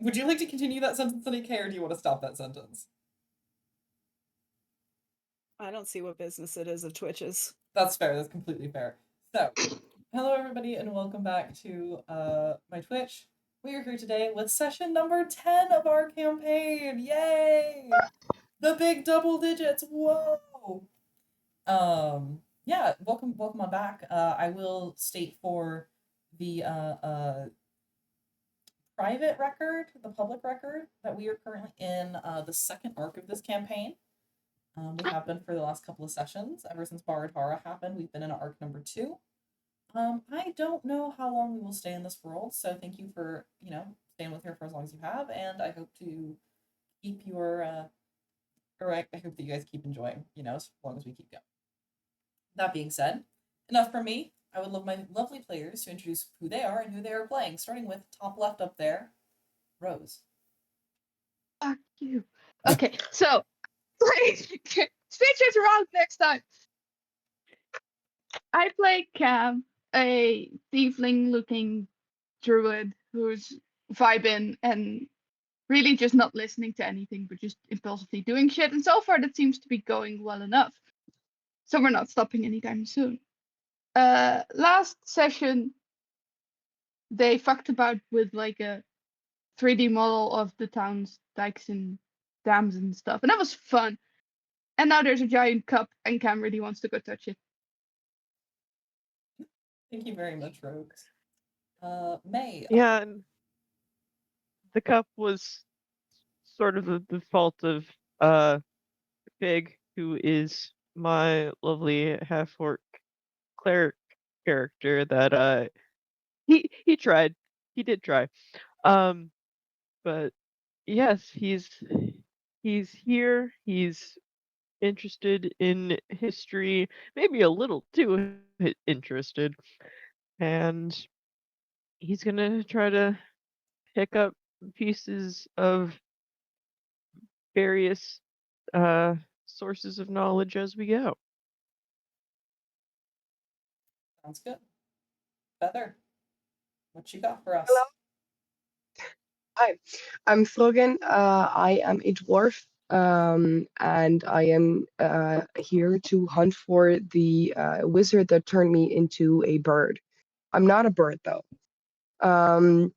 Would you like to continue that sentence, Sunny K, or do you want to stop that sentence? I don't see what business it is of Twitch's. That's fair. That's completely fair. So, hello everybody, and welcome back to my Twitch. We are here today with session number 10 of our campaign. Yay! The big double digits. Whoa! Yeah, welcome on back. I will state for the private record, the public record, that we are currently in the second arc of this campaign. We have been for the last couple of sessions. Ever since Baratara happened, we've been in arc number 2. I don't know how long we will stay in this world, so thank you for, staying with here for as long as you have, and I hope to keep your, or I hope that you guys keep enjoying, as long as we keep going. That being said, enough from me. I would love my lovely players to introduce who they are and who they are playing, starting with top left up there, Rose. Fuck you. Okay, so switch it around next time. I play Cam, a tiefling-looking druid who's vibing and really just not listening to anything, but just impulsively doing shit. And so far, that seems to be going well enough. So we're not stopping anytime soon. Last session, they fucked about with like a 3D model of the town's dikes and dams and stuff, and that was fun. And now there's a giant cup, and Cam really wants to go touch it. Thank you very much, Rose. May. Yeah, and the cup was sort of the fault of Fig, who is my lovely half-orc cleric character that he did try. But yes, he's here, he's interested in history, maybe a little too interested, and he's gonna try to pick up pieces of various sources of knowledge as we go. Sounds good. Feather, what you got for us? Hello. Hi, I'm Throgyn. I am a dwarf, and I am here to hunt for the wizard that turned me into a bird. I'm not a bird, though. I'm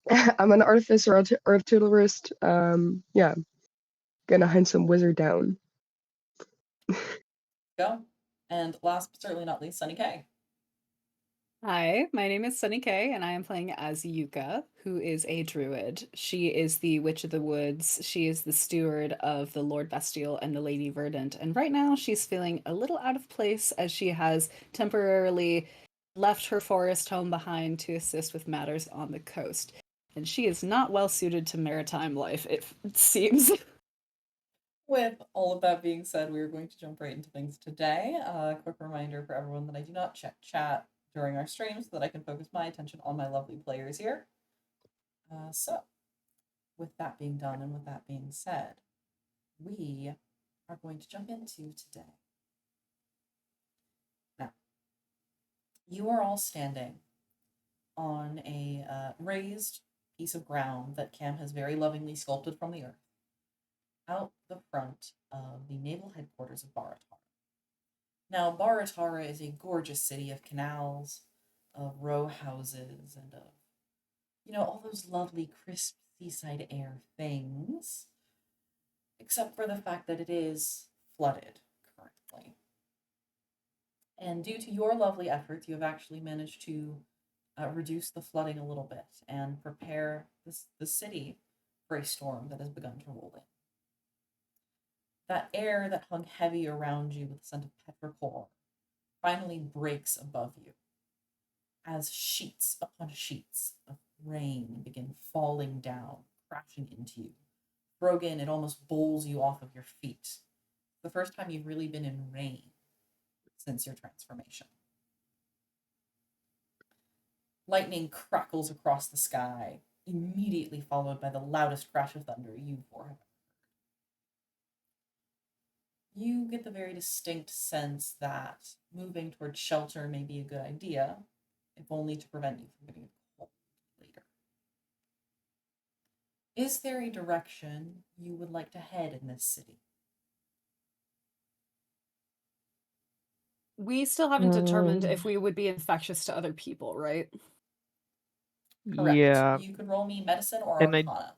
an artificer, artillerist. Yeah, gonna hunt some wizard down. Go. And last but certainly not least, Sunny K. Hi, my name is Sunny K, and I am playing as Yuka, who is a druid. She is the Witch of the Woods. She is the steward of the Lord Bestial and the Lady Verdant. And right now she's feeling a little out of place as she has temporarily left her forest home behind to assist with matters on the coast. And she is not well suited to maritime life, it seems. With all of that being said, we are going to jump right into things today. Quick reminder for everyone that I do not check chat during our streams so that I can focus my attention on my lovely players here. So, with that being done and with that being said, we are going to jump into today. Now, you are all standing on a raised piece of ground that Cam has very lovingly sculpted from the earth, out the front of the naval headquarters of Baratara. Now, Baratara is a gorgeous city of canals, of row houses, and of, all those lovely crisp seaside air things, except for the fact that it is flooded currently. And due to your lovely efforts, you have actually managed to reduce the flooding a little bit and prepare the city for a storm that has begun to roll in. That air that hung heavy around you with the scent of petrichor finally breaks above you as sheets upon sheets of rain begin falling down, crashing into you. Throgyn, it almost bowls you off of your feet. The first time you've really been in rain since your transformation. Lightning crackles across the sky, immediately followed by the loudest crash of thunder you four have. You get the very distinct sense that moving towards shelter may be a good idea, if only to prevent you from getting cold later. Is there a direction you would like to head in this city? We still haven't determined if Um, we would be infectious to other people, right? Correct. Yeah, You could roll me medicine or and I arcana.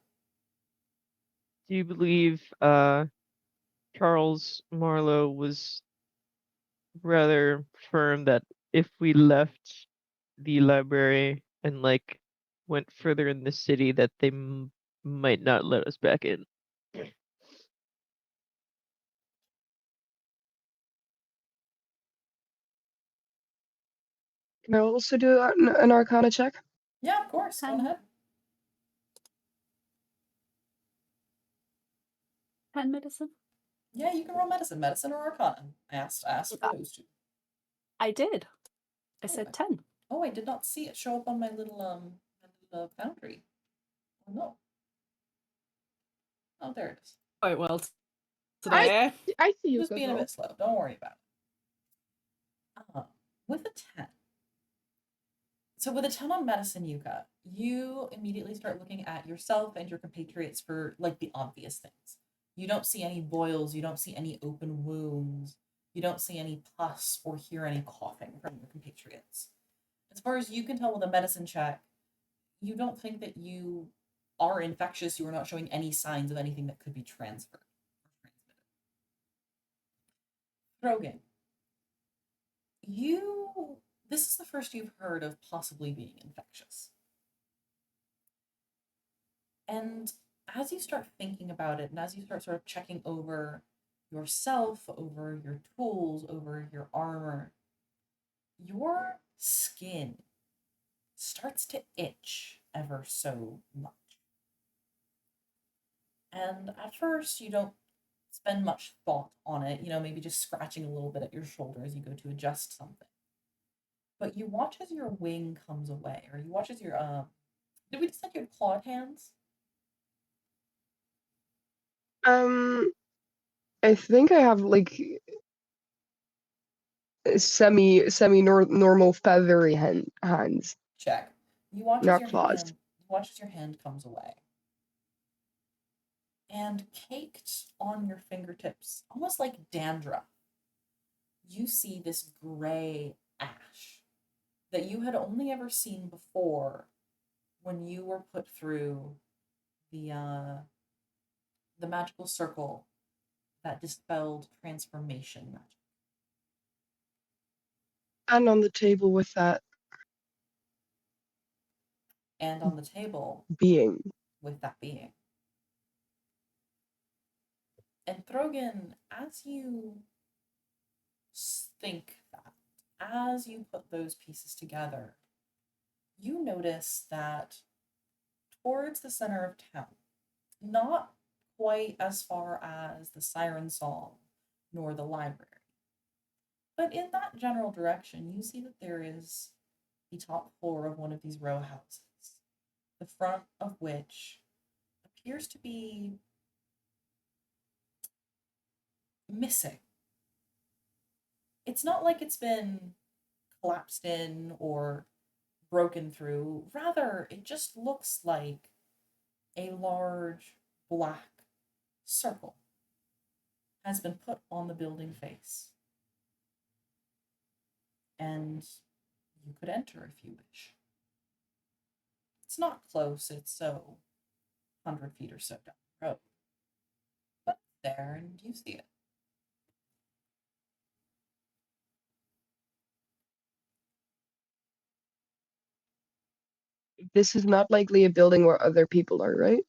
do believe Charles Marlowe was rather firm that if we left the library and like went further in the city, that they might not let us back in. Can I also do an Arcana check? Yeah, of course. Go on 10. ahead. 10 medicine? Yeah, you can roll medicine or arcana. I asked for those two. I did. I Oh, said I- 10. Oh, I did not see it show up on my little boundary. Oh no. Oh, there it is. Quite well I today. I see you Just being a go. bit slow. Don't worry about it. With a 10. So with a 10 on medicine, Yuka, you immediately start looking at yourself and your compatriots for like the obvious things. You don't see any boils, you don't see any open wounds, you don't see any pus or hear any coughing from your compatriots. As far as you can tell with a medicine check, you don't think that you are infectious, you are not showing any signs of anything that could be transferred or transmitted. Throgyn, this is the first you've heard of possibly being infectious. And as you start thinking about it, and as you start sort of checking over yourself, over your tools, over your armor, your skin starts to itch ever so much. And at first, you don't spend much thought on it, maybe just scratching a little bit at your shoulder as you go to adjust something. But you watch as your wing comes away, or you watch as your, did we decide you had clawed hands? I think I have like semi normal feathery hands, Check. You watch as not your claws. hand, you watch as your hand comes away. And caked on your fingertips, almost like dandruff, you see this gray ash that you had only ever seen before when you were put through the magical circle that dispelled transformation magic. And on the table with that And on the table being. with that being. And Throgyn, as you think that, as you put those pieces together, you notice that towards the center of town, not quite as far as the siren song nor the library, but in that general direction, you see that there is the top floor of one of these row houses, the front of which appears to be missing. It's not like it's been collapsed in or broken through. Rather, it just looks like a large black circle has been put on the building face. And you could enter if you wish. It's not close, it's so 100 feet or so down the road. But there, and you see it. This is not likely a building where other people are, right?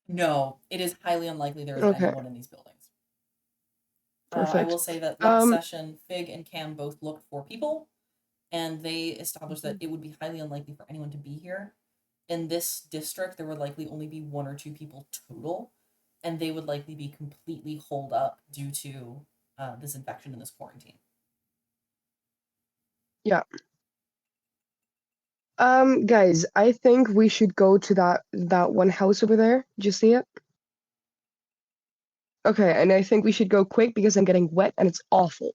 No, it is highly unlikely there is Okay. anyone in these buildings. I Perfect. will say that last session, Fig and Cam both looked for people, and they established that it would be highly unlikely for anyone to be here. In this district, there would likely only be 1 or 2 people total, and they would likely be completely holed up due to this infection and this quarantine. Yeah. Guys, I think we should go to that one house over there. Did you see it? Okay, and I think we should go quick because I'm getting wet and it's awful.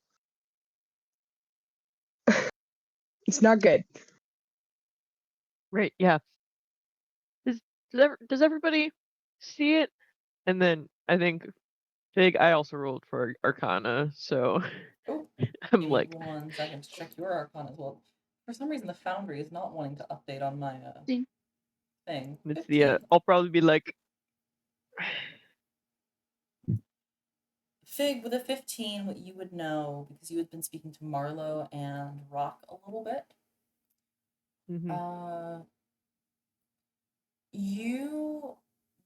It's not good. Right, yeah. Does Does everybody see it? And then I think Fig, I also rolled for Arcana, so Oh, I'm give me like, 1 second to check your Arcana as well. For some reason, the Foundry is not wanting to update on my See. thing. it's 15. I'll probably be like, Fig, with a 15, what you would know, because you had been speaking to Marlowe and Rock a little bit, mhm, you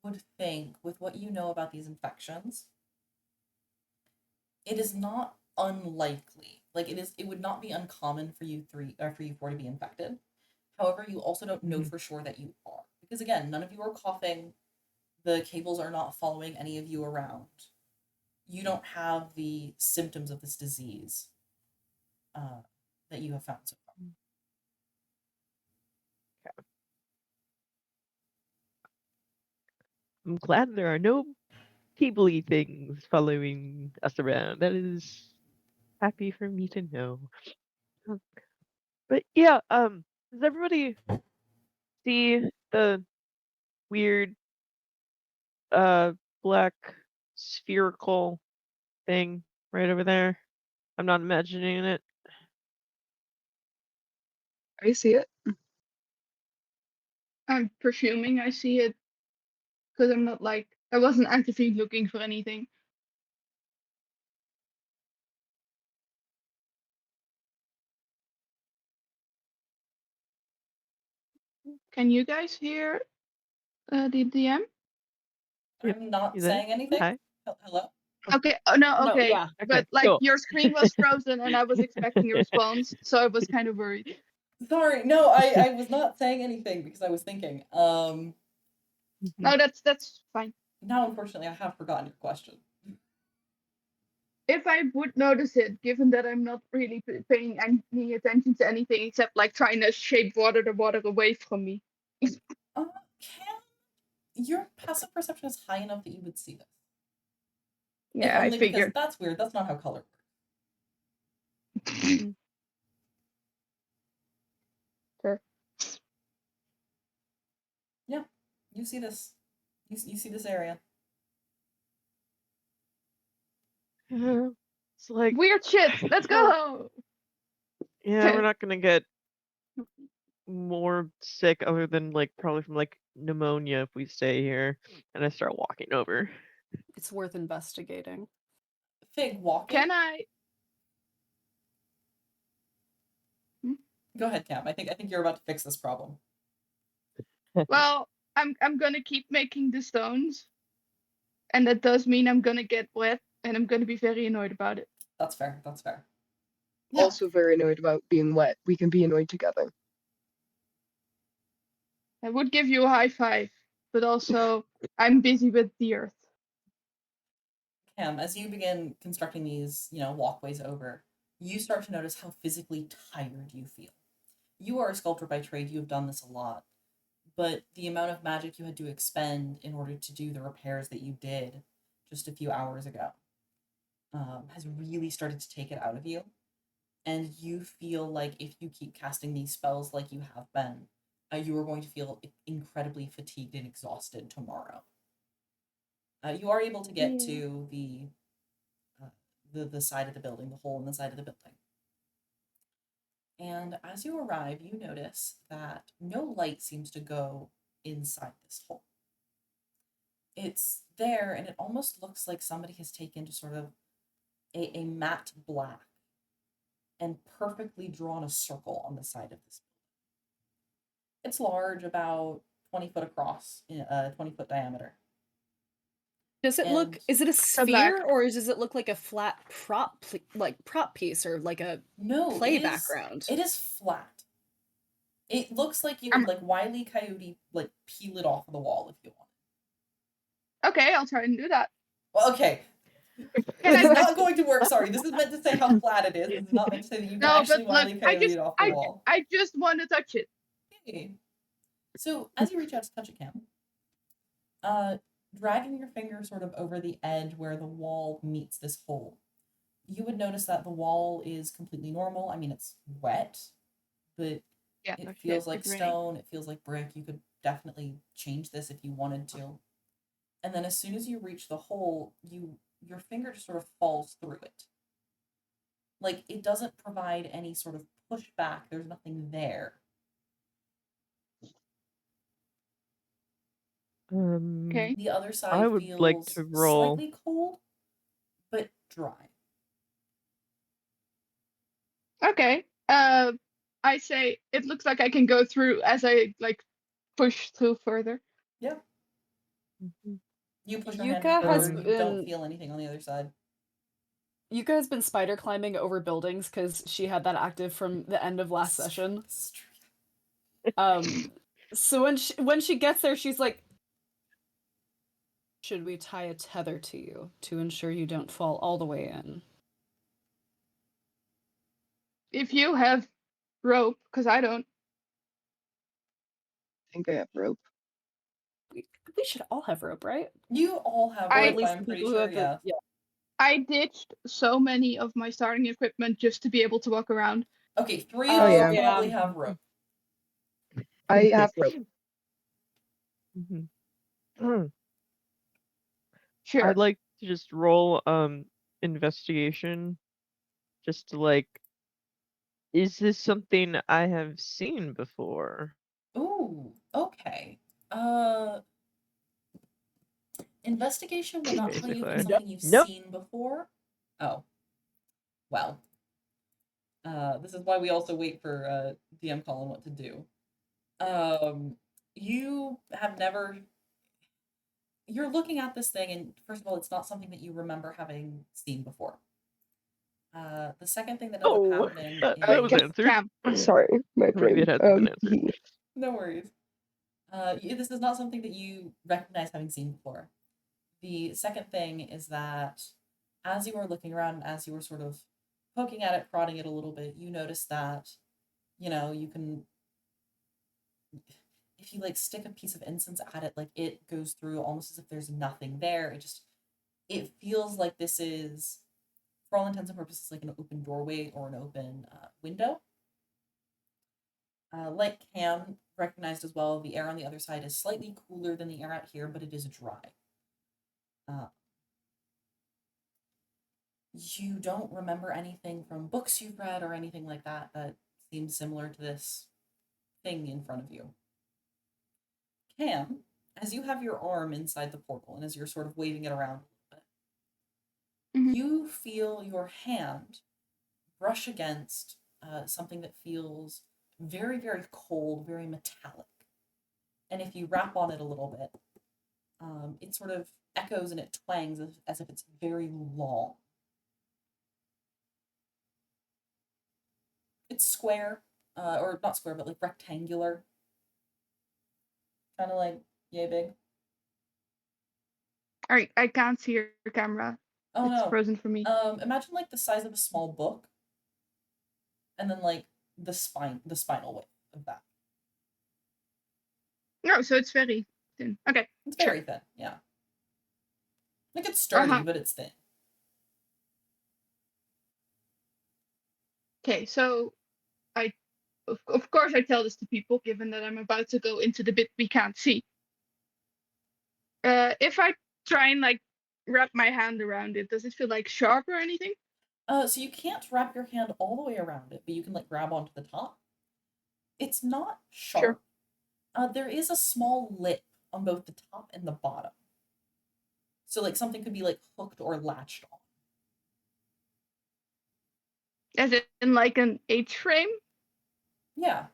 would think, with what you know about these infections, it is not unlikely. Like it would not be uncommon for you four to be infected. However, you also don't know mhm. for sure that you are, because again, none of you are coughing. The cables are not following any of you around. You don't have the symptoms of this disease that you have found so far. I'm glad there are no cabley things following us around. That is happy for me to know. But yeah, does everybody see the weird black spherical thing right over there? I'm not imagining it. I see it. I'm presuming I see it because I'm not like I wasn't actively looking for anything. Can you guys hear the DM? Yep. I'm not You there? saying anything. Hi. Hello? Okay. Oh no. No, Okay. yeah. But Okay, like cool. your screen was frozen, and I was expecting a response, so I was kind of worried. Sorry, no, I was not saying anything because I was thinking. Mhm. No, that's fine. Now unfortunately I have forgotten your question. If I would notice it, given that I'm not really paying any attention to anything except like trying to shape the water away from me. Can your passive perception is high enough that you would see this? If Yeah, I only because figured. that's weird. That's not how color works. Sure. Yeah, you see this. You see this area. It's like, Weird shit. Let's go. yeah, we're not gonna get more sick other than like probably from like pneumonia if we stay here. And I start walking over. It's worth investigating. Fig walking. Can I? Go ahead, Cam. I think you're about to fix this problem. Well, I'm gonna keep making the stones, and that does mean I'm gonna get wet, and I'm gonna be very annoyed about it. That's fair. That's fair. Yeah. Also very annoyed about being wet. We can be annoyed together. I would give you a high five, but also I'm busy with the earth. Cam, as you begin constructing these, walkways over, you start to notice how physically tired you feel. You are a sculptor by trade. You have done this a lot, but the amount of magic you had to expend in order to do the repairs that you did just a few hours ago has really started to take it out of you. And you feel like if you keep casting these spells like you have been, you are going to feel incredibly fatigued and exhausted tomorrow. You are able to get Yeah. to the side of the building, the hole in the side of the building. And as you arrive, you notice that no light seems to go inside this hole. It's there, and it almost looks like somebody has taken to sort of a matte black and perfectly drawn a circle on the side of this building. It's large, about 20 foot across, 20-foot diameter. Does it look? And Is it a So black. sphere, or does it look like a flat prop piece, or like a no, play background? It is flat. It looks like you I'm- would like Wile E. Coyote like peel it off of the wall if you want. Okay, I'll try and do that. Well, okay. Can It is I- not going to work. Sorry, this is meant to say how flat it is. This is not meant to say that you can No, actually but Wile look, E. Coyote it off the wall. I just want to touch it. Okay. So as you reach out to touch a Cam, dragging your finger sort of over the edge where the wall meets this hole, you would notice that the wall is completely normal. I mean, it's wet, but Yeah, it no feels shit, like it's raining. stone. It feels like brick. You could definitely change this if you wanted to. And then as soon as you reach the hole, your finger just sort of falls through it. Like, it doesn't provide any sort of pushback. There's nothing there. Okay. The other I side would like feels to roll. slightly cold, but dry. Okay. I say it looks like I can go through as I like push through further. Yeah. Mhm. You push your hand Yuka has further, you don't been feel anything on the other side. Yuka has been spider climbing over buildings because she had that active from the end of last session. So when she gets there, she's like, "Should we tie a tether to you to ensure you don't fall all the way in?" If you have rope, because I don't. I think I have rope. We should all have rope, right? You all have Or rope, at least I'm the pretty people who sure, have the yeah. I ditched so many of my starting equipment just to be able to walk around. Okay, 3 Oh, of you yeah. probably have rope. I have rope. Mhm. Sure. I'd like to just roll investigation, just to like, is this something I have seen before? Ooh, okay. Investigation would not tell you if it's Basically. something you've Nope. seen before. Oh. Well. This is why we also wait for DM Colin what to do. You have never. You're looking at this thing, and first of all, it's not something that you remember having seen before. The second thing that ends up Oh, happening that was is answered. Cam. Sorry, my Or maybe brain. it hasn't been answered. no worries. This is not something that you recognize having seen before. The second thing is that as you were looking around and as you were sort of poking at it, prodding it a little bit, you notice that, you can, if you like stick a piece of incense at it, like it goes through almost as if there's nothing there. It feels like this is, for all intents and purposes, like an open doorway or an open window. Like Cam recognized as well, the air on the other side is slightly cooler than the air out here, but it is dry. You don't remember anything from books you've read or anything like that that seems similar to this thing in front of you. Cam, as you have your arm inside the portal and as you're sort of waving it around a little bit, Mhm. you feel your hand brush against something that feels very, very cold, very metallic. And if you rap on it a little bit, it sort of echoes and it twangs as if it's very long. It's square, or not square, but like rectangular. Kind of like yay big. Alright, I can't see your camera. Oh It's no. frozen for me. Imagine like the size of a small book, and then like the spinal width of that. No, so it's very thin. Okay. It's Sure. very thin, yeah. Like it's sturdy, Uh-huh. but it's thin. Okay, so of course I tell this to people, given that I'm about to go into the bit we can't see. If I try and like wrap my hand around it, does it feel like sharp or anything? So you can't wrap your hand all the way around it, but you can like grab onto the top. It's not Sure. sharp. There is a small lip on both the top and the bottom. So like something could be like hooked or latched on. As in like an H frame? Yeah.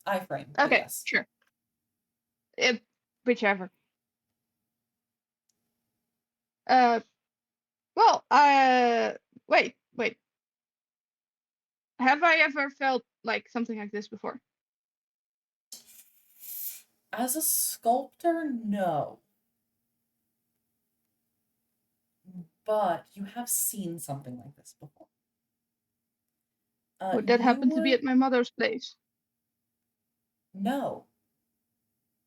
I-frame, but Okay, yes. sure. Whichever. Well, wait. Have I ever felt like something like this before? As a sculptor, no. But you have seen something like this before. Would that happen to be would- at my mother's place? No.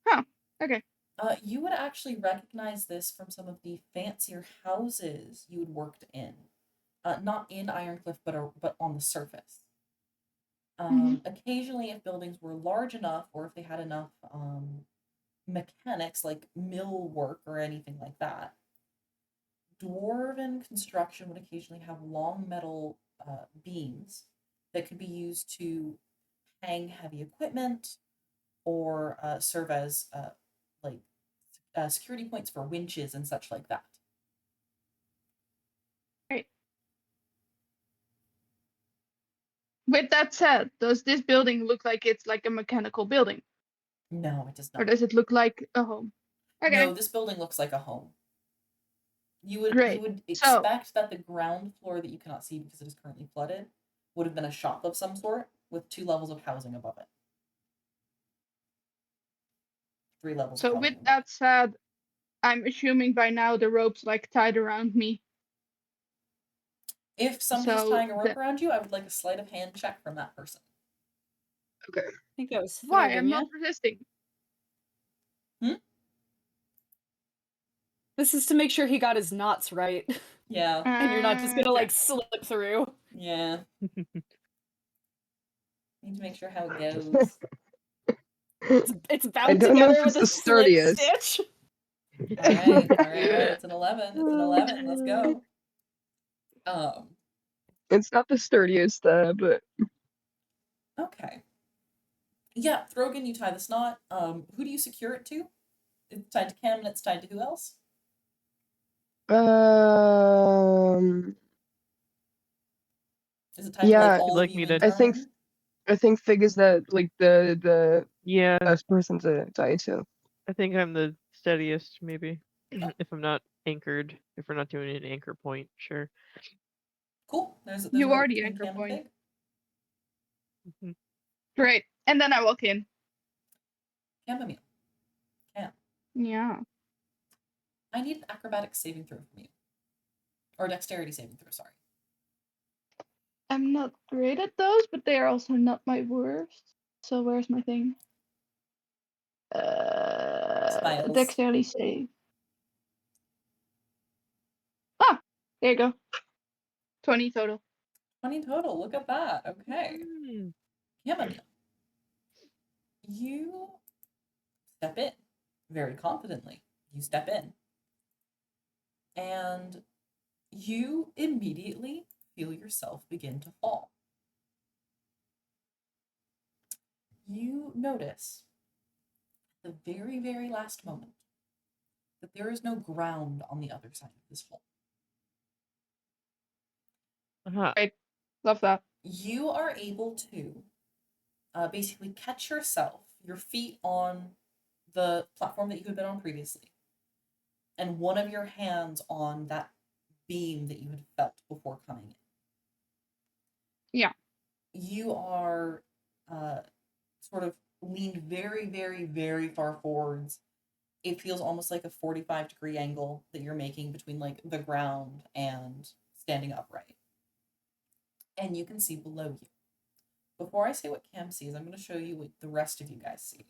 Huh. Okay. You would actually recognize this from some of the fancier houses you had worked in. Not in Ironcliff, but on the surface. Occasionally, if buildings were large enough or if they had enough mechanics like mill work or anything like that, dwarven construction would occasionally have long metal beams that could be used to hang heavy equipment or serve as like security points for winches and such like that. Right. With that said, does this building look like it's like a mechanical building? No, it does Or not. does it look like a home? Okay, No, this building looks like a home. You would Great. So- expect that the ground floor that you cannot see because it is currently flooded would have been a shop of some sort with 2 levels of housing above it. 3 levels of So housing with above that it. said, I'm assuming by now the rope's like tied around me. If somebody's So tying a rope the- around you, I would like a sleight of hand check from that person. Okay. I think that was Why? Throgyn, I'm yeah? not resisting. This is to make sure he got his knots right. Yeah. And you're not just gonna Okay. like slip through. Yeah. Need to make sure how it goes. It's I bound don't know if together it's with a the slip sturdiest. stitch. All right. It's an 11. It's an 11. Let's go. It's not the sturdiest, but Okay. Yeah, Throgyn, you tie this knot. Who do you secure it to? It's tied to Cam and it's tied to who else? Is it tied to yeah, like all of like you me in to- I think Fig is like the Yeah, best person to tie to. I think I'm the steadiest, maybe. If I'm not anchored, if we're not doing an anchor point, sure. Cool. There's a You rope are the between anchor Cam and point. Fig. Mhm. Great. And then I walk in. Chamomile. Cam. Yeah. I need an acrobatics saving throw from you. Or dexterity saving throw, sorry. I'm not great at those, but they are also not my worst. So where's my thing? Smiles. Dexterity save. Ah, there you go. 20 total. 20 total. Look at that. Okay. Mm. Chamomile. You step in very confidently. You step in. And you immediately feel yourself begin to fall. You notice at the very, very last moment that there is no ground on the other side of this hole. Uh-huh. Love that. You are able to basically catch yourself, your feet on the platform that you had been on previously, and one of your hands on that beam that you had felt before coming in. Yeah. You are sort of leaned very, very, very far forwards. It feels almost like a 45-degree angle that you're making between like the ground and standing upright. And you can see below you. Before I say what Cam sees, I'm going to show you what the rest of you guys see.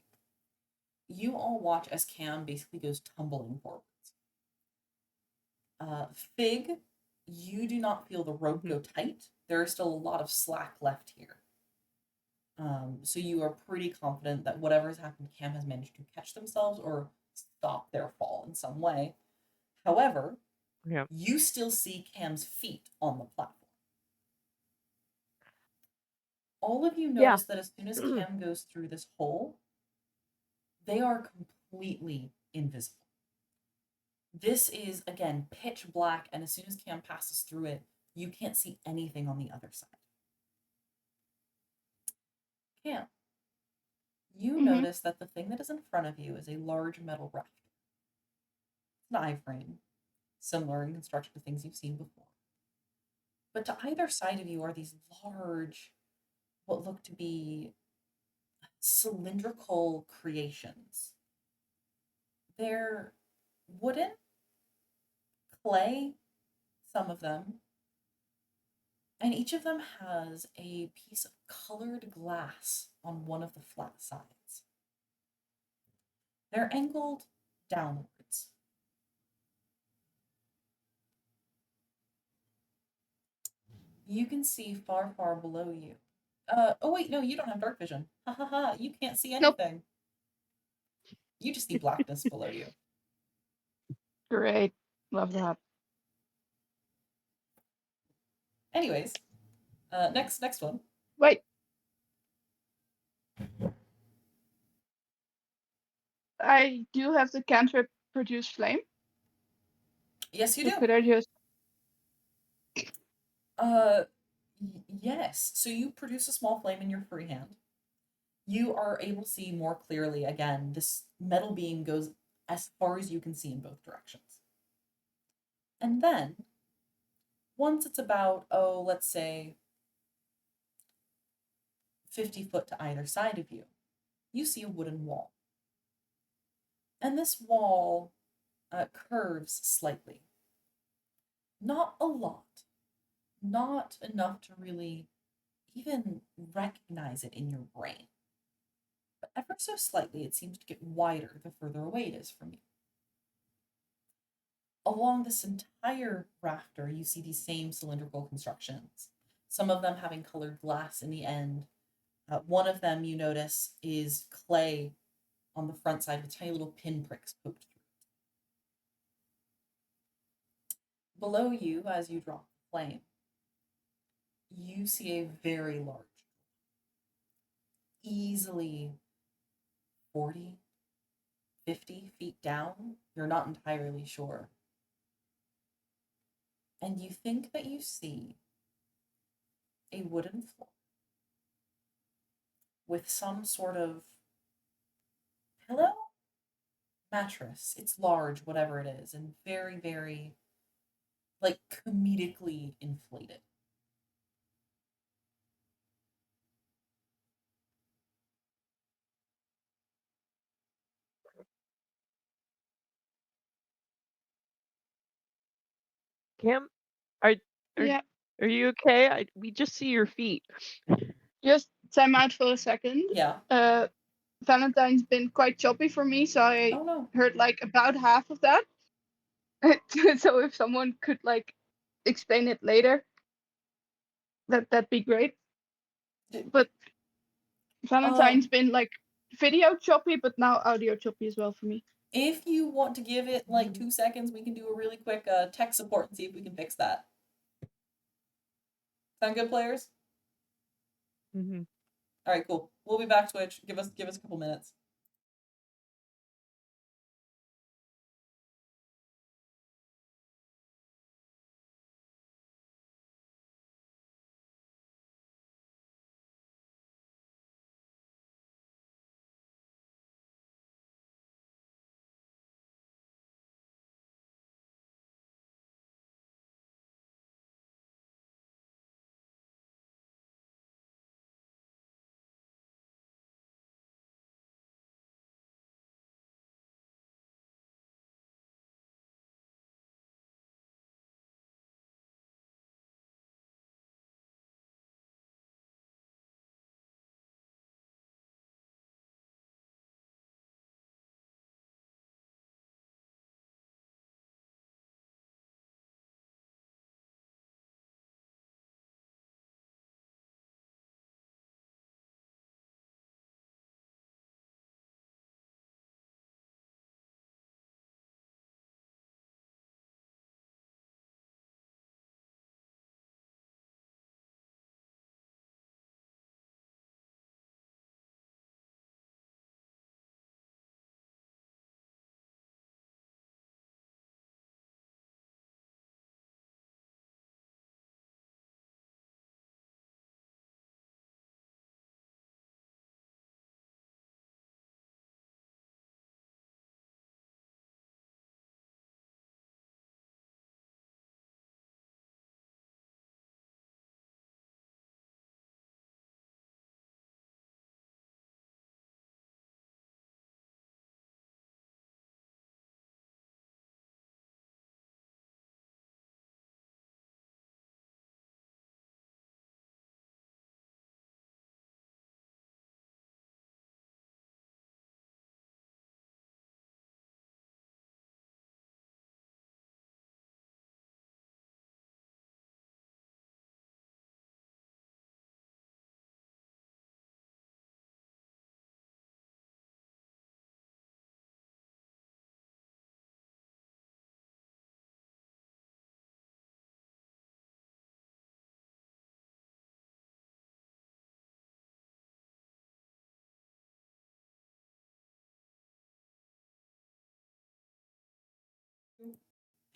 You all watch as Cam basically goes tumbling forwards. Fig, you do not feel the rope go tight. There is still a lot of slack left here. So you are pretty confident that whatever's happened, Cam has managed to catch themselves or stop their fall in some way. However, Yeah. you still see Cam's feet on the platform. All of you Yeah. notice that as soon as Cam goes through this hole, they are completely invisible. This is, again, pitch black, and as soon as Cam passes through it, you can't see anything on the other side. Cam, you notice that the thing that is in front of you is a large metal rafter. It's an I-frame, similar in construction to things you've seen before. But to either side of you are these large, what look to be cylindrical creations. They're wooden, clay, some of them, and each of them has a piece of colored glass on one of the flat sides. They're angled downwards. You can see far, far below you Oh wait, no, you don't have dark vision. Ha ha ha! You can't see Nope. anything. You just see blackness below you. Great. Love that. Anyways, next one. Wait. I do have the cantrip produce flame. Yes, you So do. could I just Yes. So you produce a small flame in your free hand. You are able to see more clearly. Again, this metal beam goes as far as you can see in both directions. And then, once it's about, oh, let's say 50 foot to either side of you, you see a wooden wall. And this wall curves slightly. Not a lot, not enough to really even recognize it in your brain. But ever so slightly, it seems to get wider the further away it is from you. Along this entire rafter, you see these same cylindrical constructions, some of them having colored glass in the end. One of them, you notice, is clay on the front side with tiny little pinpricks poked through. Below you, as you drop the flame, you see a very large, easily 40, 50 feet down. You're not entirely sure. And you think that you see a wooden floor with some sort of pillow? Mattress. It's large, whatever it is, and very, very, like, comedically inflated. Cam, are are yeah, are you okay? We just see your feet. just time out for a second. Yeah. Valentine's been quite choppy for me, so I Oh no. heard like about half of that. So if someone could like explain it later, that'd be great. But Valentine's been like video choppy, but now audio choppy as well for me. If you want to give it like 2 seconds, we can do a really quick tech support and see if we can fix that. Sound good, players? Mm-hmm. All right, cool. We'll be back, Twitch. Give us a couple minutes.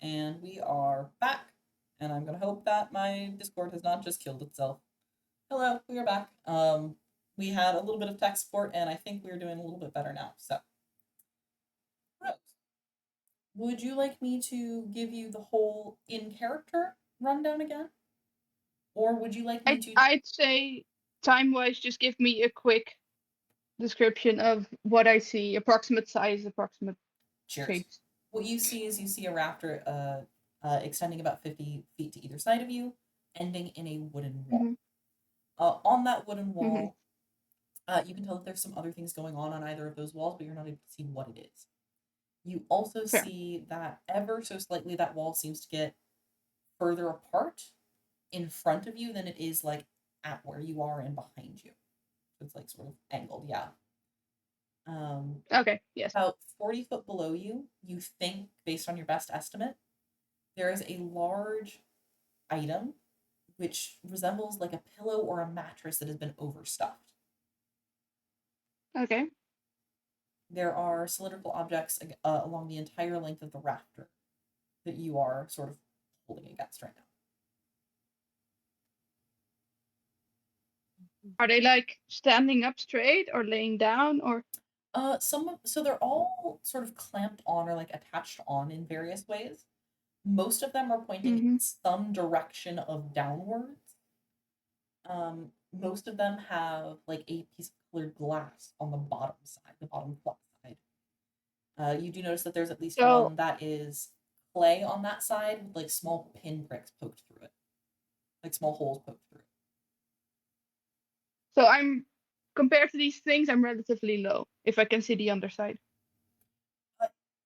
And we are back. And I'm going to hope that my Discord has not just killed itself. Hello, we are back. We had a little bit of tech support, and I think we're doing a little bit better now. So, Rose, would you like me to give you the whole in-character rundown again? Or would you like me to... I'd say, time-wise, just give me a quick description of what I see, approximate size, approximate Cheers. shapes. What you see is you see a raptor extending about 50 feet to either side of you, ending in a wooden wall. Mhm. On that wooden wall, you can tell that there's some other things going on either of those walls, but you're not able to see what it is. You also Fair. see that ever so slightly that wall seems to get further apart in front of you than it is like at where you are and behind you. So it's like sort of angled, yeah. Okay, yes. About 40 foot below you, you think, based on your best estimate, there is a large item which resembles like a pillow or a mattress that has been overstuffed. Okay. There are cylindrical objects along the entire length of the rafter that you are sort of holding against right now. Are they like standing up straight or laying down or? So they're all sort of clamped on or like attached on in various ways. Most of them are pointing in some direction of downwards. Most of them have like a piece of colored glass on the bottom side, the bottom flat side. You do notice that there's at least one that is clay on that side with like small pinpricks poked through it, like small holes poked through it. So compared to these things, I'm relatively low if I can see the underside.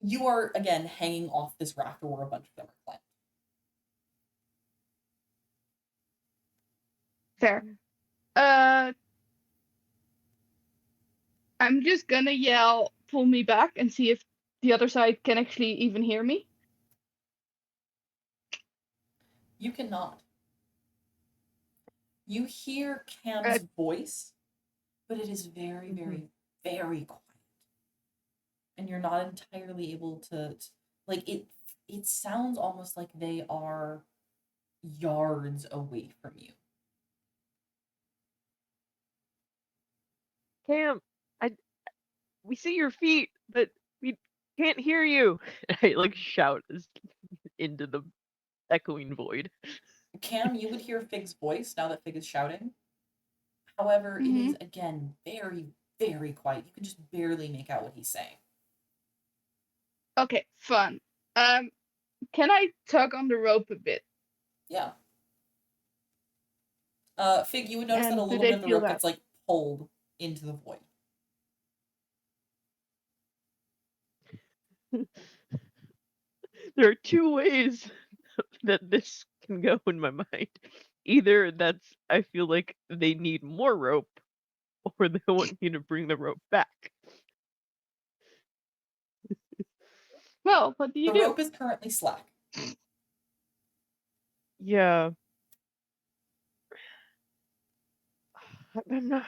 You are again hanging off this rafter where a bunch of them are clamped. Fair. I'm just gonna yell, pull me back, and see if the other side can actually even hear me. You cannot. You hear Cam's voice, but it is very, very, very quiet. And you're not entirely able to like it sounds almost like they are yards away from you. Cam, we see your feet, but we can't hear you. I like shout into the echoing void. Cam, you would hear Fig's voice now that Fig is shouting. However, it is again very, very quiet. You can just barely make out what he's saying. Okay, fun. Can I tug on the rope a bit? Yeah. Fig, you would notice that And a do little they bit of the feel rope that? gets like pulled into the void. There are two ways that this can go in my mind. Either that's I feel like they need more rope, or they want me to bring the rope back. Well, what do you The do? rope is currently slack. Yeah. I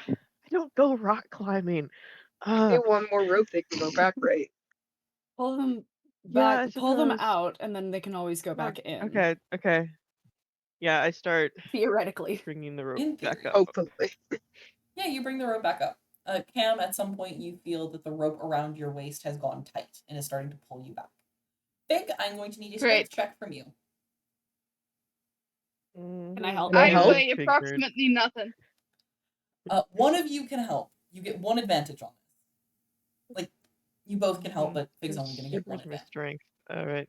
don't go rock climbing. Get one more rope, they can go back, right? Pull them Yeah, back, I pull them suppose. out, and then they can always go back in. Okay. Yeah, I start Theoretically. bringing the rope In back theory. up. Hopefully. Yeah, you bring the rope back up. Cam, at some point you feel that the rope around your waist has gone tight and is starting to pull you back. Fig, I'm going to need a strength check from you. Can I help? Can I I help? weigh approximately nothing. One of you can help. You get one advantage on this. Like, you both can help, but Fig's only going to get one Where's my advantage. strength? All right.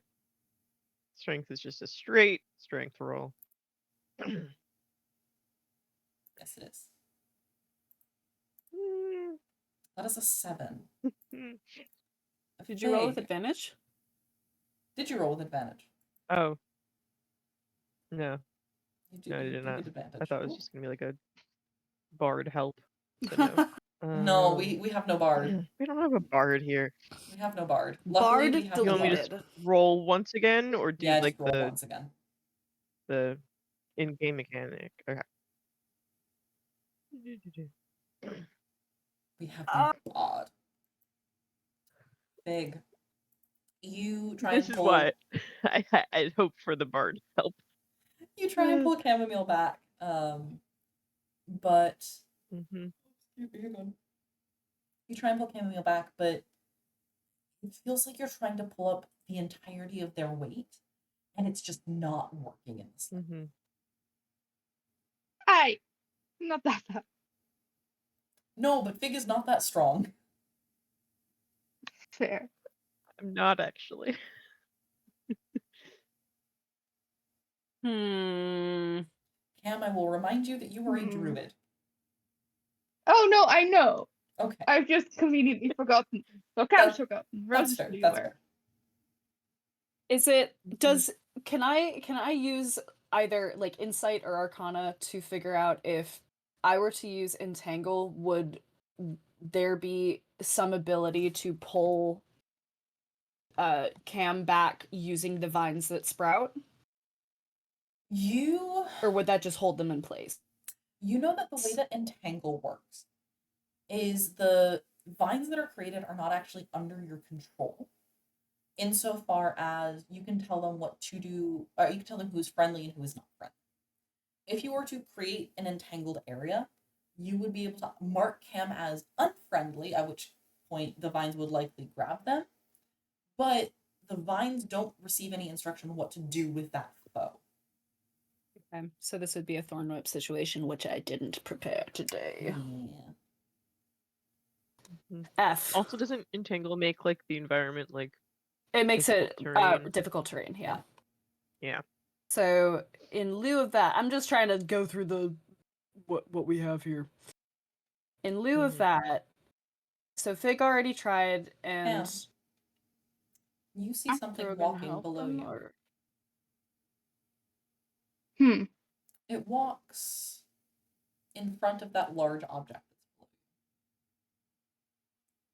Strength is just a straight strength roll. Yes, it is. That is a 7. Did you roll with Fig, advantage? did you roll with advantage? Oh. No. You No, I you did not. get advantage. I thought it was Cool. just gonna be like a bard help. But no. No, we have no bard. We don't have a bard here. We have no bard. Luckily, Bard we have You want me to deleted. roll once again, or do Yeah, like just roll once again. the in-game mechanic? Okay. We have no bard. Fig. You try This and is pull. why I'd hope for the bard's help. You try and pull chamomile back, but Mm-hmm. you're good. You try and pull chamomile back, but it feels like you're trying to pull up the entirety of their weight, and it's just not working in this. Mm-hmm. Aye, not that bad. No, but Fig is not that strong. Fair. I'm not actually. Hmm. Cam, I will remind you that you are a Hmm. druid. Oh no, I know. Okay, I've just conveniently forgotten. Well, Cam's forgotten. that's Rose is fair. fully That's aware. fair. Is it Mhm. does can I use either like insight or arcana to figure out if I were to use entangle, would there be some ability to pull Cam back using the vines that sprout? You Or would that just hold them in place? know that the way that entangle works is the vines that are created are not actually under your control, insofar as you can tell them what to do, or you can tell them who is friendly and who is not friendly. If you were to create an entangled area, you would be able to mark Cam as unfriendly, at which point the vines would likely grab them, but the vines don't receive any instruction what to do with that foe. Okay, so this would be a thorn whip situation, which I didn't prepare today. Yeah. Mhm. F. Also, doesn't entangle make like the environment like It makes it difficult terrain? difficult terrain, yeah. Yeah. So in lieu of that, I'm just trying to go through the what we have here. In lieu of Mhm. that, so Fig already tried, and You see something Throgyn walking help below them, you. or Hmm. It walks in front of that large object that's below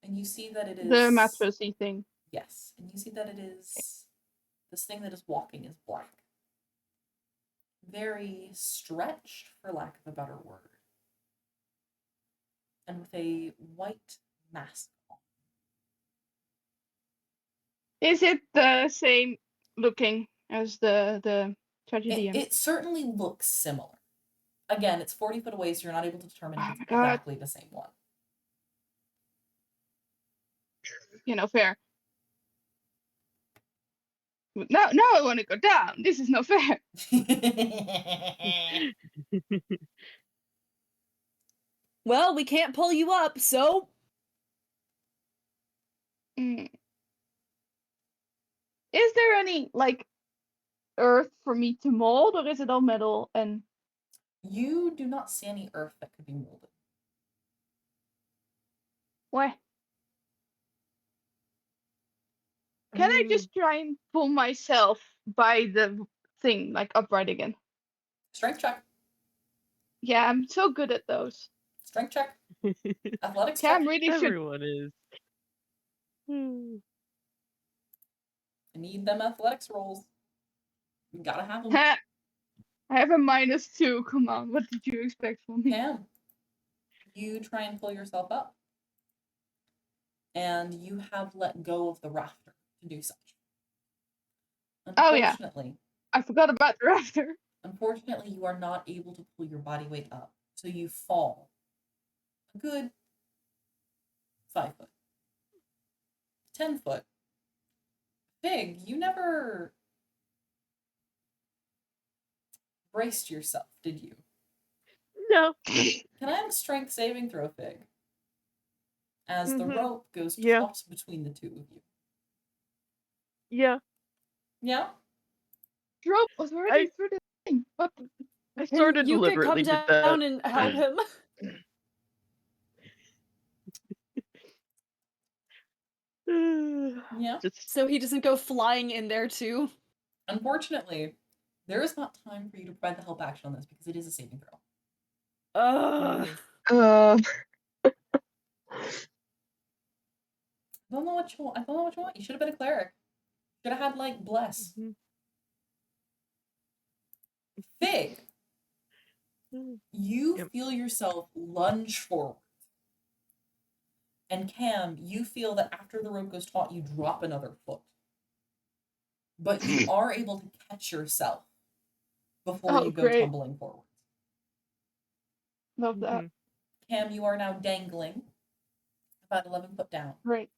you. And you see that it is The mattressy thing. Yes, and you see that it is this thing that is walking is black. Very stretched, for lack of a better word. And with a white mask on. Is it the same looking as the tragedy? It certainly looks similar. Again, it's 40 foot away, so you're not able to determine if Oh it's my God. exactly the same one. Fair. Now I want to go down. This is not fair. well, we can't pull you up, so Mm. Is there any like earth for me to mold, or is it all metal and? You do not see any earth that could be molded. What? Can I just try and pull myself by the thing, like upright again? Strength check. Yeah, I'm so good at those. Strength check. Athletics Cam check. really should. Everyone is. I need them athletics rolls. You gotta have them. I have a -2. Come on, what did you expect from me? Cam, you try and pull yourself up. And you have let go of the rafter to do such. Oh yeah, Unfortunately, I forgot about the rafter. unfortunately, you are not able to pull your body weight up. So you fall a good 5 foot. 10 foot. Fig, you never braced yourself, did you? No. Can I have a strength saving throw, Fig? As the Mhm. rope goes Yeah. taut between the two of you. Yeah. Yeah? Rope was already through the thing. What? I sort of you could come deliberately did down that. and help him. Yeah. Just So he doesn't go flying in there too. Unfortunately, there is not time for you to provide the help action on this because it is a saving throw. Ugh. Uh, I don't know what you want. You should have been a cleric. Should have had like bless. Mhm. Fig, you Yep. feel yourself lunge forward. And Cam, you feel that after the rope goes taut, you drop another foot. but you are able to catch yourself before Oh, you go great. tumbling forward. Love that. Mhm. Cam, you are now dangling about 11 foot down. Great.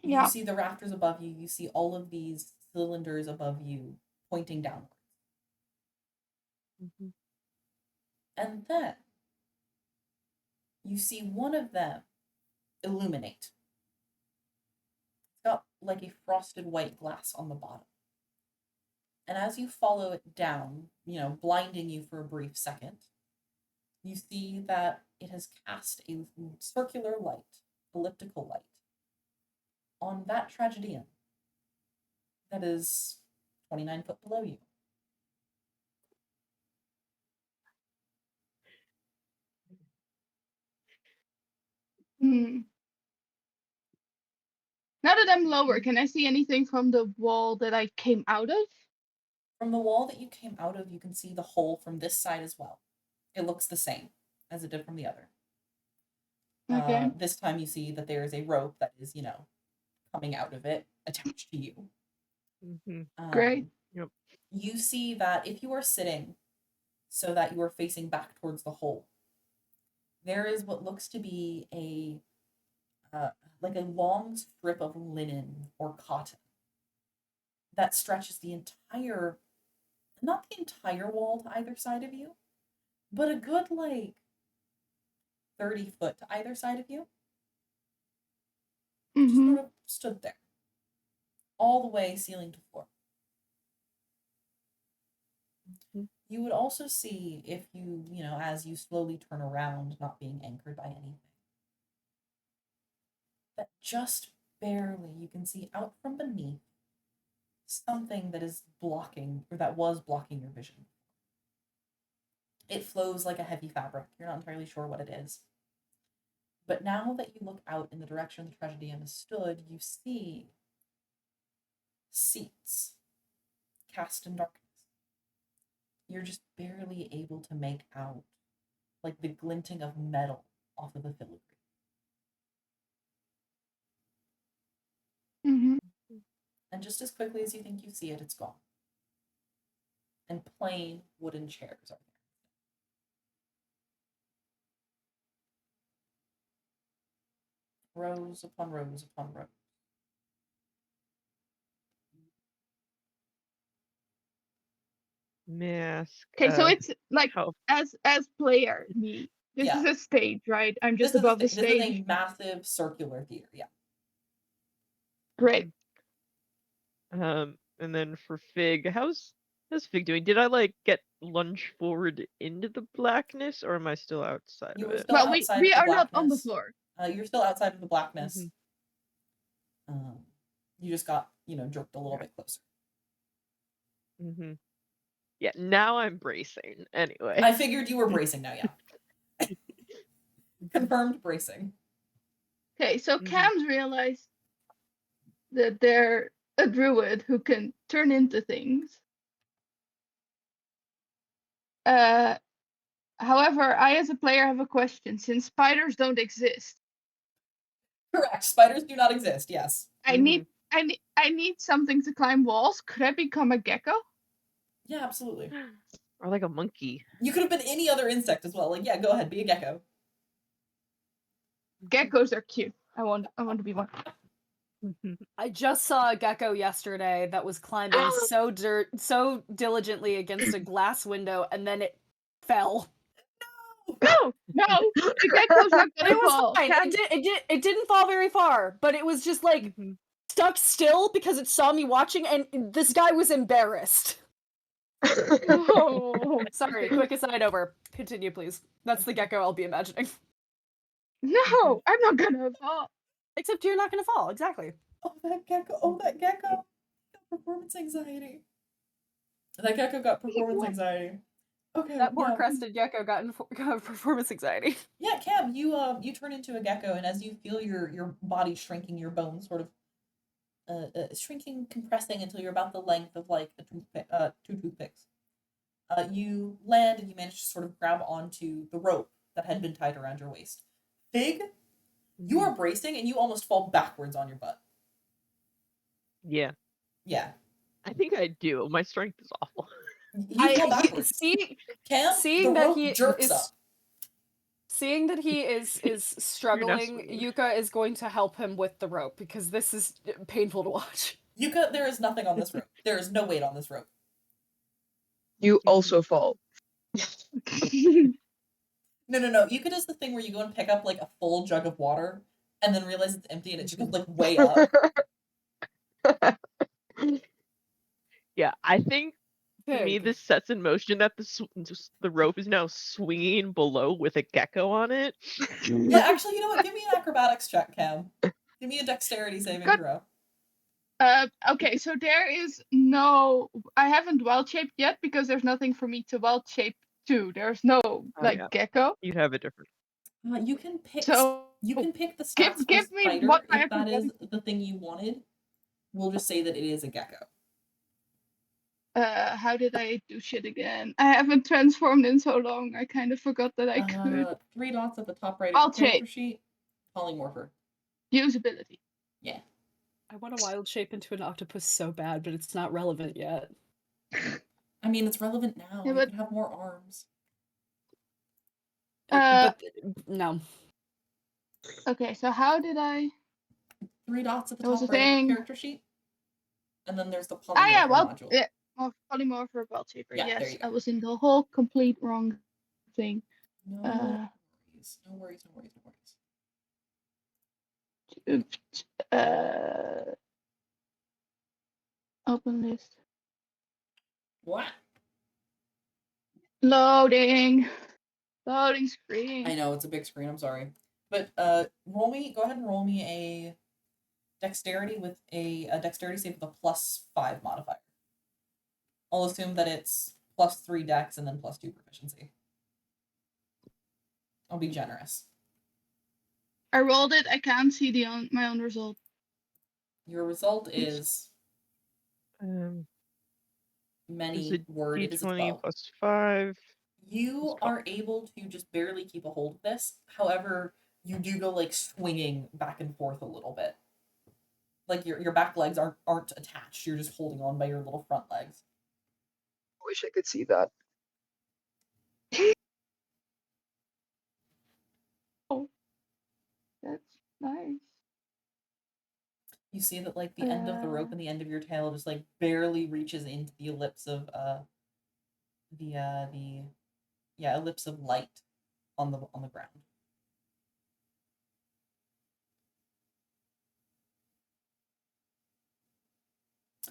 You Yeah. see the rafters above you. You see all of these cylinders above you pointing downwards. Mhm. And then you see one of them illuminate. It's got like a frosted white glass on the bottom. And as you follow it down, blinding you for a brief second, you see that it has cast a circular light, elliptical light, on that tragedian that is 29 foot below you. Hmm. Now that I'm lower, can I see anything from the wall that I came out of? From the wall that you came out of, you can see the hole from this side as well. It looks the same as it did from the other. Okay. This time you see that there is a rope that is, coming out of it, attached to you. Mhm. Great. Yep. You see that if you are sitting so that you are facing back towards the hole, there is what looks to be like a long strip of linen or cotton that stretches not the entire wall to either side of you, but a good like 30 foot to either side of you. Just Mm-hmm. sort of stood there, all the way ceiling to floor. Mhm. You would also see if you, as you slowly turn around, not being anchored by anything, that just barely you can see out from beneath something that is blocking, or that was blocking your vision. It flows like a heavy fabric. You're not entirely sure what it is. But now that you look out in the direction the tragedian has stood, you see seats cast in darkness. You're just barely able to make out like the glinting of metal off of the filigree. Mm-hmm. And just as quickly as you think you see it, it's gone. And plain wooden chairs are there. Rows upon rows upon rows. Mask. Okay, so it's like How? as player me. This Yeah. is a stage, right? I'm This just is above the this is stage. a massive circular theater, yeah. Great. And then for Fig, how's Fig doing? Did I like get lunge forward into the blackness, or am I still outside You of were it? still Well, outside we of the are not on the blackness. floor. You're still outside of the blackness. Mhm. You just got, jerked a little bit closer. Mm-hmm. Yeah, now I'm bracing. Anyway. I figured you were bracing now, yeah. Confirmed bracing. Okay, so Mhm. Cam's realized that they're a druid who can turn into things. However, I as a player have a question. Since spiders don't exist, Correct. Spiders do not exist, yes. I need something to climb walls. Could I become a gecko? Yeah, absolutely. Or like a monkey. You could have been any other insect as well. Like, yeah, go ahead, be a gecko. Geckos are cute. I want to be one. I just saw a gecko yesterday that was climbing so diligently against a glass window, and then it fell. No, the gecko's not But gonna it was fall. fine. It didn't fall very far, but it was just like Mhm. stuck still because it saw me watching, and this guy was embarrassed. Oh, Sorry, quick aside over. Continue, please. That's the gecko I'll be imagining. no, I'm not gonna fall. Except you're not gonna fall, exactly. Oh, that gecko. Oh, that gecko. Got performance anxiety. That gecko got performance anxiety. Okay, That poor yeah. crested gecko got performance anxiety. Yeah, Cam, you turn into a gecko, and as you feel your body shrinking, your bones sort of shrinking, compressing until you're about the length of like two toothpicks. You land and you manage to sort of grab onto the rope that had been tied around your waist. Fig, you are bracing and you almost fall backwards on your butt. Yeah. Yeah. I think I do. My strength is awful. You fall backwards. Cam, seeing the that rope he jerks is up. seeing that he is struggling, swinging. Yuka is going to help him with the rope because this is painful to watch. Yuka, there is nothing on this rope. There is no weight on this rope. You also fall. No. Yuka does the thing where you go and pick up like a full jug of water and then realize it's empty and it just goes like way up. Yeah, I think to me Pig. this sets in motion that the rope is now swinging below with a gecko on it. Yeah, actually, you know what? Give me an acrobatics check, Cam. Give me a dexterity saving Good. throw. Okay, so there is no. I haven't wild shaped yet because there's nothing for me to wild shape to. There's no Yeah. gecko. You'd have a different. You can pick. So You can pick the give stats give for me spider what I if have that to is the thing you wanted. We'll just say that it is a gecko. how did I do shit again? I haven't transformed in so long. I kind of forgot that I could. 3 dots at the top right of I'll your character change. sheet. Polymorpher. Usability. Yeah. I want to wild shape into an octopus so bad, but it's not relevant yet. I mean, it's relevant now. Yeah, You but- can have more arms. But no. Okay, so how did I? 3 dots at the There was top a right of your thing. character sheet. And then there's the polymorpher Ah, yeah, well, module. yeah, polymorpher wild shaper. Yeah, there Yes, you go. I was in the whole complete wrong thing. No Uh, worries. Open list. What? Loading screen. I know, it's a big screen, I'm sorry. But go ahead and roll me a dexterity with a dexterity save with a +5 modifier. I'll assume that it's +3 dex and then +2 proficiency. I'll be generous. I rolled it. I can't see my own result. Your result is Is many it word. It is a D20 12. plus 5? You are able to just barely keep a hold of this. However, you do go like swinging back and forth a little bit. Like your back legs aren't attached. You're just holding on by your little front legs. Wish I could see that. That's nice. You see that like the end of the rope and the end of your tail just like barely reaches into the ellipse of ellipse of light on the ground.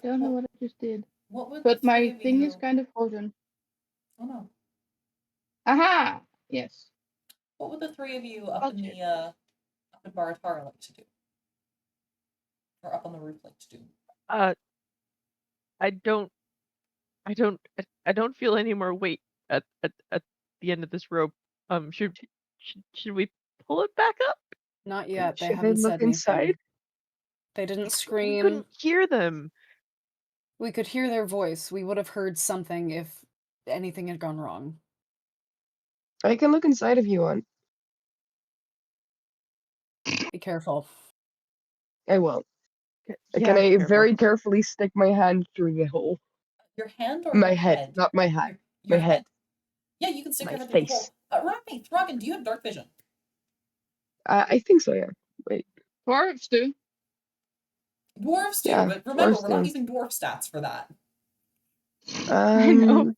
Don't know what I just did. What would But the three my of thing you... is kind of frozen. Oh no. Aha! Yes. What would the three of you up I'll in the up in Baratara like to do? Or up on the roof like to do? I don't feel any more weight at the end of this rope. Should we pull it back up? Not yet. They Should I haven't look said anything. inside? They didn't We scream. couldn't hear them. We could hear their voice. We would have heard something if anything had gone wrong. I can look inside if you want. Be careful. I will. Yeah, Can I careful. very carefully stick my hand through the hole? Your hand or My your head, not my hat. Your My head. Yeah, you can stick My your head through the face. hole. Rami, Throgyn, do you have dark vision? I think so, yeah. Wait. Dwarves do. Dwarves do, Yeah, but remember, dwarves we're not do. using dwarf stats for that. I know.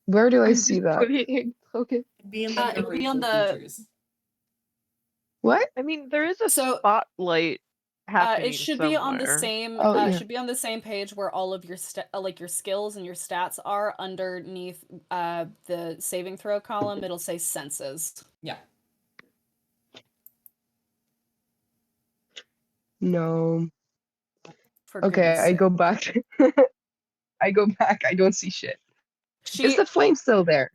Where do I I'm see just that? bullying. Okay. It'd be in like the It'll be on racial the- features. What? I mean, there is a So, spotlight happening it should be on the somewhere. same. Oh, It yeah. should be on the same page where all of your like your skills and your stats are underneath the saving throw column. It'll say senses. Yeah. No. For Okay, goodness I sake. go back. I go back. I don't see shit. She Is the flame still there?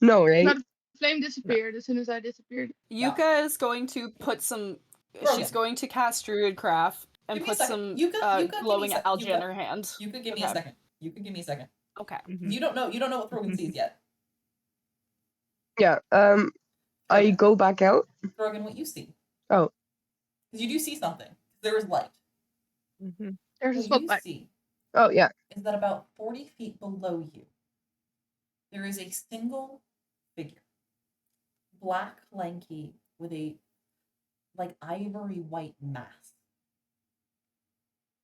No, right? Not flame disappeared as soon as I disappeared. Yuka is going to put some. Throgyn. She's going to cast Druidcraft and Give me a put second. some Yuka, give me a glowing sec- algae in Yuka. her hand. You could give me a Okay. second. You could give me a second. Okay. Mhm. You don't know what Throgyn sees yet. Yeah. I Throgyn. go back out. Throgyn, what you see. Oh. Because you do see something. There is light. Mhm. There's a What you spotlight. see Oh yeah. is that about 40 feet below you, there is a single figure, black, lanky, with a like ivory white mask,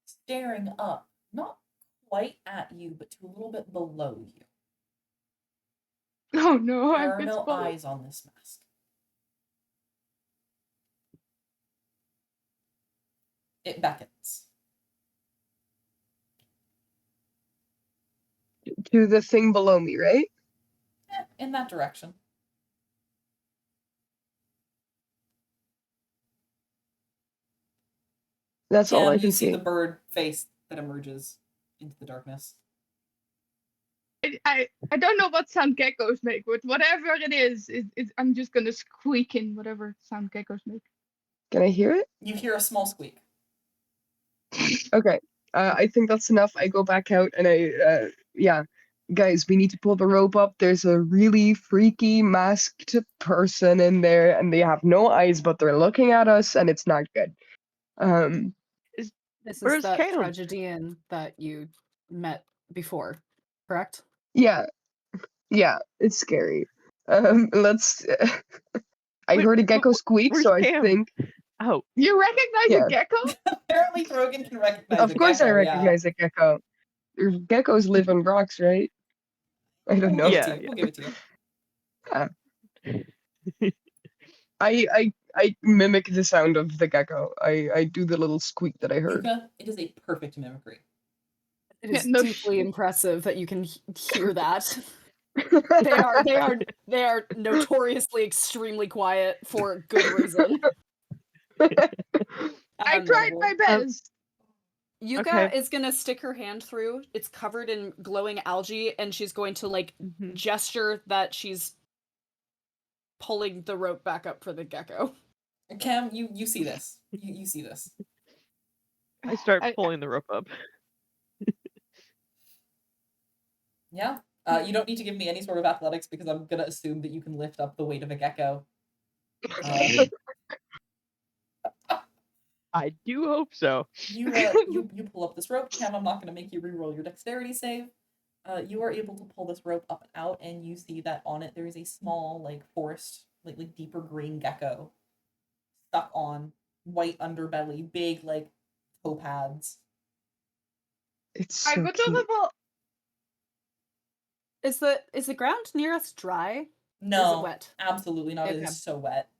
staring up, not quite at you, but to a little bit below you. Oh no, There I've are been no spotted. eyes on this mask. It beckons. To the thing below me, right? In that direction. That's all I Cam, can you see see. the bird face that emerges into the darkness. I don't know what sound geckos make, but whatever it is, I'm just gonna squeak in whatever sound geckos make. Can I hear it? You hear a small squeak. Okay. I think that's enough. I go back out and yeah. Guys, we need to pull the rope up. There's a really freaky masked person in there, and they have no eyes, but they're looking at us, and it's not good. This Where's is that Cam? tragedian that you met before, correct? Yeah, it's scary. Let's. I Wait, heard a wh- gecko wh- squeak, where's so I Cam? think. Oh, You recognize Yeah. a gecko? Apparently, Throgyn can recognize Of a course, I gecko, recognize a gecko. Geckos live in rocks, right? I Yeah. don't We'll know. give it Yeah, to you. We'll give it to you. I mimic the sound of the gecko. I do the little squeak that I heard. Yuka, it is a perfect mimicry. It Yeah, is no deeply shit. impressive that you can hear that. They are notoriously extremely quiet for good reason. I tried my best. Yuka Okay. is gonna stick her hand through. It's covered in glowing algae, and she's going to like Mhm. gesture that she's pulling the rope back up for the gecko. Cam, you see this. You see this. I start I- pulling the rope up. Yeah. You don't need to give me any sort of athletics because I'm gonna assume that you can lift up the weight of a gecko. I do hope so. You pull up this rope, Cam. I'm not gonna make you re-roll your dexterity save. You are able to pull this rope up and out, and you see that on it there is a small, like forest, like deeper green gecko stuck on, white underbelly, big like toe pads. It's I so would cute. well, Is the ground near us dry? No, Or is it wet? absolutely not. It Okay. is so wet.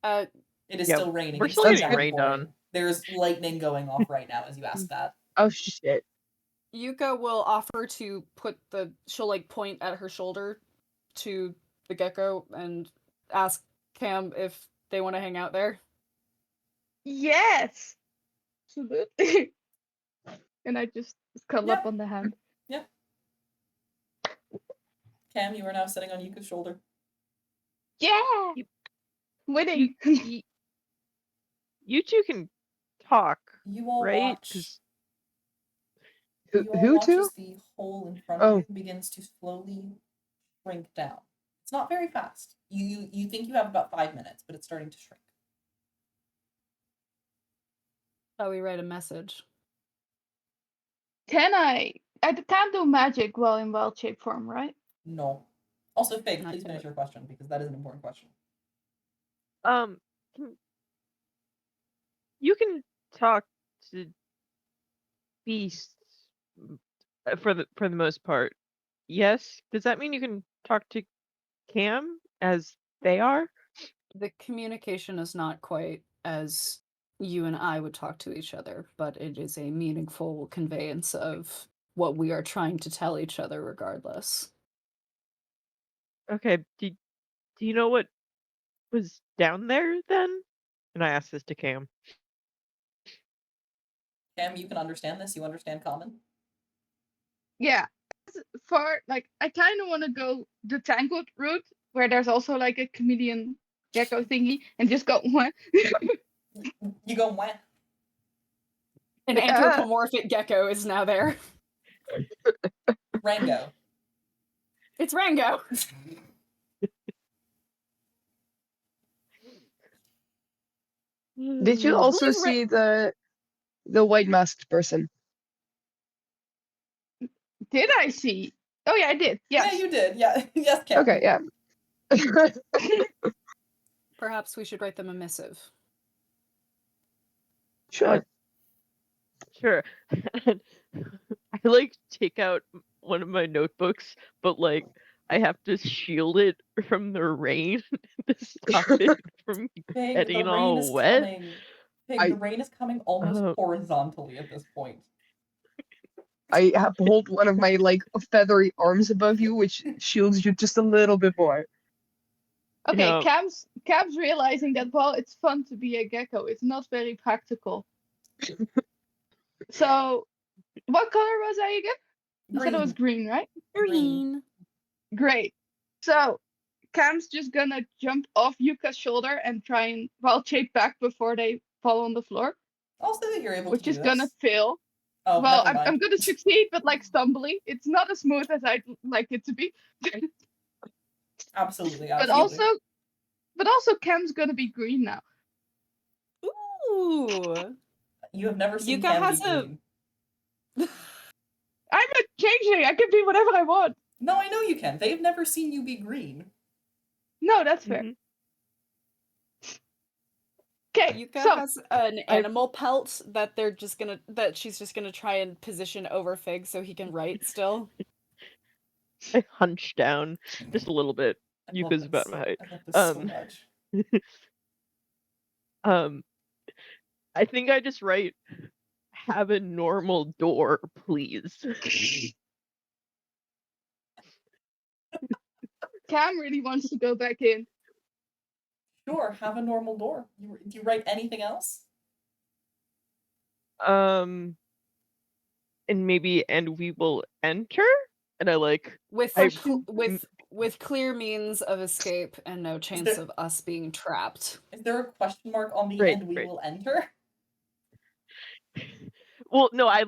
Uh, It is Yeah, still raining. we're It's still still getting rained downpouring. on. There's lightning going off right now as you ask that. Oh shit. Yuka will offer to she'll like point at her shoulder to the gecko and ask Cam if they want to hang out there. yes, absolutely. And I just cuddle up Yeah. on the hand. Yeah. Cam, you are now sitting on Yuka's shoulder. Yeah, You- winning. You two can talk, You all right? watch. 'Cause You all Who watch to? as the hole in front Oh. of you begins to slowly shrink down. It's not very fast. You think you have about 5 minutes, but it's starting to shrink. Shall we write a message? Can I can't do magic while in wild shape form, right? No. Also, Fig, Not please yet. finish your question because that is an important question. can- you can talk to beasts for the most part. Yes. Does that mean you can talk to Cam as they are? The communication is not quite as you and I would talk to each other, but it is a meaningful conveyance of what we are trying to tell each other regardless. Okay. Do you know what was down there then? And I asked this to Cam. Cam, you can understand this. You understand common. Yeah. For like, I kind of want to go the tangled route where there's also like a chameleon gecko thingy and just go. You go wah. An anthropomorphic gecko is now there. Rango. It's Rango. Did you also Who's see the white masked person? Did I see? Oh yeah, I did. Yes. Yeah, you did. Yeah. Yes, Cam. Okay, yeah. Perhaps we should write them a missive. Sure. Sure. And I like take out one of my notebooks, but like I have to shield it from the rain to stop it from Pig, the getting rain all is wet. coming. Pig, I- the rain is coming almost Oh. horizontally at this point. I have to hold one of my like feathery arms above you, which shields you just a little bit more. Okay, Yeah. Cam's realizing that while it's fun to be a gecko, it's not very practical. So, what color was I again? You said it was green, right? Green. Great. So, Cam's just gonna jump off Yuka's shoulder and try and shape back before they fall on the floor, I'll say that you're able which to is do gonna this. fail. Oh, Well, never mind. I'm gonna succeed, but like stumbly. It's not as smooth as I'd like it to be. Absolutely, But absolutely. also, Cam's gonna be green now. Ooh. You have never seen Yuka Cam has be a- green. I'm a changeling. I can be whatever I want. No, I know you can. They've never seen you be green. No, that's fair. Mhm. Okay, Yuka so has an animal pelt that she's just gonna try and position over Fig so he can write still. I hunch down just a little bit. I love Yuka's about this. my height. I love this so Um, much. I think I just write, "Have a normal door, please." Cam really wants to go back in. Sure, have a normal door. Do you write anything else? And we will enter. And I like With I- Question. with clear means of escape and no chance there- of us being trapped. Is there a question mark on the Right, end? We right. will enter. Well, no, I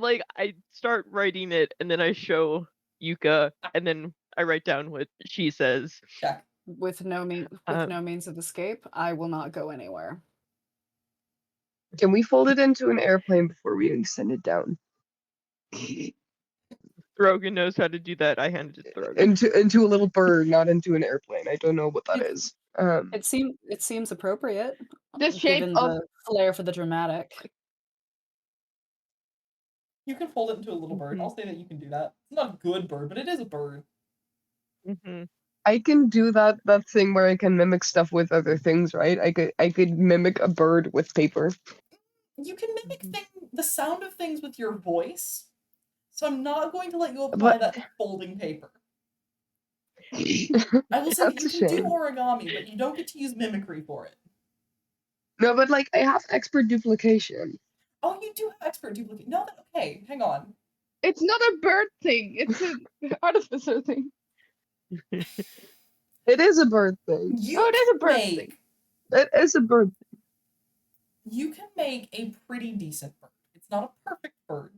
start writing it and then I show Yuka and then I write down what she says. Check. With no means of escape, I will not go anywhere. Can we fold it into an airplane before we send it down? Throgyn knows how to do that. I handed it to Throgyn. Into a little bird, not into an airplane. I don't know what that is. It seems appropriate. The shape given of the flair for the dramatic. You can fold it into a little bird. Mhm. I'll say that you can do that. It's not a good bird, but it is a bird. Mhm. I can do that thing where I can mimic stuff with other things, right? I could mimic a bird with paper. You can mimic Mhm. the sound of things with your voice. So I'm not going to let you apply But- that to folding paper. I I will say that That's you a can do shame. origami, but you don't get to use mimicry for it. No, but like I have expert duplication. Oh, you do have expert duplicate. No, okay, hang on. it's not a bird thing. It's an artificer thing. It is a bird thing. You It is a can bird make thing. It is a bird. you can make a pretty decent bird. It's not a perfect bird,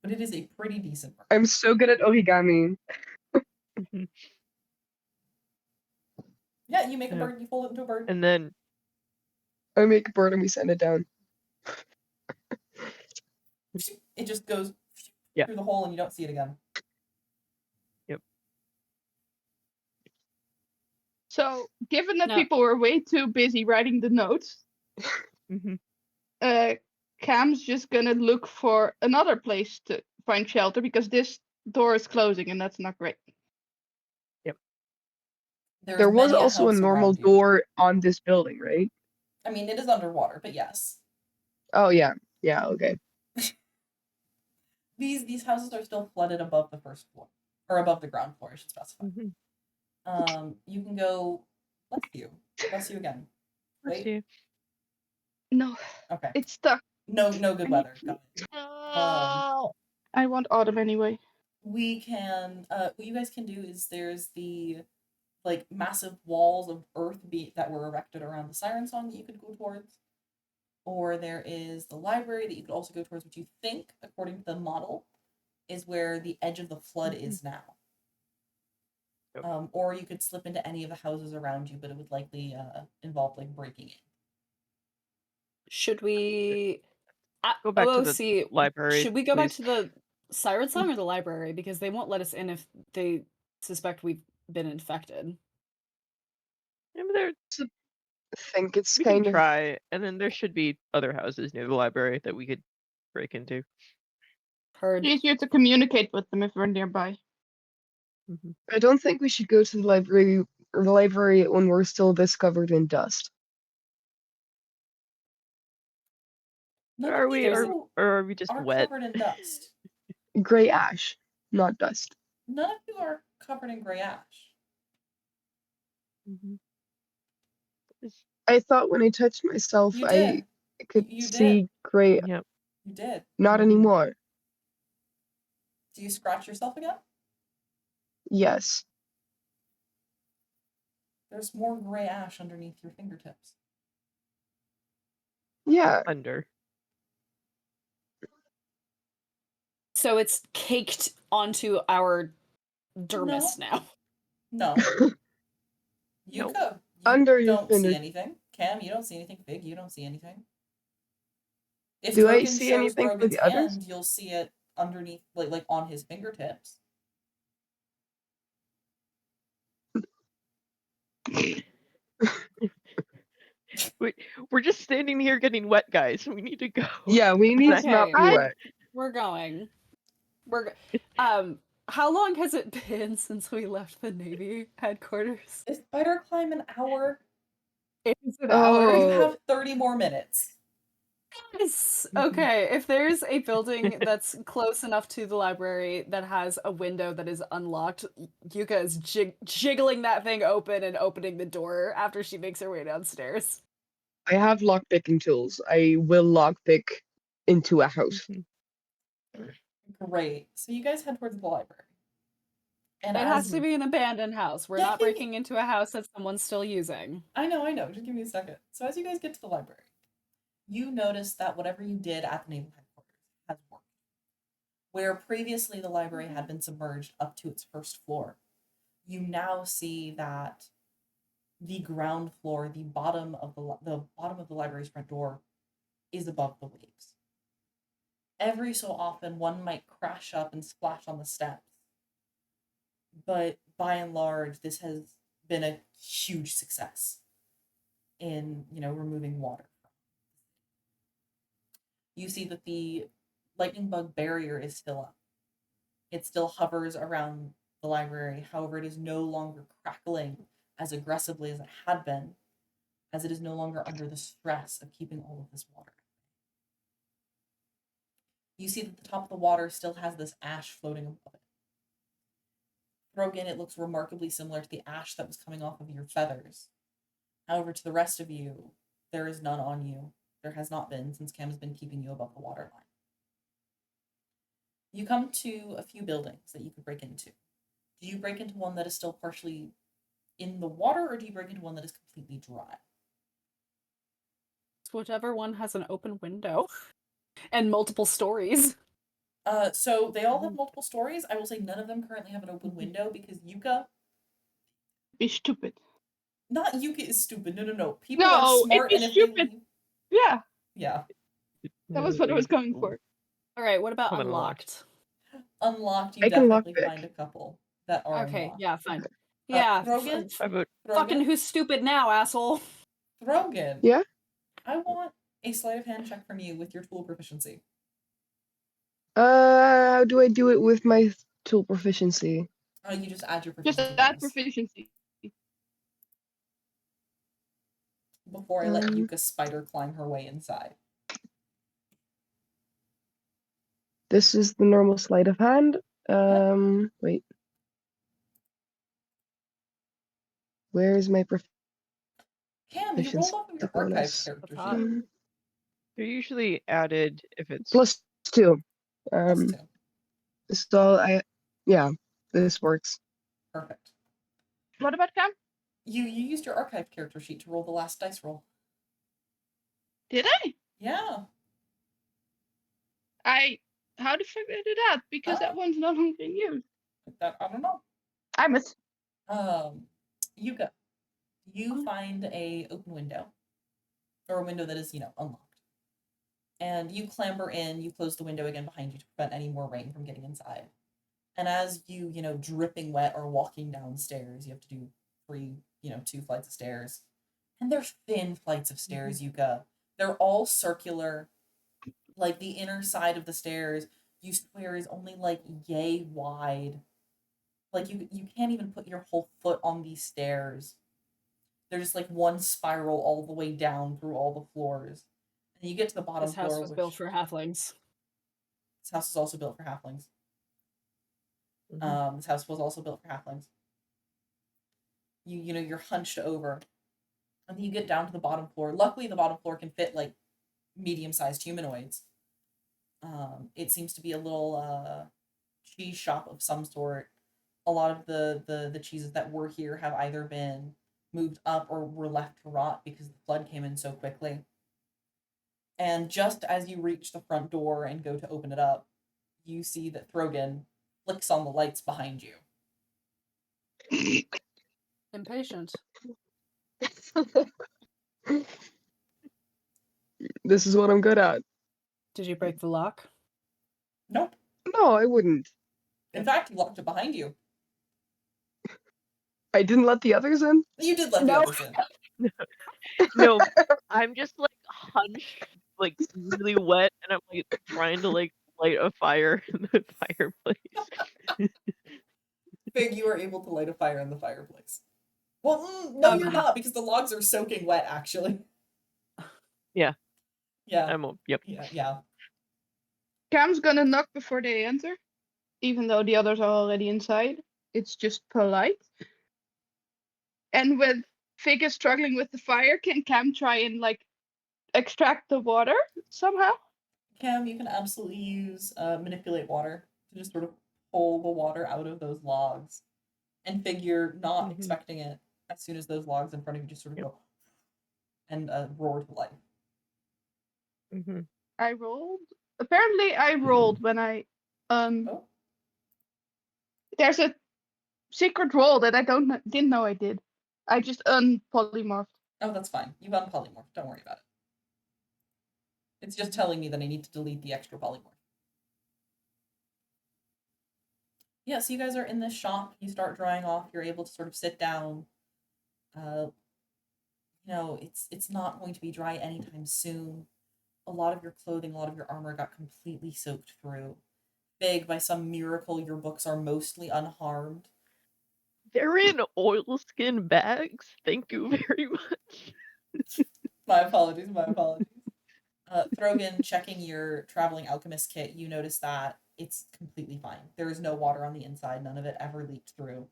but it is a pretty decent bird. I'm so good at origami. Mhm. Yeah, you make a Yeah. bird, you fold it into a bird. And then I make a bird and we send it down. It just goes Yeah. through the hole and you don't see it again. So, given that No. people were way too busy writing the notes, Mhm. Cam's just gonna look for another place to find shelter because this door is closing and that's not great. There's There was many also a house normal around you. door on this building, right? I mean, it is underwater, but yes. Oh yeah. Yeah, okay. These houses are still flooded above the first floor. Or above the ground floor, I should specify. Mhm. You can go bless you. Bless you again. Let's Wait. see. No, Okay. it's stuck. No good weather. Got it. I want autumn anyway. We can what you guys can do is there's the like massive walls of earth that were erected around the siren song that you could go towards. Or there is the library that you could also go towards, which you think, according to the model, is where the edge of the flood is now. Yep. Or you could slip into any of the houses around you, but it would likely involve like breaking in. Should we Go back to the OOC, library, should we go back please. to the Siren Song or the library? Because they won't let us in if they suspect we've been infected. Yeah, but there, I think it's we can kind of try, and then there should be other houses near the library that we could break into. Heard. It's easier to communicate with them if we're nearby. Mhm. I don't think we should go to the library when we're still this covered in dust. None Are of we, you or are we just are wet? covered in dust. Gray ash, not dust. None of you are covered in gray ash. Mhm. I thought when I touched myself, You I did. could You see did. gray. Yep. You did. Not Mhm. anymore. Do you scratch yourself again? Yes. There's more gray ash underneath your fingertips. Yeah. Under. So it's caked onto our dermis now. No. Nope. Yuka, you Under your don't see finger. anything. Cam, you don't see anything. Fig, you don't see anything. If Do I Throgyn see shows anything for Throgyn's the others? hand, you'll see it underneath, like on his fingertips. We're just standing here getting wet, guys. We need to go. Yeah, we need I- to not be I- wet. We're going. How long has it been since we left the Navy headquarters? Is spider climb an hour? It's an You hour. Oh. have 30 more minutes. Yes. Mhm. Okay, if there's a building that's close enough to the library that has a window that is unlocked, Yuka is jiggling that thing open and opening the door after she makes her way downstairs. I have lockpicking tools. I will lockpick into a house. Mhm. Great. So you guys head towards the library. And It as has to be an abandoned house. We're Yeah, not yeah, breaking into a house that someone's still using. I know. Just give me a second. So as you guys get to the library, you notice that whatever you did at the naval headquarters has worked. Where previously the library had been submerged up to its first floor, you now see that the ground floor, the bottom of the library's front door, is above the waves. Every so often, one might crash up and splash on the steps, but by and large, this has been a huge success in removing water. You see that the lightning bug barrier is still up. It still hovers around the library. However, it is no longer crackling as aggressively as it had been, as it is no longer under the stress of keeping all of this water. You see that the top of the water still has this ash floating above it. Throgyn, it looks remarkably similar to the ash that was coming off of your feathers. However, to the rest of you, there is none on you. There has not been since Cam has been keeping you above the waterline. You come to a few buildings that you could break into. Do you break into one that is still partially in the water, or do you break into one that is completely dry? It's whichever one has an open window and multiple stories. So they all have multiple stories. I will say none of them currently have an open window because Yuka, Be stupid. not Yuka is stupid. No. People No, are smart, it'd and be if they stupid. leave, Yeah, yeah, that was what I was going for. All right, what about Come on, unlocked? unlocked, you I can definitely lockpick. find a couple that are Okay, unlocked. yeah, fine. Yeah, Throgyn, How about fucking who's stupid now, asshole? Throgyn. Yeah? I want a sleight of hand check from you with your tool proficiency. How do I do it with my tool proficiency? You just add your Just proficiency that bonus. proficiency. Before I let Yuka spider climb her way inside. This is the normal sleight of hand. Wait. Where's my Cam, you rolled off of your archive bonus? character That's hot. sheet. they're usually added if it's +2. Plus 2. So yeah, this works. Perfect. What about Cam? You used your archive character sheet to roll the last dice roll. Did I? Yeah. How the fuck did I do that? Because that one's no longer in use. That I don't know. I must. Yuka, you find a open window, or a window that is unlocked. And you clamber in, you close the window again behind you to prevent any more rain from getting inside. And as you, dripping wet are walking downstairs, you have to do 2 flights of stairs. And they're thin flights of stairs, Yuka. They're all circular. Like the inner side of the stairs, you swear is only like yay wide. Like you can't even put your whole foot on these stairs. They're just like one spiral all the way down through all the floors. And you get to the bottom This house floor, was which built for halflings. this house is also built for halflings. Mhm. This house was also built for halflings. You're hunched over, and then you get down to the bottom floor. Luckily, the bottom floor can fit like medium-sized humanoids. It seems to be a little cheese shop of some sort. A lot of the cheeses that were here have either been moved up or were left to rot because the flood came in so quickly. And just as you reach the front door and go to open it up, you see that Throgyn flicks on the lights behind you. Impatient. This is what I'm good at. Did you break the lock? Nope. No, I wouldn't. In fact, you locked it behind you. I didn't let the others in? You did let the No. others in. No, I'm just like hunched, like really wet, and I'm like trying to like light a fire in the fireplace. Fig, you are able to light a fire in the fireplace. Well, no, you're not, because the logs are soaking wet, actually. Yeah. Yeah. Yep. Yeah. Cam's gonna knock before they enter, even though the others are already inside. It's just polite. And with Fig is struggling with the fire, can Cam try and like extract the water somehow? Cam, you can absolutely use manipulate water to just sort of pull the water out of those logs. And Fig, you're not expecting it as soon as those logs in front of you just sort of go and roar to life. Mm-hmm. I rolled. Apparently, I rolled when I Oh. There's a secret roll that I didn't know I did. I just unpolymorphed. Oh, that's fine. You've unpolymorphed. Don't worry about it. It's just telling me that I need to delete the extra polymorph. Yeah, so you guys are in this shop. You start drying off. You're able to sort of sit down. It's not going to be dry anytime soon. A lot of your clothing, a lot of your armor got completely soaked through. Fig, by some miracle, your books are mostly unharmed. They're in oilskin bags. Thank you very much. My apologies. Throgyn, checking your traveling alchemist kit, you notice that it's completely fine. There is no water on the inside. None of it ever leaked through.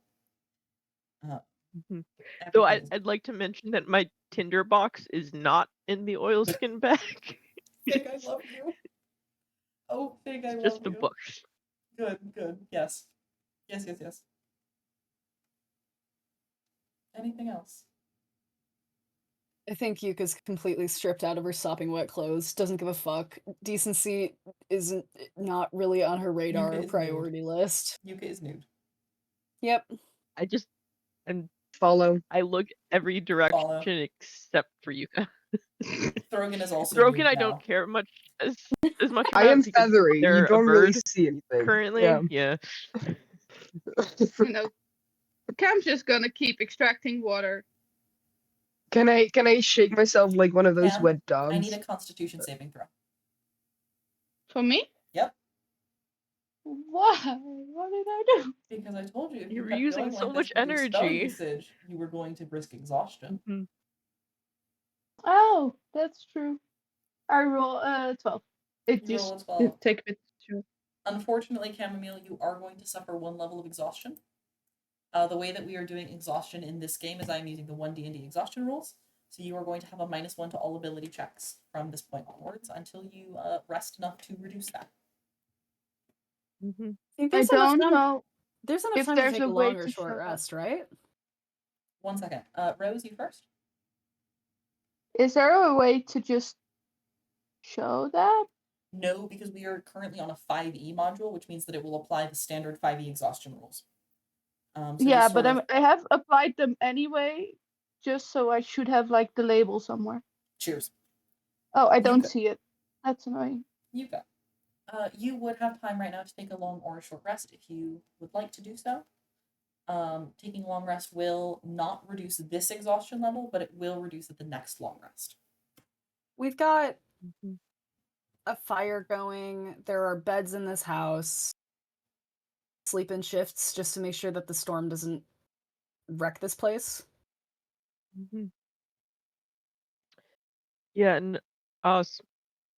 Though I'd like to mention that my Tinder box is not in the oilskin bag. Fig, I love you. Oh, Fig, I love you. It's just a book. Good. Yes. Anything else? I think Yuka's completely stripped out of her sopping wet clothes, doesn't give a fuck. Decency isn't not really on her radar Yuka or is priority list. Yuka is nude. Yep. And Follow. I look every direction Follow. except for Yuka. Throgyn is also Throgyn, nude I now. don't care much as much I about am because feathery. they're You don't a really bird see anything. currently. Yeah. Cam's just gonna keep extracting water. Can I shake myself like one of those Cam, wet dogs? I need a Constitution saving throw. For me? Yep. Why? What did I do? Because I told you if You you were kept using going so like much this with your spell energy. usage, you were going to risk exhaustion. Mm-hmm. Oh, that's true. I roll 12. It You just roll a 12. take a bit too. Unfortunately, Chamomile, you are going to suffer 1 level of exhaustion. The way that we are doing exhaustion in this game is I'm using the 1D&D exhaustion rules. So you are going to have a -1 to all ability checks from this point onwards until you rest enough to reduce that. Mm-hmm. I don't know. There's enough if time to there's take a a way long or to short show that. rest, right? 1 second. Rose, you first? Is there a way to just show that? No, because we are currently on a 5e module, which means that it will apply the standard 5e exhaustion rules. So Yeah, just but sort of- I have applied them anyway, just so I should have like the label somewhere. Cheers. Oh, I don't Yuka. see it. That's annoying. Yuka. You would have time right now to take a long or a short rest if you would like to do so. Taking a long rest will not reduce this exhaustion level, but it will reduce at the next long rest. We've got Mhm. a fire going. There are beds in this house. Sleep in shifts just to make sure that the storm doesn't wreck this place. Mhm. Yeah, and us,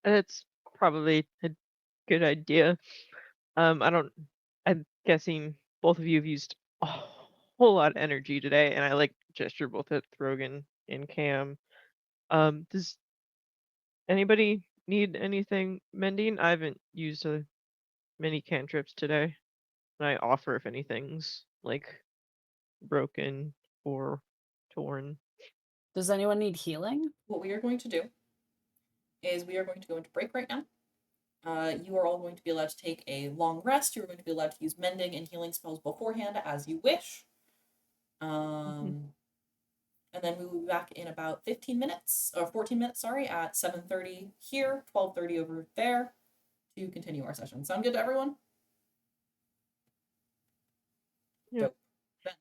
it's probably a good idea. I'm guessing both of you have used a whole lot of energy today, and I like gesture both at Throgyn and Cam. Does anybody need anything mending? I haven't used many cantrips today, and I offer if anything's like broken or torn. Does anyone need healing? What we are going to do is we are going to go into break right now. You are all going to be allowed to take a long rest. You are going to be allowed to use mending and healing spells beforehand as you wish. And then we will be back in about 15 minutes, or 14 minutes, sorry, at 7:30 here, 12:30 over there, to continue our session. Sound good to everyone? Yep. Dope. Then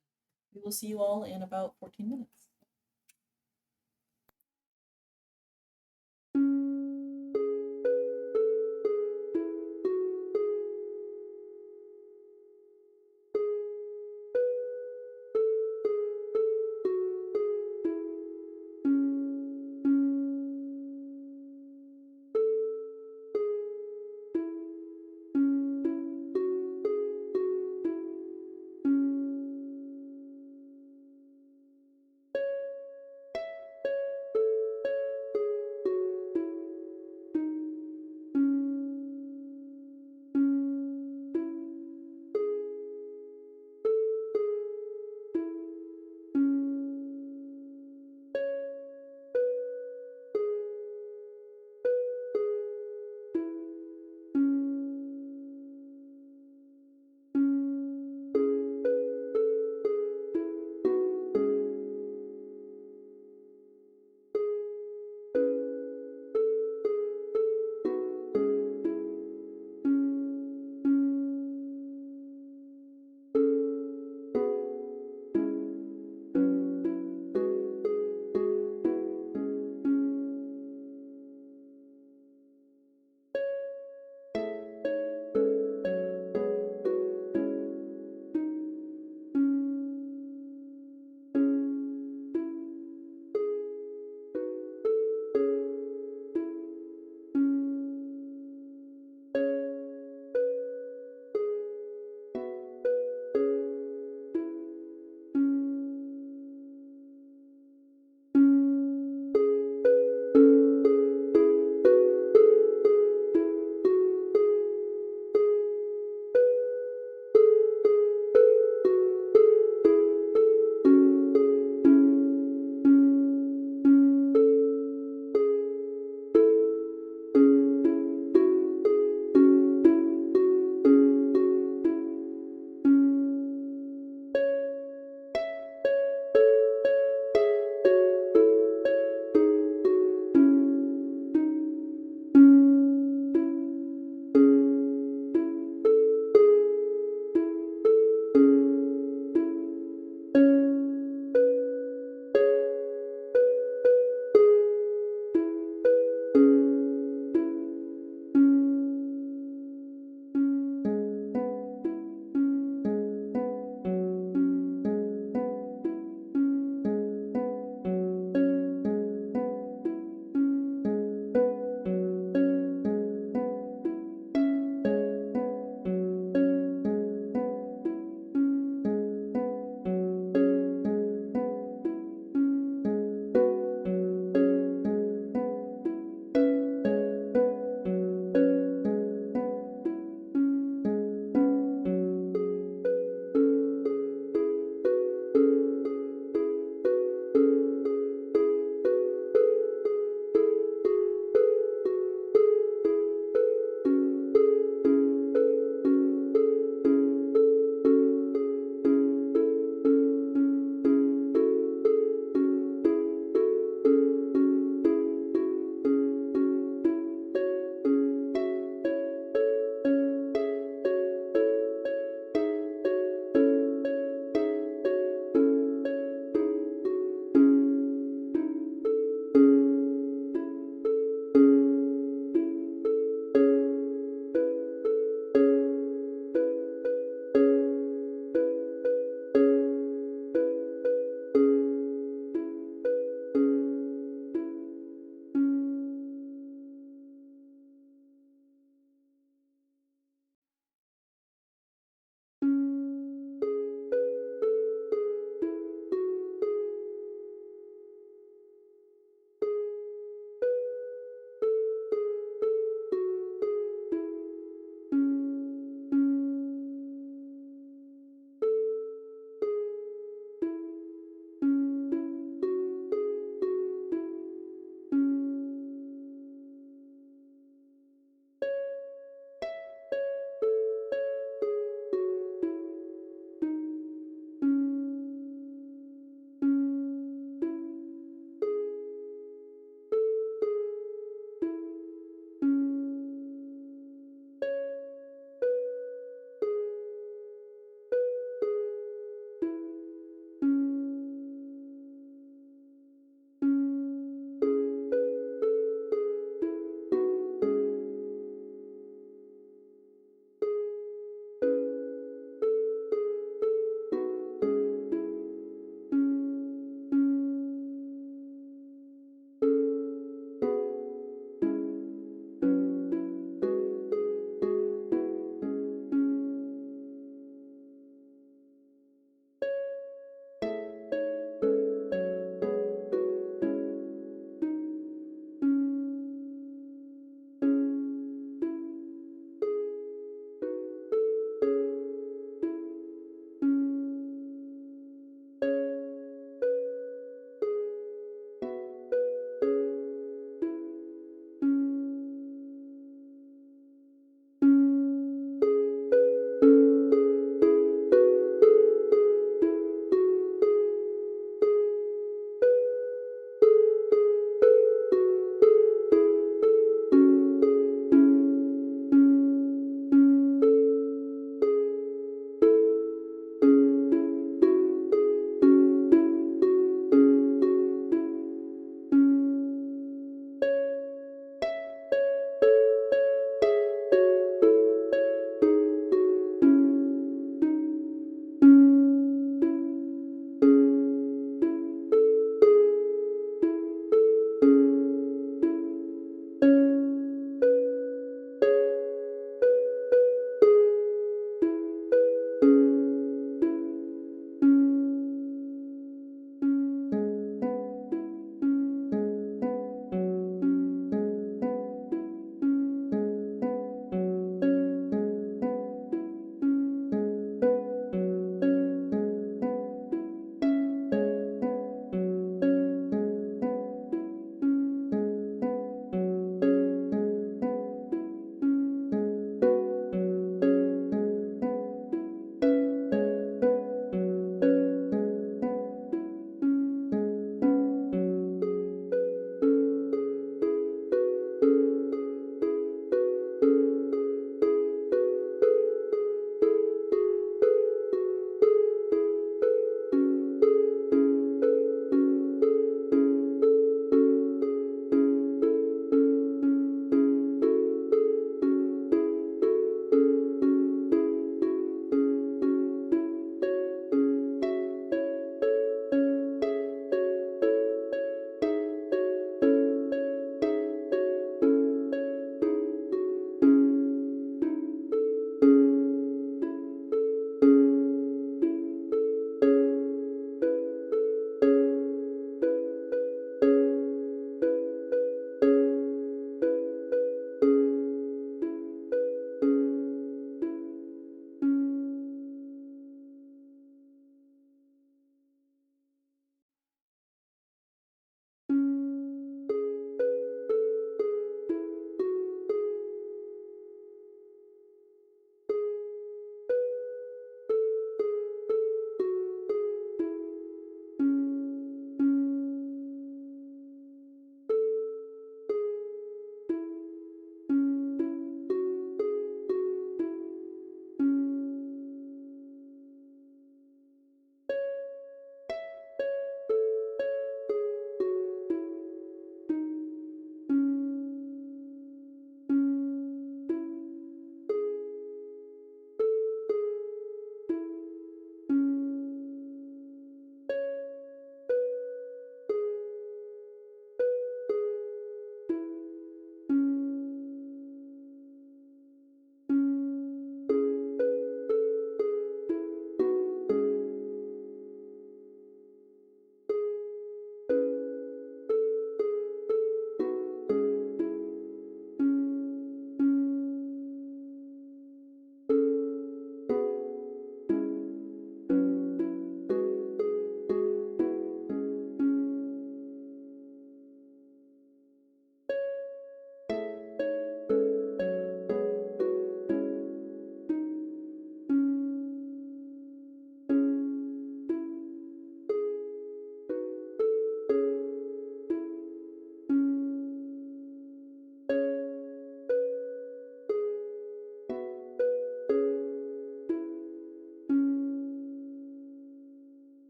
we will see you all in about 14 minutes.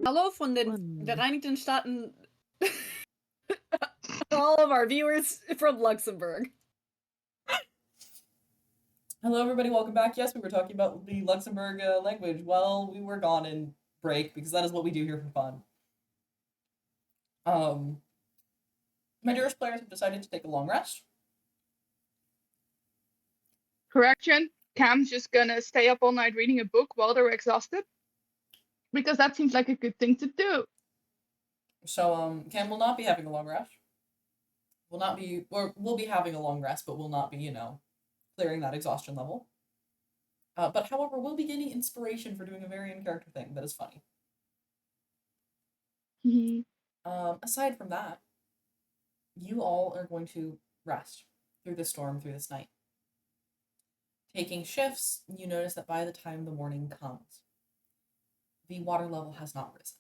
Hallo von den Vereinigten Staaten. All of our viewers from Luxembourg. Hello, everybody. Welcome back. Yes, we were talking about the Luxembourg language while we were gone in break, because that is what we do here for fun. My dearest players have decided to take a long rest. Correction. Cam's just gonna stay up all night reading a book while they're exhausted. Because that seems like a good thing to do. So, Cam will not be having a long rest. Will not be, or will be having a long rest, but will not be, clearing that exhaustion level. But however, we'll be gaining inspiration for doing a very in-character thing that is funny. Aside from that, you all are going to rest through the storm, through this night. Taking shifts, you notice that by the time the morning comes, the water level has not risen.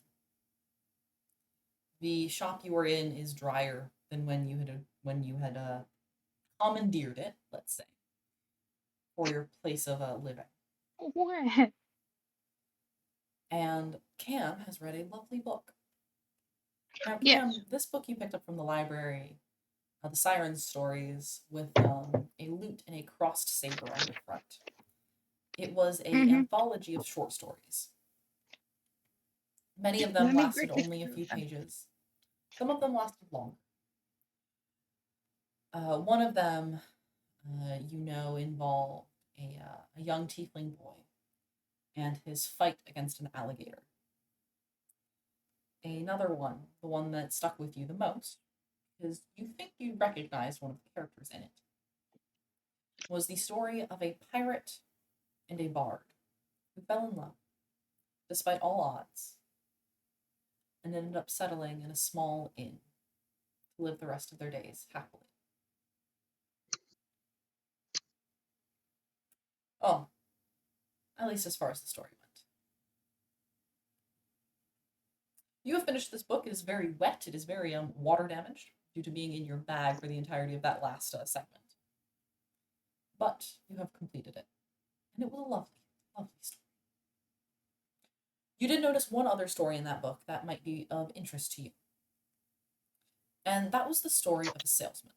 The shop you were in is drier than when you had commandeered it, let's say, for your place of living. What? And Cam has read a lovely book. Now, Cam, Yes. this book you picked up from the library, the Siren Stories, with a lute and a crossed saber on the front. It was an anthology of short stories. Many of them Let me lasted break this only a few open. pages. Some of them lasted longer. One of them, involved a young tiefling boy and his fight against an alligator. Another one, the one that stuck with you the most, because you think you recognized one of the characters in it, was the story of a pirate and a bard who fell in love, despite all odds, and ended up settling in a small inn to live the rest of their days happily. Oh, at least as far as the story went. You have finished this book. It is very wet. It is very water damaged due to being in your bag for the entirety of that last segment. But you have completed it, and it was a lovely, lovely story. You did notice one other story in that book that might be of interest to you, and that was the story of a salesman.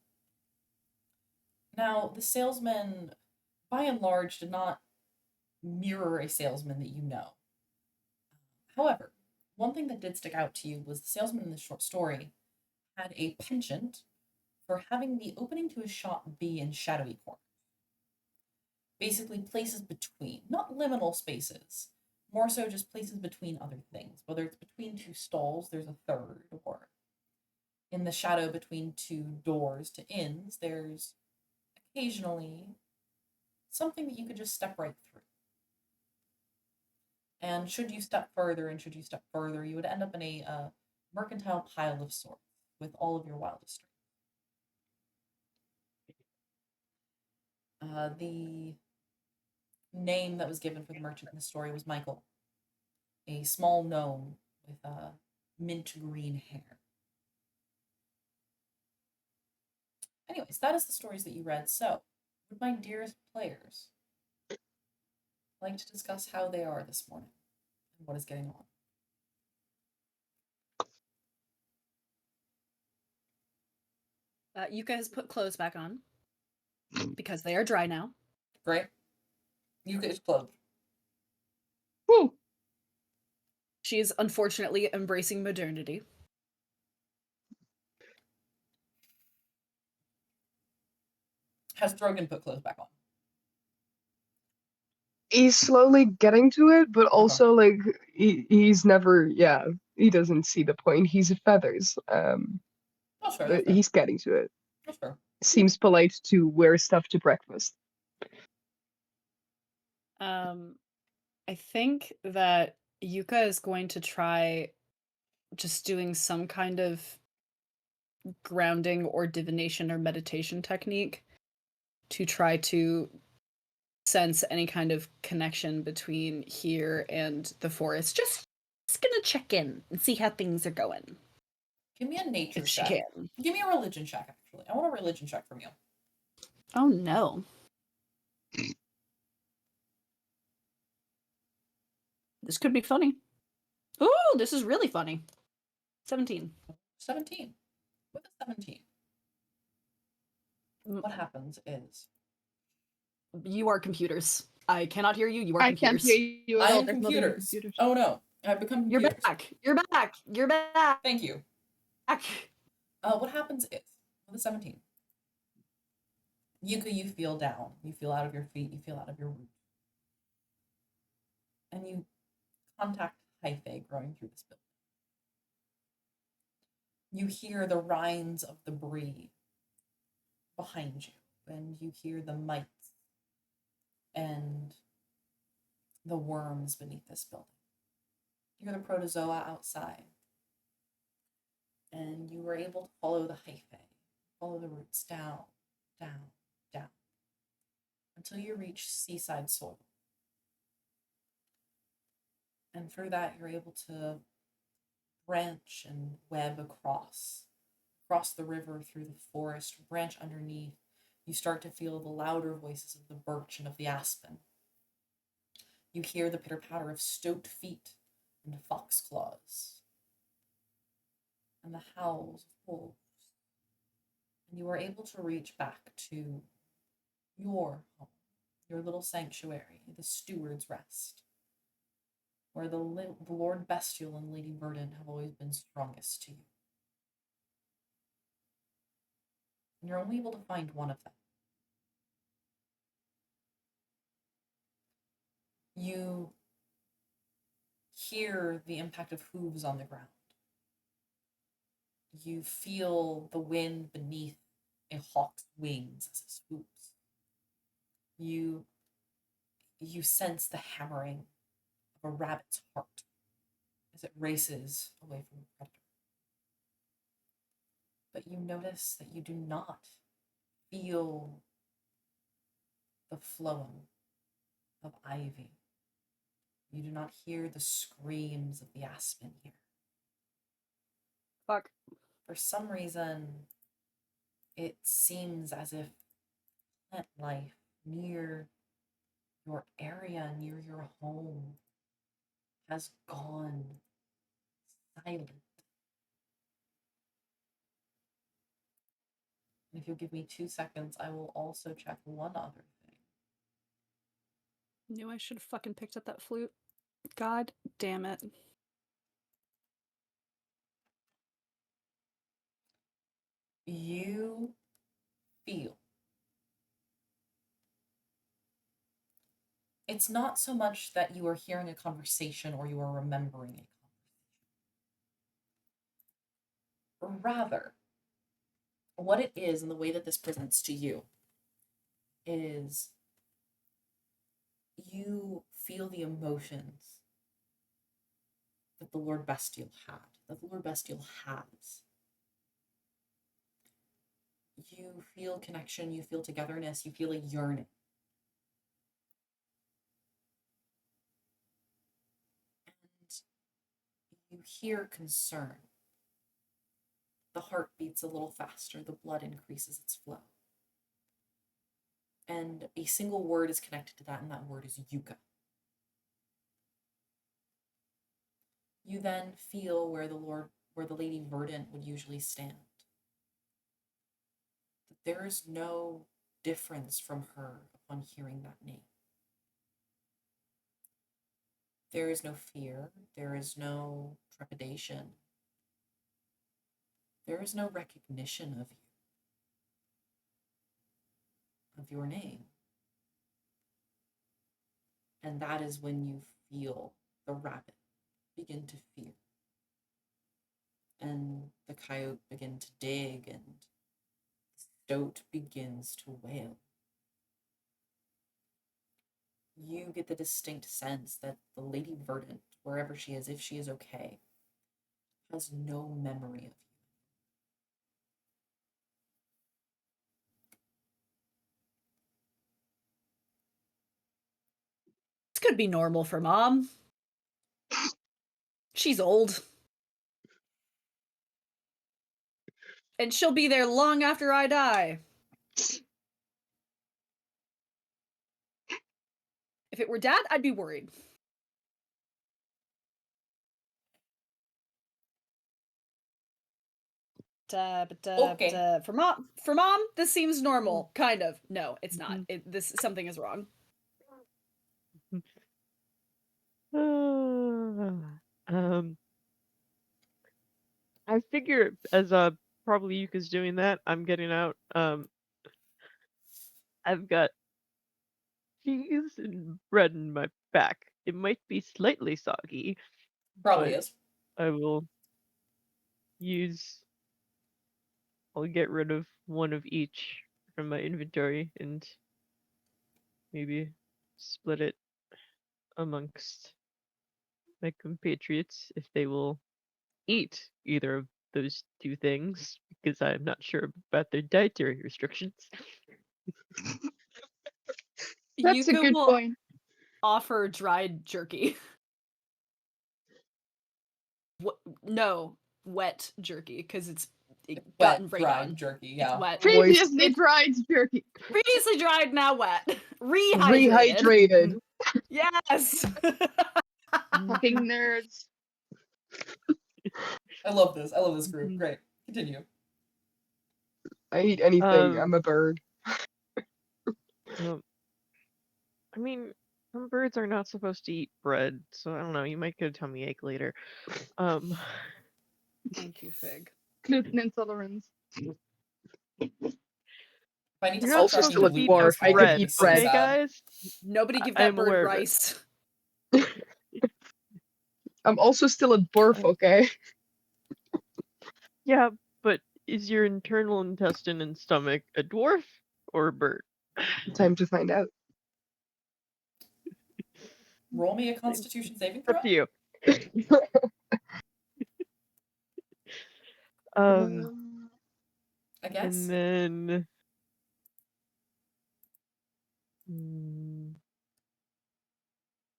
Now, the salesman, by and large, did not mirror a salesman that you know. However, one thing that did stick out to you was the salesman in this short story had a penchant for having the opening to his shop be in shadowy corners. Basically, places between, not liminal spaces, more so just places between other things. Whether it's between two stalls, there's a third, or in the shadow between two doors to inns, there's occasionally something that you could just step right through. And should you step further, you would end up in a mercantile pile of sorts with all of your wildest dreams. The name that was given for the merchant in the story was Michael, a small gnome with mint green hair. Anyways, that is the stories that you read. So, would my dearest players like to discuss how they are this morning and what is getting on? Yuka has put clothes back on because they are dry now. Great. Yuka is clothed. Woo! She is unfortunately embracing modernity. Has Throgyn put clothes back on? He's slowly getting to it, but also like he's never, he doesn't see the point. He's feathers. That's fair. But he's getting to it. That's fair. Seems polite to wear stuff to breakfast. I think that Yuka is going to try just doing some kind of grounding or divination or meditation technique to try to sense any kind of connection between here and the forest. Just gonna check in and see how things are going. Give me a nature If she check. can. Give me a religion check, actually. I want a religion check from you. Oh no. This could be funny. Ooh, this is really funny. 17. 17. With a 17, Mm. what happens is You are computers. I cannot hear you. You are I can't computers. hear you at I all. am There's not even computers. computers. Oh no, I've become You're computers. back. You're back. You're back. Thank you. What happens is, with a 17, Yuka, you feel down. You feel out of your feet. You feel out of your root. And you contact hyphae growing through this building. You hear the rinds of the brie behind you, and you hear the mites and the worms beneath this building. You hear the protozoa outside, and you were able to follow the hyphae, follow the roots down, down, down, until you reach seaside soil. And through that, you're able to branch and web across the river, through the forest, branch underneath. You start to feel the louder voices of the birch and of the aspen. You hear the pitter-patter of stoat feet and fox claws, and the howls of wolves. And you are able to reach back to your home, your little sanctuary, the Steward's Rest, where the Lord Bestial and Lady Verdant have always been strongest to you. And you're only able to find one of them. You hear the impact of hooves on the ground. You feel the wind beneath a hawk's wings as it swoops. You sense the hammering of a rabbit's heart as it races away from the predator. But you notice that you do not feel the flowing of ivy. You do not hear the screams of the aspen here. Fuck. For some reason, it seems as if plant life near your area, near your home, has gone silent. And if you'll give me 2 seconds, I will also check one other thing. Knew I should have fucking picked up that flute. God damn it. You feel. It's not so much that you are hearing a conversation or you are remembering a conversation. Rather, what it is and the way that this presents to you is you feel the emotions that the Lord Bestial had, that the Lord Bestial has. You feel connection, you feel togetherness, you feel a yearning. And you hear concern. The heart beats a little faster, the blood increases its flow. And a single word is connected to that, and that word is Yuka. You then feel where the Lady Verdant would usually stand. That there is no difference from her upon hearing that name. There is no fear, there is no trepidation, there is no recognition of you, of your name. And that is when you feel the rabbit begin to fear, and the coyote begin to dig, and the stoat begins to wail. You get the distinct sense that the Lady Verdant, wherever she is, if she is okay, has no memory of you. This could be normal for Mom. She's old. And she'll be there long after I die. If it were Dad, I'd be worried. Okay. For mom, this seems normal. Kind of. No, it's not. Something is wrong. I figure as probably Yuka's doing that, I'm getting out. I've got cheese and bread in my back. It might be slightly soggy. Probably but is. I will use. I'll get rid of one of each from my inventory and maybe split it amongst my compatriots if they will eat either of those two things, because I'm not sure about their dietary restrictions. That's a Yuka good will point. offer dried jerky. No, wet jerky, because it's gotten Wet, right dried on. jerky, It's yeah. wet. Previously dried jerky. Previously dried, now wet. Rehydrated. Rehydrated. Yes. Fucking nerds. I love this. I love this group. Great. Continue. I eat anything. I'm a bird. Well, I mean, some birds are not supposed to eat bread, so I don't know. You might get a tummy ache later. Thank you, Fig. Gluten intolerance. If I need to You're start not Also tracking still a gluten dwarf. counts, I more, can it'd bread, be eat so bread. okay, sad. guys? Nobody give I that am bird aware of it. rice. I'm also still a dwarf, okay? Yeah, but is your internal intestine and stomach a dwarf or a bird? Time to find out. Roll me a Constitution saving Up throw. to you. I guess. And then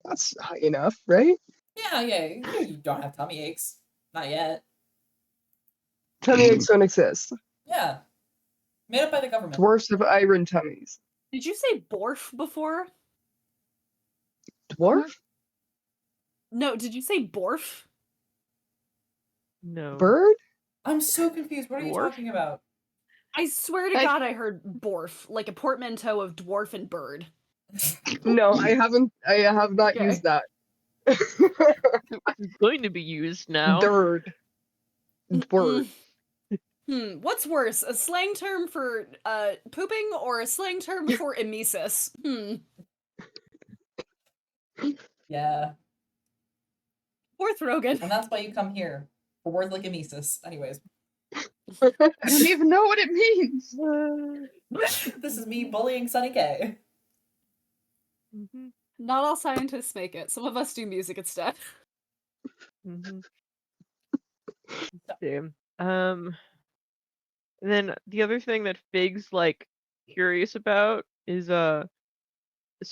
That's high enough, right? Yeah. You don't have tummy aches. Not yet. Tummy aches don't exist. Yeah. Made up by the government. Dwarfs have iron tummies. Did you say borf before? Dwarf? No, did you say borf? no. Bird? I'm so confused. What are you Dwarf? talking about? I swear to God, I heard borf, like a portmanteau of dwarf and bird. No, I haven't. I have not Okay. used that. It's going to be used now. Bird. Bird. What's worse, a slang term for pooping or a slang term for emesis? Yeah. Poor Throgyn. And that's why you come here. For words like emesis. Anyways. I don't even know what it means. This is me bullying Sunny K. Not all scientists make it. Some of us do music instead. Damn. And then the other thing that Fig's like curious about is so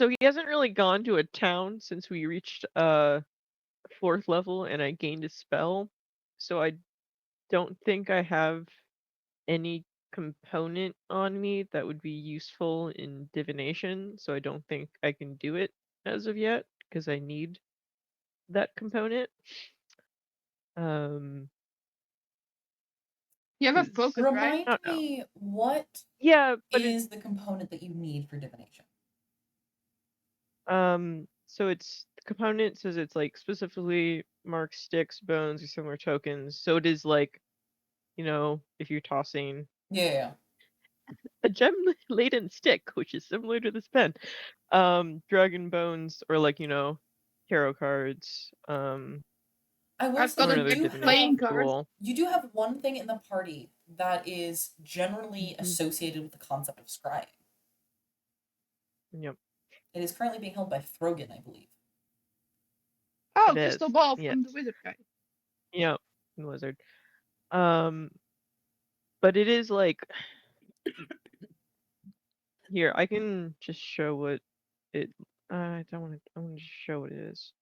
he hasn't really gone to a town since we reached 4th level and I gained a spell. So I don't think I have any component on me that would be useful in divination, so I don't think I can do it as of yet because I need that component. You have a focus, right? Remind me what but is the component that you need for divination? So it's the component says it's like specifically marks, sticks, bones, or similar tokens. So it is like, if you're tossing Yeah. a gem-laden stick, which is similar to this pen, dragon bones, or like tarot cards. I will I've say got a you big do playing have, card. you do have one thing in the party that is generally associated with the concept of scrying. Yep. It is currently being held by Throgyn, I believe. Oh, It crystal is, ball yes. from the wizard guy. Yep, the wizard. But it is like here, I can just show what it I want to show what it is.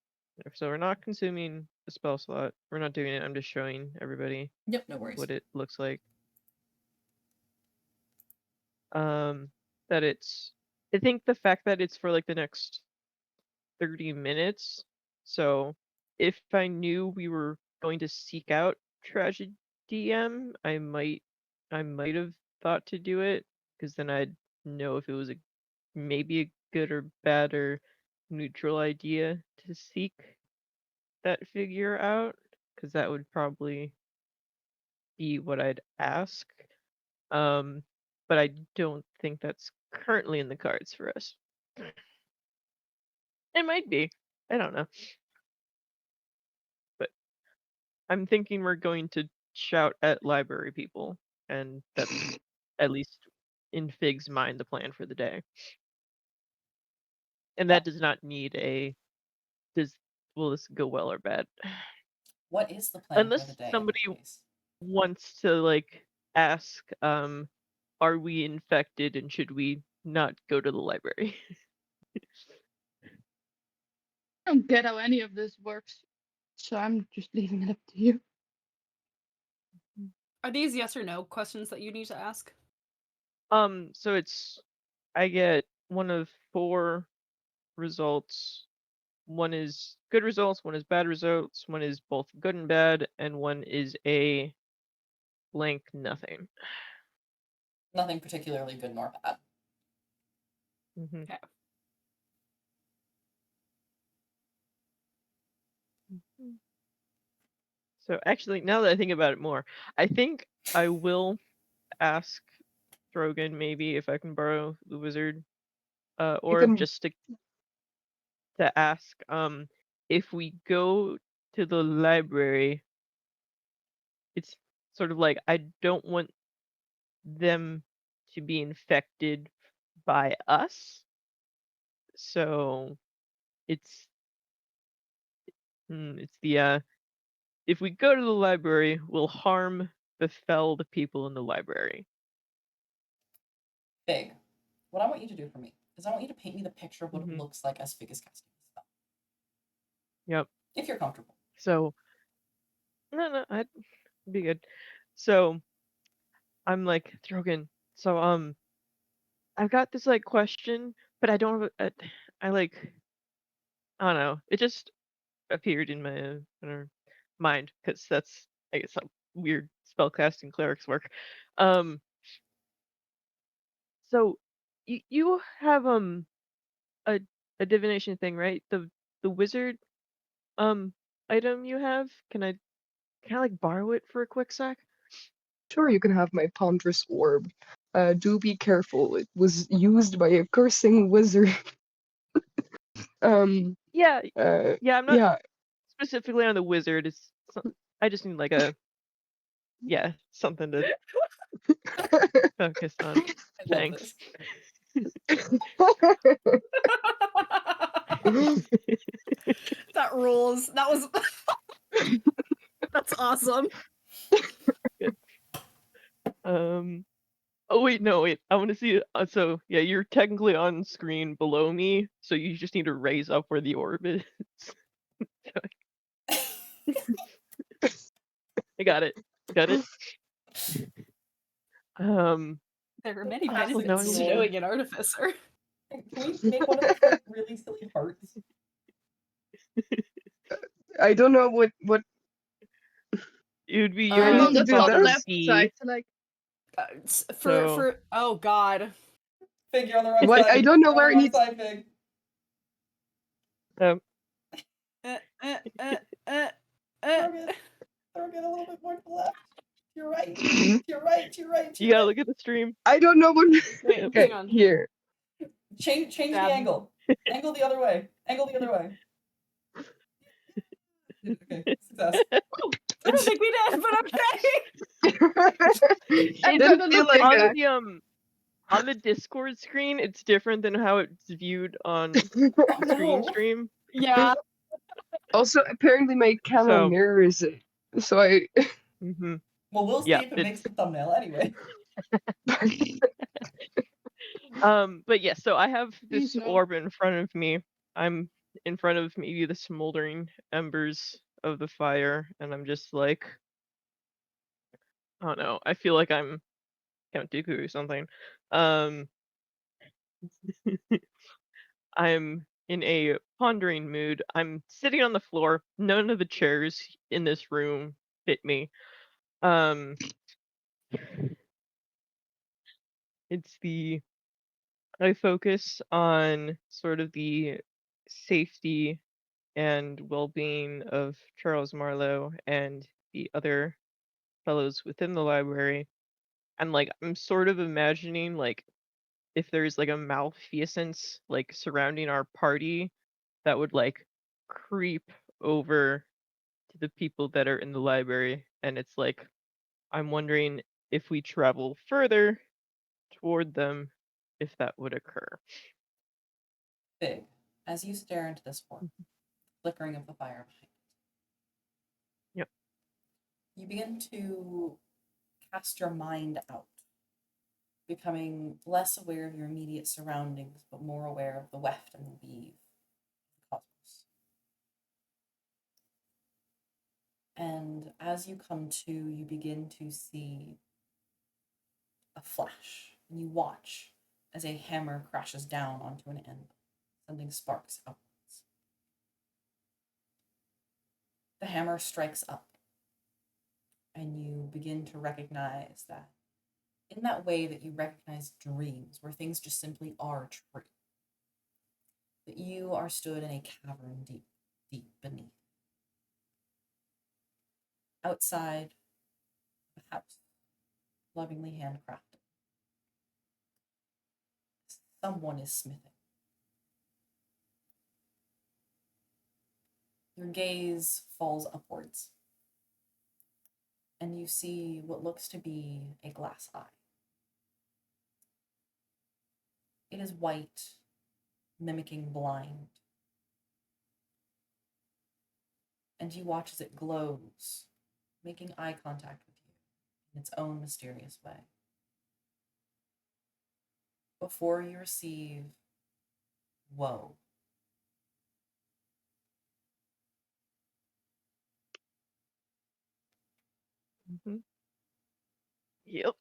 So we're not consuming a spell slot. We're not doing it. I'm just showing everybody Yep, no worries. what it looks like. That it's I think the fact that it's for like the next 30 minutes. So if I knew we were going to seek out tragedy DM, I might have thought to do it, because then I'd know if it was maybe a good or bad or neutral idea to seek that figure out, because that would probably be what I'd ask. But I don't think that's currently in the cards for us. It might be. I don't know. But I'm thinking we're going to shout at library people, and that's at least in Fig's mind the plan for the day. And that does not need will this go well or bad? What is the plan for the Unless day? somebody in this case? wants to like ask, are we infected and should we not go to the library? I don't get how any of this works, so I'm just leaving it up to you. Are these yes or no questions that you need to ask? So I get one of 4 results. One is good results, one is bad results, one is both good and bad, and one is a blank nothing. Nothing particularly good nor bad. Mm-hmm. Okay. So actually, now that I think about it more, I think I will ask Throgyn maybe if I can borrow the wizard, or can- just to ask, if we go to the library, it's sort of like I don't want them to be infected by us. So it's the if we go to the library, we'll befell the people in the library. Fig, what I want you to do for me is I want you to paint me the picture of what Mhm. it looks like as Fig is casting the spell. Yep. If you're comfortable. So no, I'd be good. So I'm like, Throgyn, so I've got this like question, but I don't have I don't know. It just appeared in my mind, because that's, I guess, how weird spellcasting clerics work. So you have a divination thing, right? The wizard item you have. Can I like borrow it for a quick sec? Sure, you can have my ponderous orb. Do be careful. It was used by a cursing wizard. Yeah, yeah. I'm not Yeah. specifically on the wizard. I just need like something to focus on. I love Thanks. this. That rules. That was that's awesome. Good. Oh wait, no, wait. I want to see it. So yeah, you're technically on screen below me, so you just need to raise up where the orb is. I got it. Got it. There are many Perhaps benefits now to it's knowing an artificer. Can we make one of those like really silly hearts? I don't know what It would be I yours I'm need on the to do top this? left C. side, so like So- For oh god. Fig, you're on the wrong What? side. I don't know You're where on it the wrong needs. side, Fig. Throw it a little bit more to the left. To your right. To your right. To your right. To You your gotta right. look at the stream. I don't know what. Wait, Okay, hang on. here. Change the Dab. angle. Angle the other way. Angle the other way. Okay, success. I don't think we did, but okay. I'm Didn't gonna feel look like back. On the Discord screen, it's different than how it's viewed on Oh, screen no. stream. Yeah. Also, apparently my camera So- mirrors it, so I. Mm-hmm. Well, we'll see Yeah, if it makes the thumbnail anyway. But yeah, so I have this Please no. orb in front of me. I'm in front of maybe the smoldering embers of the fire, and I'm just like, I don't know. I feel like I'm Count Dooku or something. I'm in a pondering mood. I'm sitting on the floor. None of the chairs in this room fit me. Um, I focus on sort of the safety and well-being of Charles Marlowe and the other fellows within the library. And like I'm sort of imagining like if there's like a malfeasance like surrounding our party that would like creep over to the people that are in the library. And it's like I'm wondering if we travel further toward them, if that would occur. Big, as you stare into this orb, flickering of the fire behind it. Yep. You begin to cast your mind out, becoming less aware of your immediate surroundings, but more aware of the weft and the weave of the cosmos. And as you come to, you begin to see a flash, and you watch as a hammer crashes down onto an anvil, sending sparks upwards. The hammer strikes up, and you begin to recognize that in that way that you recognize dreams, where things just simply are true, that you are stood in a cavern deep, deep beneath. Outside the house, lovingly handcrafted, someone is smithing. Your gaze falls upwards, and you see what looks to be a glass eye. It is white, mimicking blind, and you watch as it glows, making eye contact with you in its own mysterious way. Before you receive woe. Mm-hmm. Yep.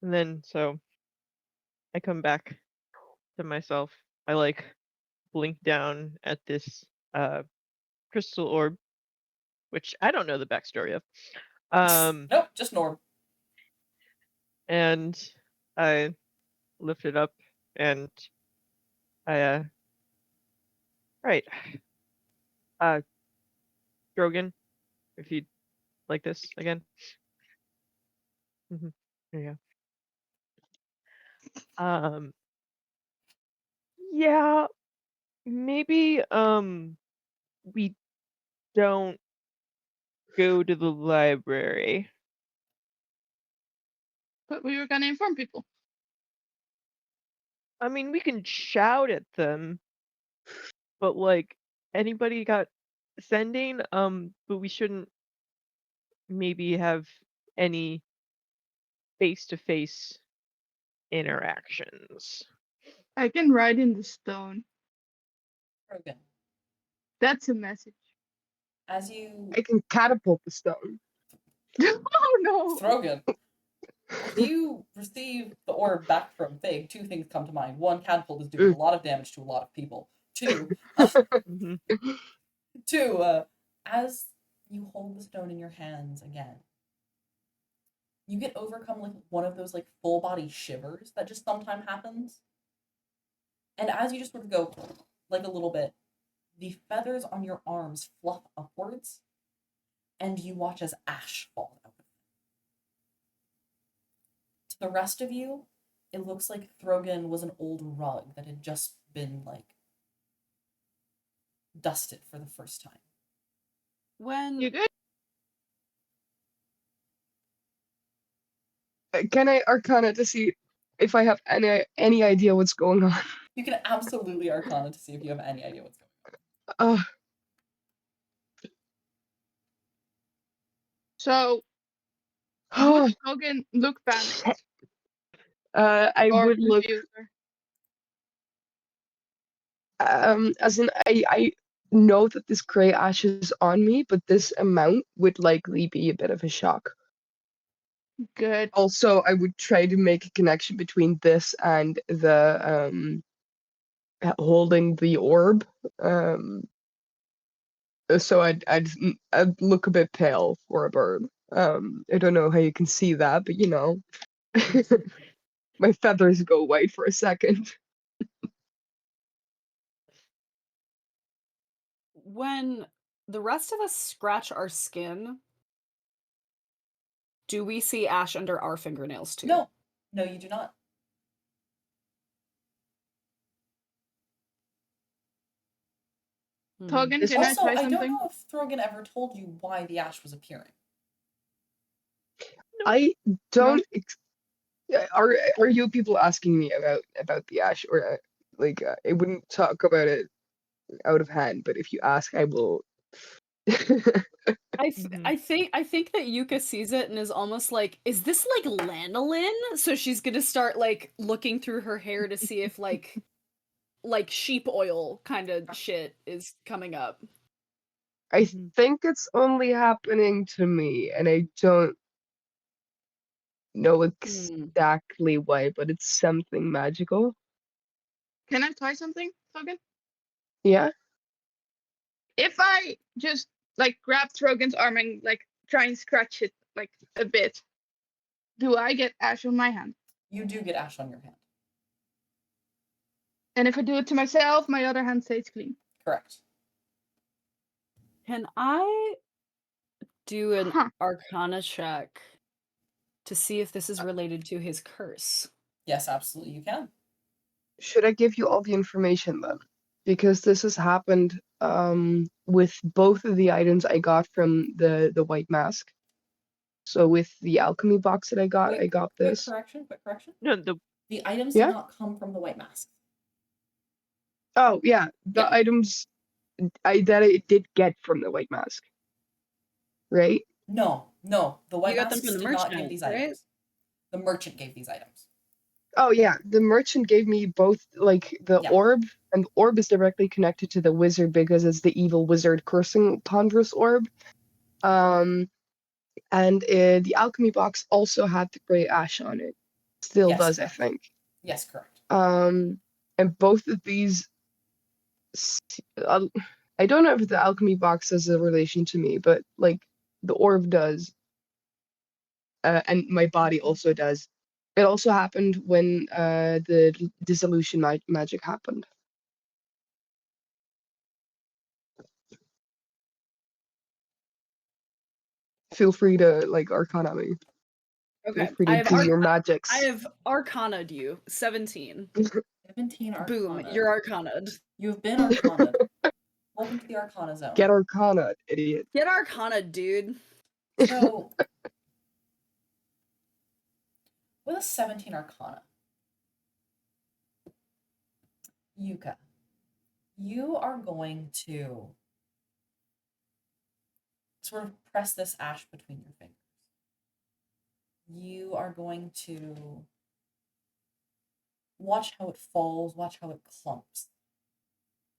And then so I come back to myself. I like blink down at this crystal orb, which I don't know the backstory of. Nope, just Norm. And I lift it up and I right. Throgyn, if you'd like this again. Mm-hmm. There you go. Yeah, maybe we don't go to the library. But we were gonna inform people. I mean, we can shout at them, but like anybody got sending, but we shouldn't maybe have any face-to-face interactions. I can write in the stone. Throgyn, That's a message. as you I can catapult the stone. Oh no! Throgyn, as you receive the orb back from Fig, two things come to mind. One, catapult is doing a lot of damage to a lot of people. Two, Mhm. as you hold the stone in your hands again, you get overcome like one of those like full body shivers that just sometimes happens. And as you just sort of go like a little bit, the feathers on your arms fluff upwards, and you watch as ash falls out. To the rest of you, it looks like Throgyn was an old rug that had just been like dusted for the first time. When You good? Can I Arcana to see if I have any idea what's going on? You can absolutely Arcana to see if you have any idea what's going Uh, So would Throgyn look panicked I or would look confused? as in I know that this gray ash is on me, but this amount would likely be a bit of a shock. Good. Also, I would try to make a connection between this and the holding the orb. So I'd look a bit pale for a bird. I don't know how you can see that, but you know, my feathers go white for a second. When the rest of us scratch our skin, do we see ash under our fingernails too? No, no, you do not. Hmm. Throgyn, This can I Also, try I don't something? know if Throgyn ever told you why the ash was appearing. I don't. Are you people asking me about the ash, or I wouldn't talk about it out of hand, but if you ask, I will. I think that Yuka sees it and is almost like, is this like lanolin? So she's gonna start like looking through her hair to see if like sheep oil kind of shit is coming up. I Mhm. think it's only happening to me, and I don't know exactly why, but it's something magical. Can I try something, Throgyn? Yeah. If I just like grab Throgyn's arm and like try and scratch it like a bit, do I get ash on my hand? You do get ash on your hand. And if I do it to myself, my other hand stays clean. Correct. Can I do an Huh. Arcana check to see if this is related to his curse? Yes, absolutely, you can. Should I give you all the information then? Because this has happened with both of the items I got from the white mask. So with the alchemy box that I got Quick this. correction. No, the The items Yeah? did not come from the white mask. Oh yeah, the Yeah. items I did get from the white mask. Right? No. The white You got them masks from the did not give merchant, these right? items. The merchant gave these items. Oh yeah, the merchant gave me both like the Yeah. orb, and the orb is directly connected to the wizard because it's the evil wizard cursing ponderous orb. And the alchemy box also had the gray ash on it. Still Yes, does, I correct. think. Yes, correct. And both of these, I don't know if the alchemy box has a relation to me, but like the orb does, and my body also does. It also happened when the dissolution magic happened. Feel free to like arcana me. Feel Okay. free to do your magics. I have Arcana'd you. 17. 17 arcana. Boom, you're Arcana'd. You've been arcana. Welcome to the arcana zone. Get arcana, idiot. Get Arcana'd, dude. So, with a 17 arcana, Yuka, you are going to sort of press this ash between your fingers. You are going to watch how it falls, watch how it clumps.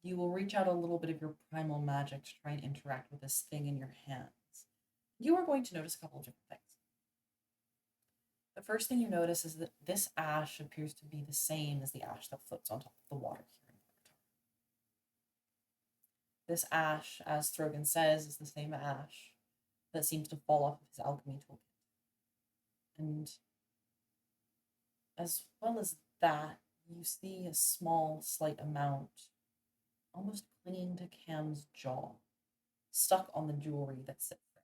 You will reach out a little bit of your primal magic to try and interact with this thing in your hands. You are going to notice a couple of different things. The first thing you notice is that this ash appears to be the same as the ash that floats on top of the water here in Watertar. This ash, as Throgyn says, is the same ash that seems to fall off of his alchemy toolkit. And as well as that, you see a small, slight amount almost clinging to Cam's jaw, stuck on the jewelry that sits there.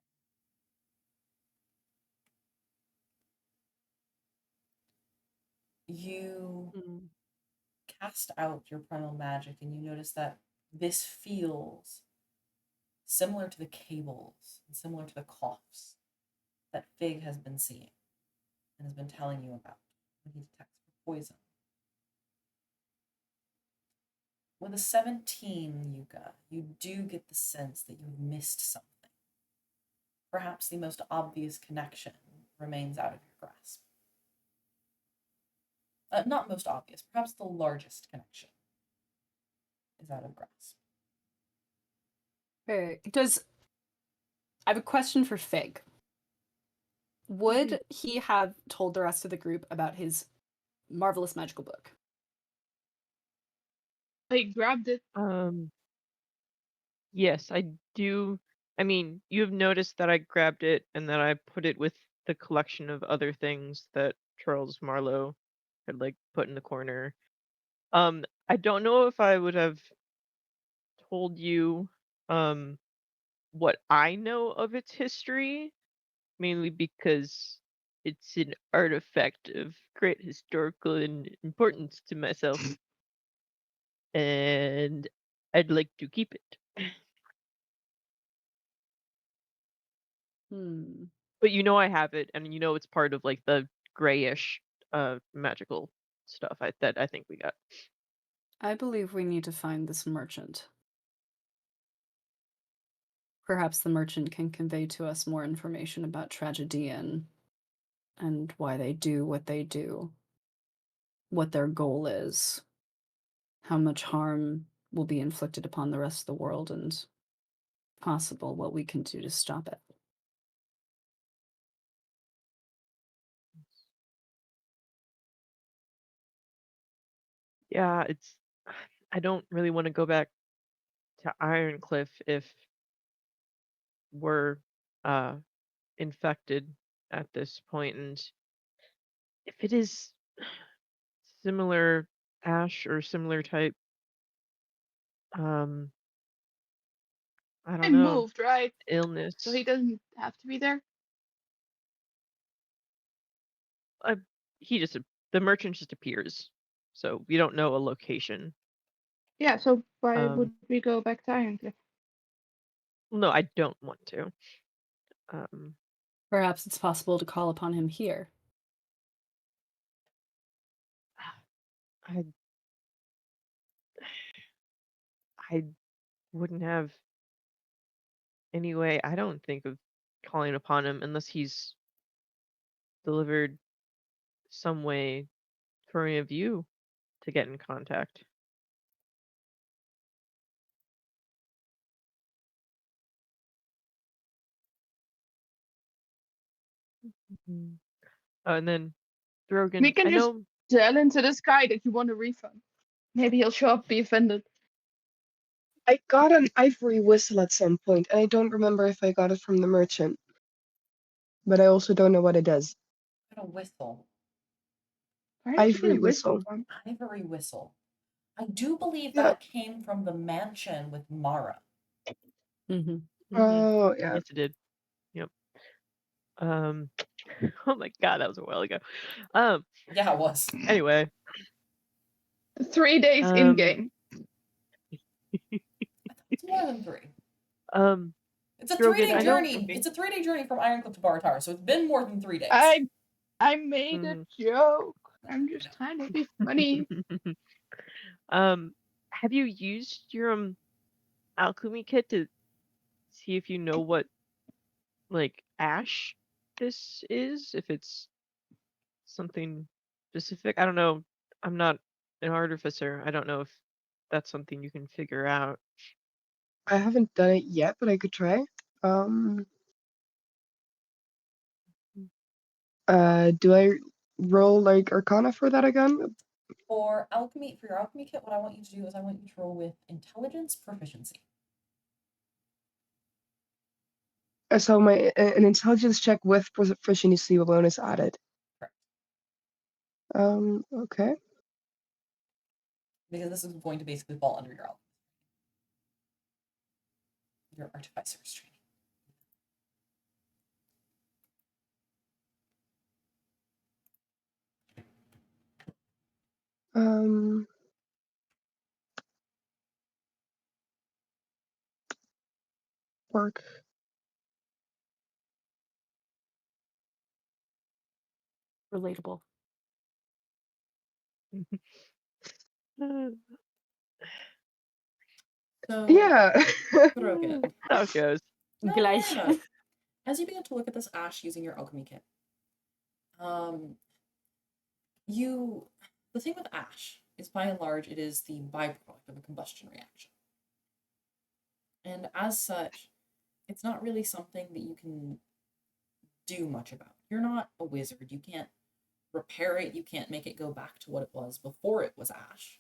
You cast out your primal magic and you notice that this feels similar to the cables and similar to the coughs that Fig has been seeing and has been telling you about when he detects for poison. With a 17, Yuka, you do get the sense that you've missed something. Perhaps the most obvious connection remains out of your grasp. Not most obvious, perhaps the largest connection is out of grasp. Okay. I have a question for Fig. Would he have told the rest of the group about his marvelous magical book? I grabbed it. Yes, I do. I mean, you have noticed that I grabbed it and that I put it with the collection of other things that Charles Marlowe had like put in the corner. I don't know if I would have told you what I know of its history, mainly because it's an artifact of great historical importance to myself, and I'd like to keep it. Hmm. But you know I have it, and you know it's part of like the grayish magical stuff that I think we got. I believe we need to find this merchant. Perhaps the merchant can convey to us more information about Tragedian and why they do what they do, what their goal is, how much harm will be inflicted upon the rest of the world, and possible what we can do to stop it. Yeah, it's I don't really want to go back to Ironcliff if we're uh infected at this point, and if it is similar ash or similar type, um I I don't know, moved, right? So illness. he doesn't have to be there. uh, the merchant just appears, so we don't know a location. Yeah, so why um would we go back to Ironcliff? no, I don't want to. um Perhaps it's possible to call upon him here. I I wouldn't have any way, I don't think, of calling upon him unless he's delivered some way for any of you to get in contact. Mhm. And then We Throgyn, can I just know. tell into the sky that you want a refund. Maybe he'll show up, be offended. I got an ivory whistle at some point, and I don't remember if I got it from the merchant. But I also don't know what it does. A whistle. Where did you get Ivory a whistle whistle. from? Ivory whistle. I do believe Yeah. that came from the mansion with Mara. Mm-hmm. Oh, yeah. Yes, it did. Yep. Oh my god, that was a while ago. Um. Yeah, it was. Anyway. 3 days in game. It's more than 3. Um. It's a Throgyn, 3-day I know. journey. Okay. It's a 3-day journey from Ironcliff to Baratar, so it's been more than 3 days. I made a joke. I'm just trying to be funny. Have you used your alchemy kit to see if you know what like ash this is? If it's something specific? I don't know. I'm not an artificer. I don't know if that's something you can figure out. I haven't done it yet, but I could try. Do I roll like Arcana for that again? For your alchemy kit, what I want you to do is I want you to roll with intelligence proficiency. So an intelligence check with proficiency bonus added. Correct. Okay. Because this is going to basically fall under your artificer's training. Work. Relatable. So Yeah. Throgyn. How it goes. No, Gleich. no. As you begin to look at this ash using your alchemy kit, the thing with ash is by and large it is the byproduct of a combustion reaction. And as such, it's not really something that you can do much about. You're not a wizard. You can't repair it. You can't make it go back to what it was before it was ash.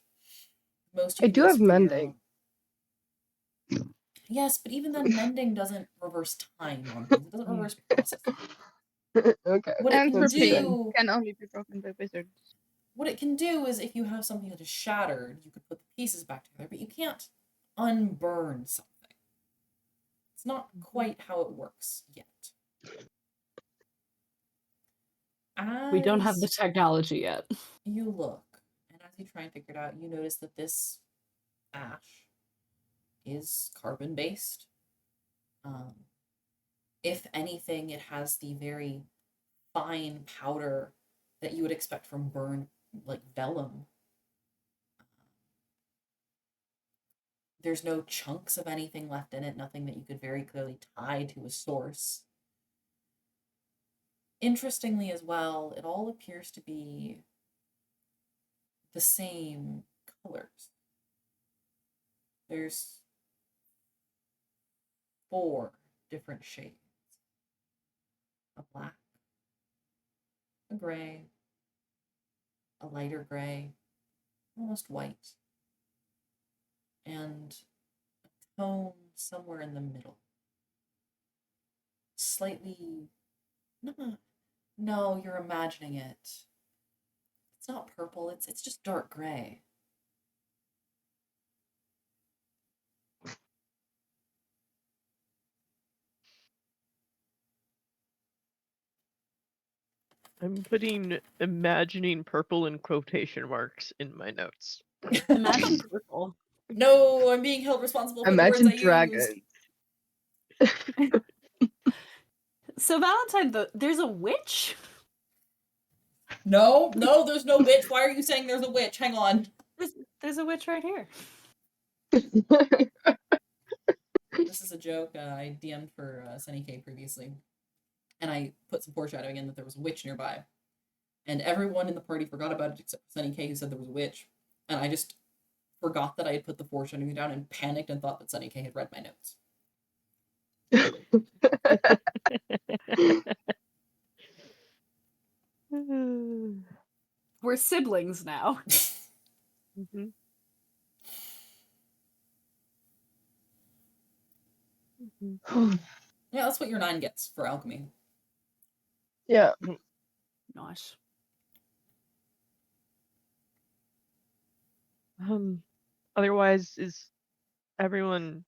Most you I can do do is have figure mending. out. Yes, but even then, mending doesn't reverse time on things. It doesn't reverse processing. Okay. What it can Entropy do, can only be broken by wizards. what it can do is if you have something that is shattered, you could put the pieces back together, but you can't unburn something. It's not quite how it works yet. We don't have the As technology yet. you look, and as you try and figure it out, you notice that this ash is carbon based. If anything, it has the very fine powder that you would expect from burned, like vellum. There's no chunks of anything left in it, nothing that you could very clearly tie to a source. Interestingly, as well, it all appears to be the same colors. There's 4 different shades: a black, a gray, a lighter gray, almost white, and a tone somewhere in the middle. Slightly, no, you're imagining it. It's not purple, it's just dark gray. I'm putting imagining purple in quotation marks in my notes. Imagine purple. No, I'm being held responsible for the words I Imagine used. dragons. So Valentine, there's a witch? No, there's no witch. Why are you saying there's a witch? Hang on. There's a witch right here. This is a joke I DM'd for Sunny K previously. And I put some foreshadowing in that there was a witch nearby. And everyone in the party forgot about it except for Sunny K, who said there was a witch. And I just forgot that I had put the foreshadowing down and panicked and thought that Sunny K had read my notes. We're siblings now. Mm-hmm. Mm-hmm. Yeah, that's what your 9 gets for alchemy. Yeah. Nice. Otherwise, is everyone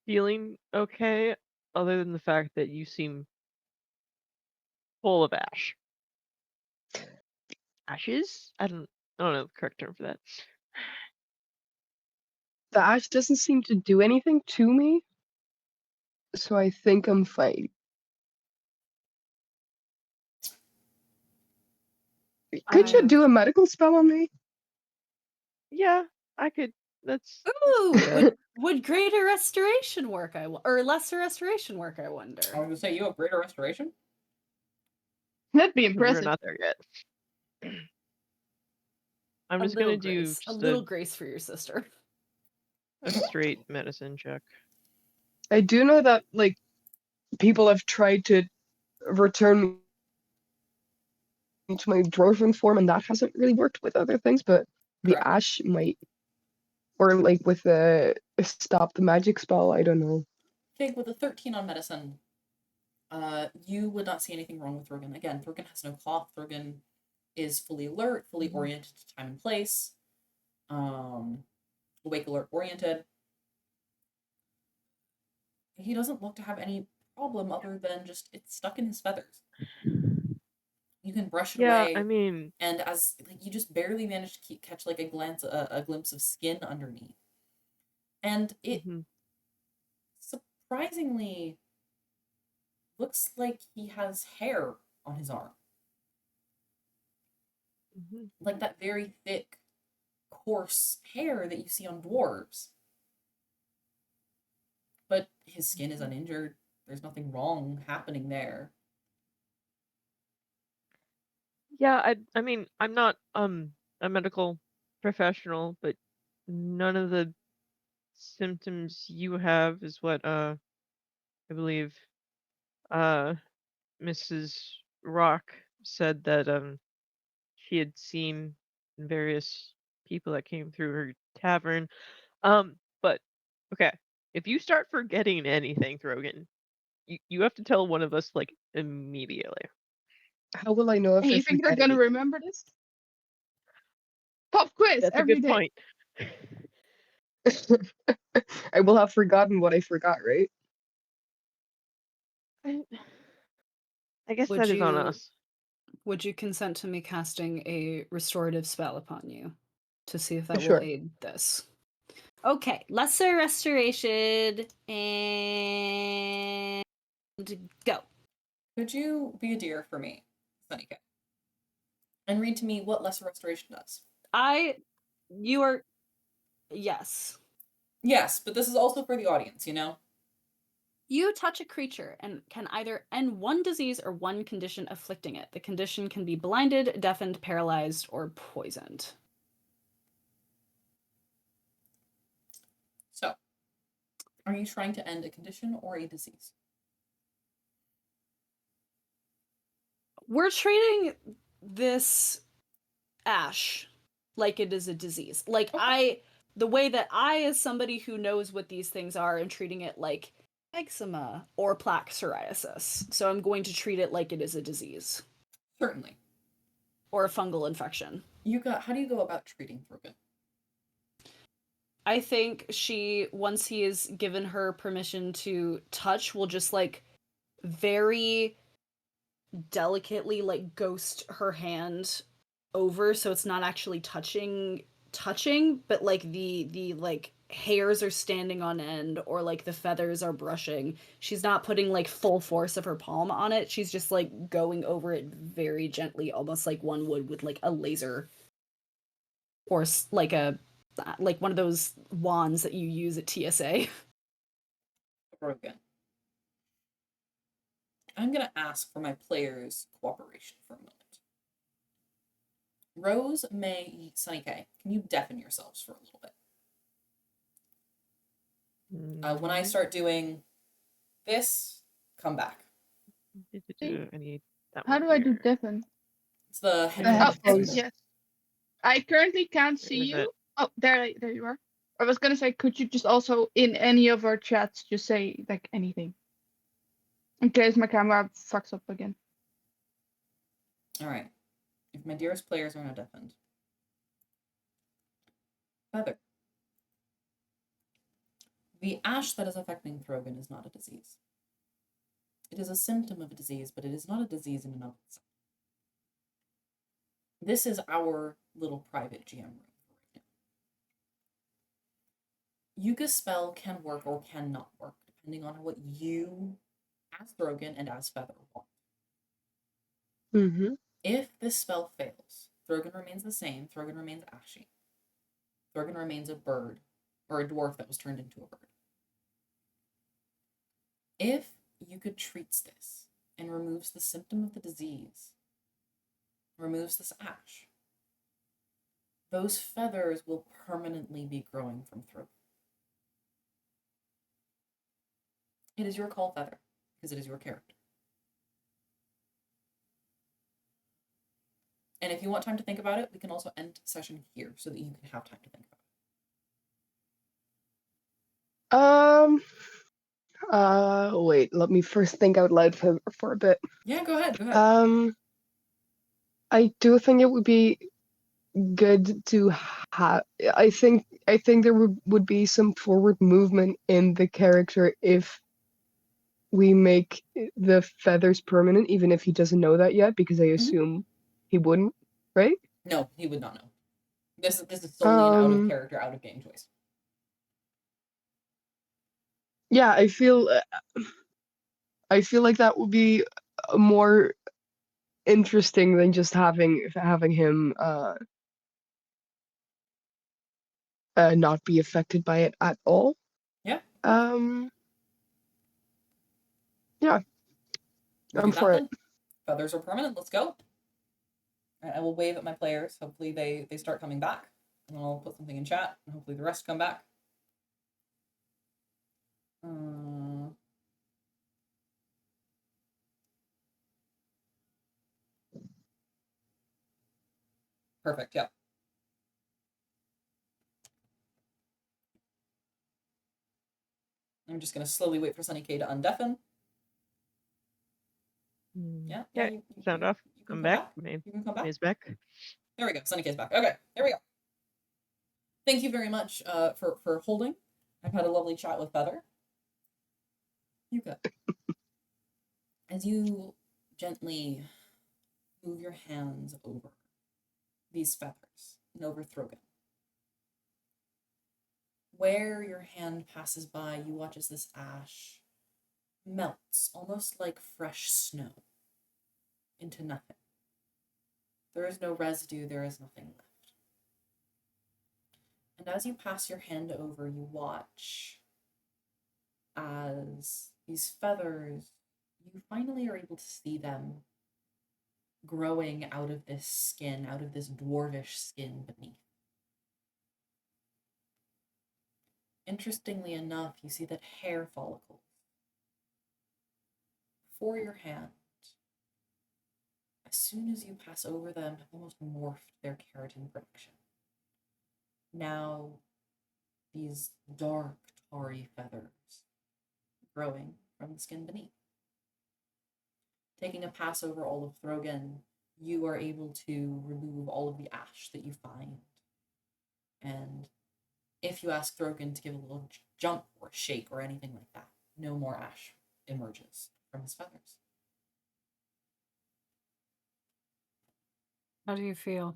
feeling okay, other than the fact that you seem full of ash? Ashes? I don't know the correct term for that. The ash doesn't seem to do anything to me, so I think I'm fine. Could you do a medical spell on me? Yeah, I could. That's Ooh, would greater restoration work? Or lesser restoration work? I wonder. I was gonna say, you have greater restoration? That'd be we're impressive. not there yet. I'm A just gonna little do grace. just A little grace for your sister. a straight medicine check. I do know that like people have tried to return me to my dwarven form, and that hasn't really worked with other things, but the Correct. ash might. Or like with a stop the magic spell, I don't know. Fig, with a 13 on medicine, you would not see anything wrong with Throgyn. Again, Throgyn has no cough. Throgyn is fully alert, fully oriented to time and place. Awake, alert, oriented. He doesn't look to have any problem other than just it's stuck in his feathers. You can brush it Yeah, away, I mean, and as like you just barely manage to catch like a glimpse of skin underneath, and it surprisingly looks like he has hair on his arm, like that very thick, coarse hair that you see on dwarves. But his skin is uninjured. There's nothing wrong happening there. yeah, I mean, I'm not a medical professional, but none of the symptoms you have is what I believe Mrs. Rock said that she had seen in various people that came through her tavern. But okay, If you start forgetting anything, Throgyn, you have to tell one of us like immediately. How will I know if And I you think they're forget gonna anything? remember this? Pop quiz That's a every good day. point. I will have forgotten what I forgot, right? I guess Would that is on you us. would you consent to me casting a restorative spell upon you to see if that will Sure. aid this? Okay, lesser restoration and go. Could you be a dear for me, Sunnyke, and read to me what lesser restoration does? You are, yes. Yes, but this is also for the audience, you know? You touch a creature and can either end one disease or one condition afflicting it. The condition can be blinded, deafened, paralyzed, or poisoned. So, are you trying to end a condition or a disease? We're treating this ash like it is a disease. Like Okay. the way that I, as somebody who knows what these things are, am treating it like eczema or plaque psoriasis. So I'm going to treat it like it is a disease Certainly. or a fungal infection. Yuka, how do you go about treating Throgyn? I think she, once he has given her permission to touch, will just like very delicately like ghost her hand over so it's not actually touching, but like the like hairs are standing on end or like the feathers are brushing. She's not putting like full force of her palm on it. She's just like going over it very gently, almost like one would with like a laser or like one of those wands that you use at TSA. Throgyn. I'm going to ask for my players' cooperation for a moment. Rose, May, Sunnyke, can you deafen yourselves for a little bit? When I start doing this, come back. I need that How one do I do here. deafen? It's the The headphones. headphones. Yes. I currently can't Where see is you. it? Oh, there you are. I was gonna say, could you just also in any of our chats just say like anything, in case my camera fucks up again. All right. If my dearest players are now deafened. Feather. The ash that is affecting Throgyn is not a disease. It is a symptom of a disease, but it is not a disease in and of itself. This is our little private GM room right now. Yuka's spell can work or cannot work, depending on what you, as Throgyn and as Feather, want. Mm-hmm. If this spell fails, Throgyn remains the same. Throgyn remains ashy. Throgyn remains a bird, or a dwarf that was turned into a bird. If Yuka treats this and removes the symptom of the disease, removes this ash, those feathers will permanently be growing from Throgyn. It is your call, Feather, because it is your character. And if you want time to think about it, we can also end session here so that you can have time to think about it. Wait, let me first think out loud for a bit. Yeah, go ahead. I do think it would be good to have. I think there would be some forward movement in the character if we make the feathers permanent, even if he doesn't know that yet, because I assume he wouldn't, right? No, he would not know. This is solely an out of Um, character, out of game choice. yeah, I feel like that would be more interesting than just having him not be affected by it at all. Yeah. Yeah, We'll I'm do that for it. then. Feathers are permanent. Let's go. Right, I will wave at my players. Hopefully they start coming back. And then I'll put something in chat, and hopefully the rest come back. Perfect. Yep. I'm just going to slowly wait for Sunny K to undeafen. Yeah, Yeah, sound off. You can I'm come back. back. You can come back. He's back. There we go. Sunny K's back. Okay, there we go. Thank you very much for holding. I've had a lovely chat with Feather. Yuka. As you gently move your hands over these feathers and over Throgyn, where your hand passes by, you watch as this ash melts, almost like fresh snow, into nothing. There is no residue, there is nothing left. And as you pass your hand over, you watch as these feathers, you finally are able to see them growing out of this skin, out of this dwarvish skin beneath. Interestingly enough, you see that hair follicles before your hand, as soon as you pass over them, have almost morphed their keratin production. Now, these dark, tarry feathers growing from the skin beneath. Taking a pass over all of Throgyn, you are able to remove all of the ash that you find. And if you ask Throgyn to give a little jump or a shake or anything like that, no more ash emerges from his feathers. How do you feel?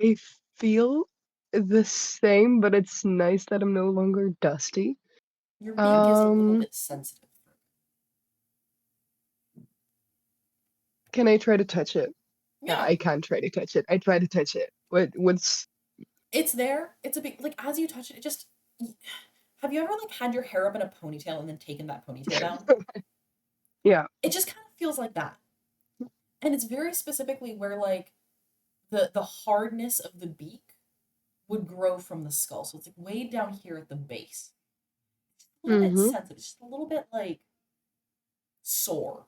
I feel the same, but it's nice that I'm no longer dusty. Your beak is a little Um, bit sensitive. Can I try to touch it? Yeah, Yeah, I can try to touch it. I try to touch it. What's it's there. It's a big, like, as you touch it, it just, have you ever, like, had your hair up in a ponytail and then taken that ponytail down? yeah. It just kind of feels like that. And it's very specifically where, like, the hardness of the beak would grow from the skull. So it's like way down here at the base. It's a little bit Mm-hmm. sensitive, just a little bit like sore.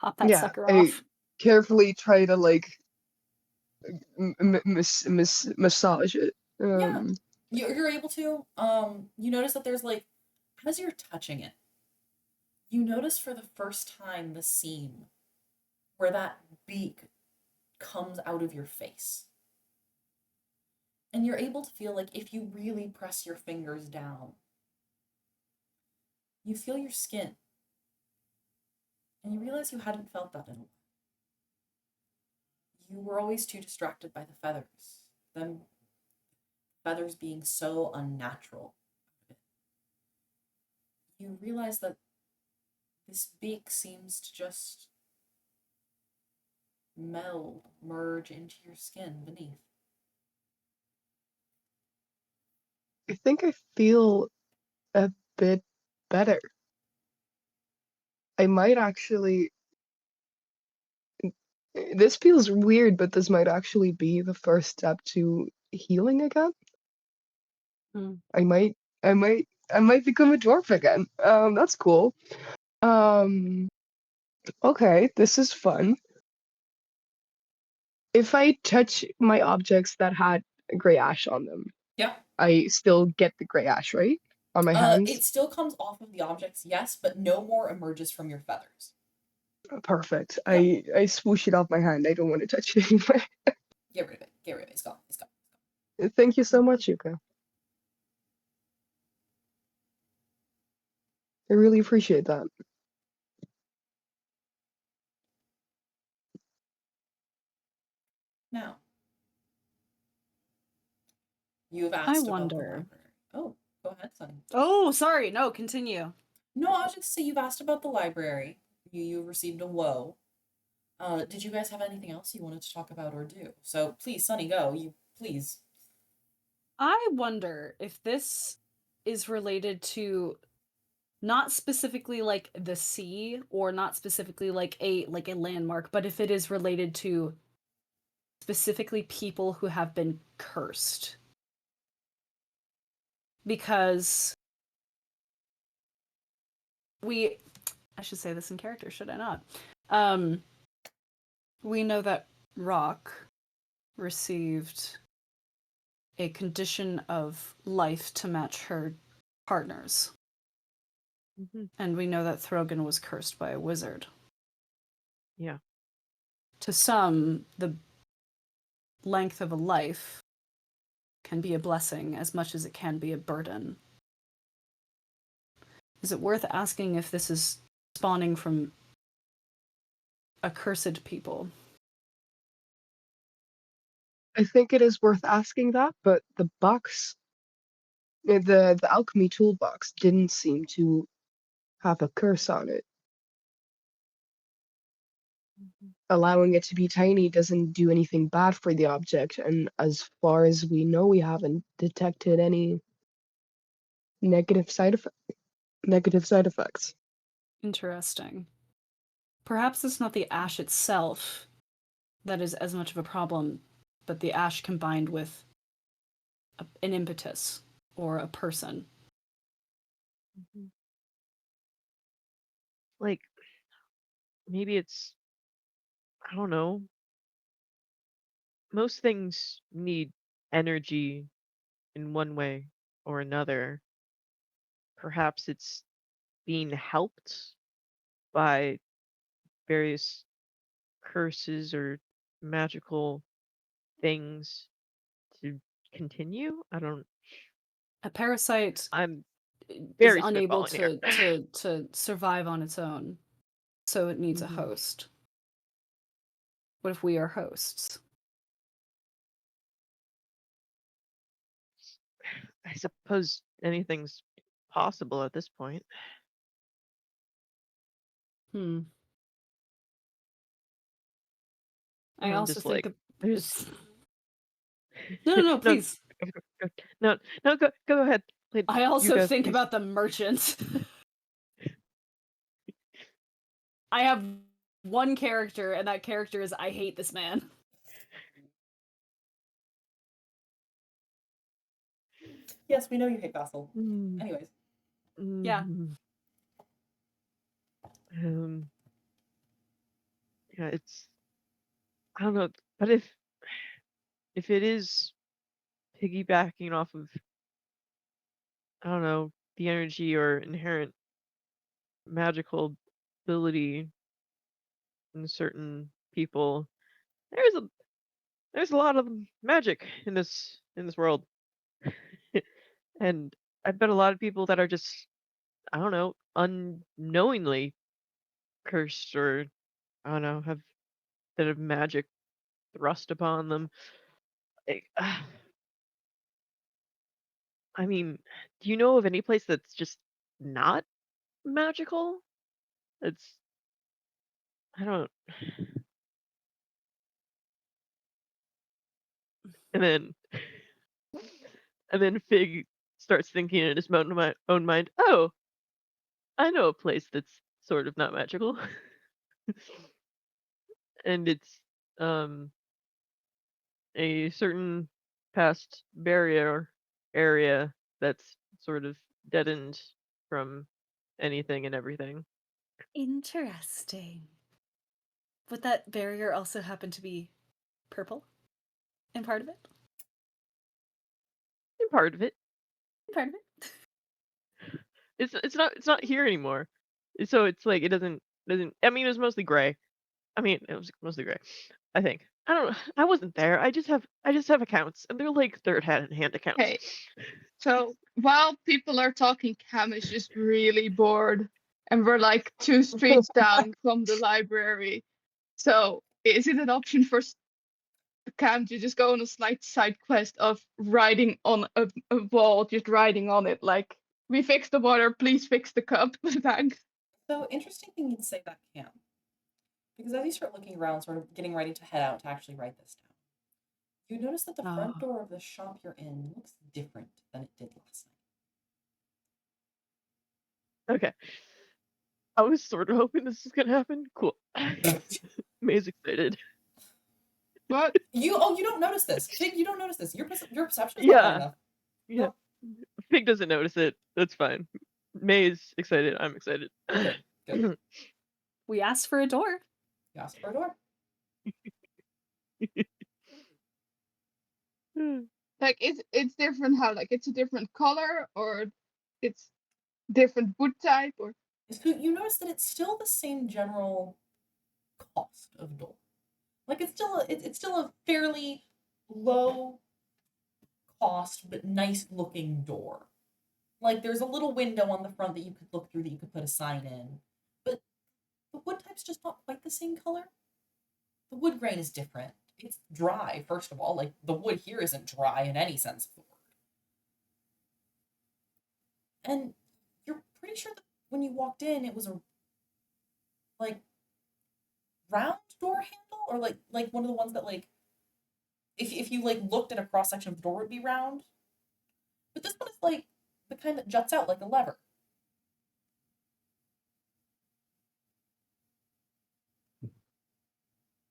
Pop that Yeah, sucker I off. carefully try to like massage it. Yeah. You're able to. You notice that there's like, as you're touching it, you notice for the first time the seam where that beak comes out of your face. And you're able to feel like if you really press your fingers down, you feel your skin. And you realize you hadn't felt that in a while. You were always too distracted by the feathers. Them feathers being so unnatural. You realize that this beak seems to just merge into your skin beneath. I think I feel a bit better. I might actually. This feels weird, but this might actually be the first step to healing again. Hmm. I might become a dwarf again. That's cool. Okay, this is fun. If I touch my objects that had gray ash on them, Yeah. I still get the gray ash, right? On my hands? It still comes off of the objects, yes, but no more emerges from your feathers. Perfect. Yep. I swoosh it off my hand. I don't want to touch it anymore. Get rid of it. Get rid of it. It's gone. It's gone. Thank you so much, Yuka. I really appreciate that. Now, you have I asked about the wonder. library. Oh, go ahead, Sunny. Oh, sorry. No, continue. No, I was just say you've asked about the library. You received a woe. Did you guys have anything else you wanted to talk about or do? So please, Sunny, go. You please. I wonder if this is related to not specifically like the sea or not specifically like a landmark, but if it is related to specifically people who have been cursed. Because I should say this in character, should I not? We know that Rock received a condition of life to match her partner's. And we know that Throgyn was cursed by a wizard. Yeah. To some, the length of a life can be a blessing as much as it can be a burden. Is it worth asking if this is spawning from accursed people? I think it is worth asking that, but the box, the alchemy toolbox didn't seem to have a curse on it. Allowing it to be tiny doesn't do anything bad for the object, and as far as we know, we haven't detected any negative side effects. Interesting. Perhaps it's not the ash itself that is as much of a problem, but the ash combined with an impetus or a person. Like, maybe it's, I don't know. Most things need energy in one way or another. Perhaps it's being helped by various curses or magical things to continue. A parasite I'm is very unable spitballing here. to survive on its own, so it needs a host. What if we are hosts? I suppose anything's possible at this point. I I'm also just think like, that there's no, no, please. no, go ahead. Please, I also Yuka, think please. about the merchant. I have one character, and that character is I hate this man. Yes, we know you hate Basil. Anyways. Yeah. Yeah, it's, I don't know, but if it is piggybacking off of, I don't know, the energy or inherent magical ability in certain people, there's a lot of magic in this world. And I bet a lot of people that are just, I don't know, unknowingly cursed, or I don't know, have that have magic thrust upon them. I mean, do you know of any place that's just not magical? It's, I don't. And then Fig starts thinking in his own mind, oh, I know a place that's sort of not magical. And it's a certain past barrier area that's sort of deadened from anything and everything. Interesting. Would that barrier also happen to be purple? In part of it? And part of it. Part of it. It's not here anymore. So it's like it doesn't I mean it was mostly gray. I mean it was mostly gray. I think. I don't know. I wasn't there. I just have accounts, and they're like third-hand accounts. Okay. So while people are talking, Cam is just really bored, and we're like 2 streets down from the library. So is it an option for Cam to just go on a slight side quest of riding on a wall, just riding on it, like, we fixed the water, please fix the cup, thanks. So interesting thing you'd say that, Cam. Because as you start looking around, sort of getting ready to head out to actually write this down, you notice that the front door of the shop you're in looks different than it did last night. Okay. I was sort of hoping this was gonna happen. Cool. May's excited. What? You don't notice this. Fig, you don't notice this. Your perception is not high enough. Yeah. Nope. Fig doesn't notice it. That's fine. May's excited. I'm excited. Good. We asked for a door. You asked for a door. Like it's different how like it's a different color or it's different wood type or So you notice that it's still the same general cost of door. Like it's still a fairly low cost but nice looking door. Like there's a little window on the front that you could look through that you could put a sign in. But the wood type's just not quite the same color. The wood grain is different. It's dry, first of all. Like the wood here isn't dry in any sense of the word. And you're pretty sure that when you walked in it was a like round door handle or like one of the ones that like if you like looked at a cross section of the door would be round. But this one is like the kind that juts out like a lever.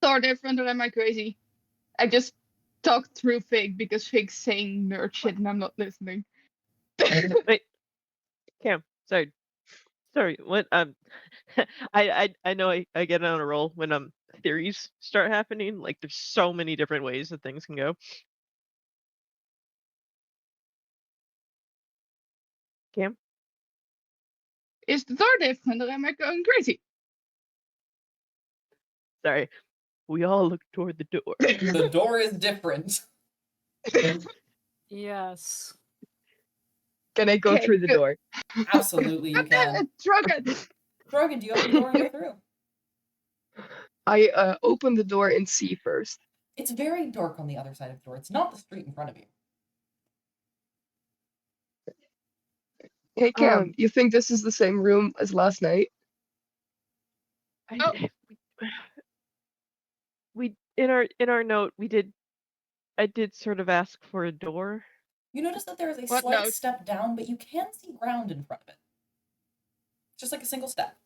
so different, or am I crazy? I just talked through Fig because Fig's saying nerd shit and I'm not listening. Wait, Cam, sorry. What I know I get on a roll when theories start happening. Like there's so many different ways that things can go. Cam, Is the door different, or am I going crazy? sorry. We all look toward the door. The door is different. Yes. Can I go Okay, through the good. door? Absolutely you can. Throgyn. Throgyn, do you open the door and go through? I open the door and see first. It's very dark on the other side of the door. It's not the street in front of you. Hey Cam, you think this is the same room as last night? Oh. We in our note I did sort of ask for a door. You notice that there is a What slight note? step down, but you can see ground in front of it. Just like a single step.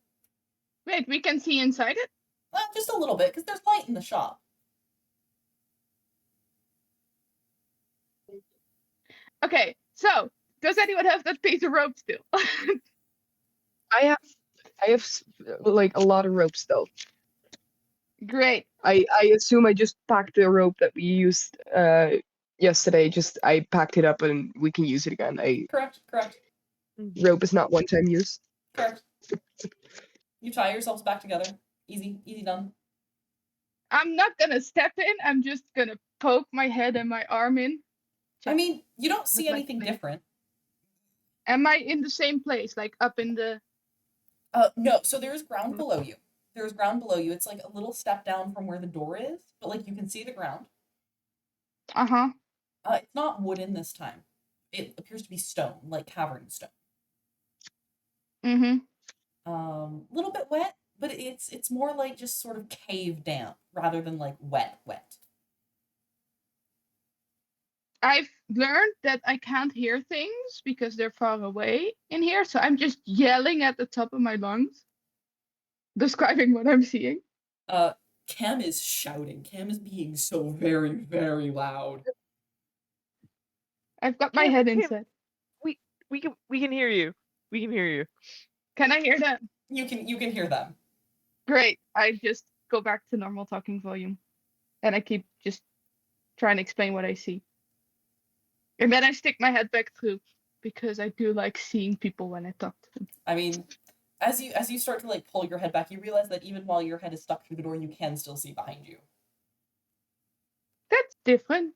Wait, we can see inside it? Just a little bit, because there's light in the shop. Okay, so does anyone have that piece of rope still? I have like a lot of ropes though. Great. I assume I just packed the rope that we used yesterday. Just I packed it up and we can use it again. Correct. Rope is not one-time use. Correct. You tie yourselves back together. Easy done. I'm not gonna step in, I'm just gonna poke my head and my arm in. I mean, you don't see like anything me. different. Am I in the same place, like up in the... No, so there's ground below you. There's ground below you. It's like a little step down from where the door is, but like you can see the ground. Uh-huh. It's not wooden this time. It appears to be stone, like cavern stone. Mm-hmm. Little bit wet, but it's more like just sort of cave damp rather than like wet. I've learned that I can't hear things because they're far away in here, so I'm just yelling at the top of my lungs, describing what I'm seeing. Cam is shouting. Cam is being so very, very loud. I've got my Cam, head Cam. inside. We can hear you. We can hear you. Can I hear them? You can hear them. Great. I just go back to normal talking volume. And I keep just trying to explain what I see. And then I stick my head back through because I do like seeing people when I talk to them. I mean, as you start to like pull your head back, you realize that even while your head is stuck through the door, you can still see behind you. That's different.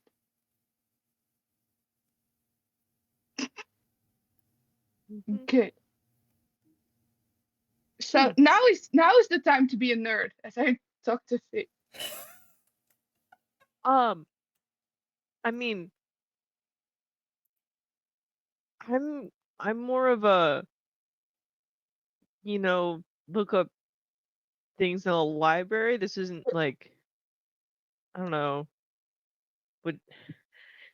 Okay. So now is the time to be a nerd as I talk to Fig. I mean, I'm more of a, look up things in a library. This isn't like, I don't know, but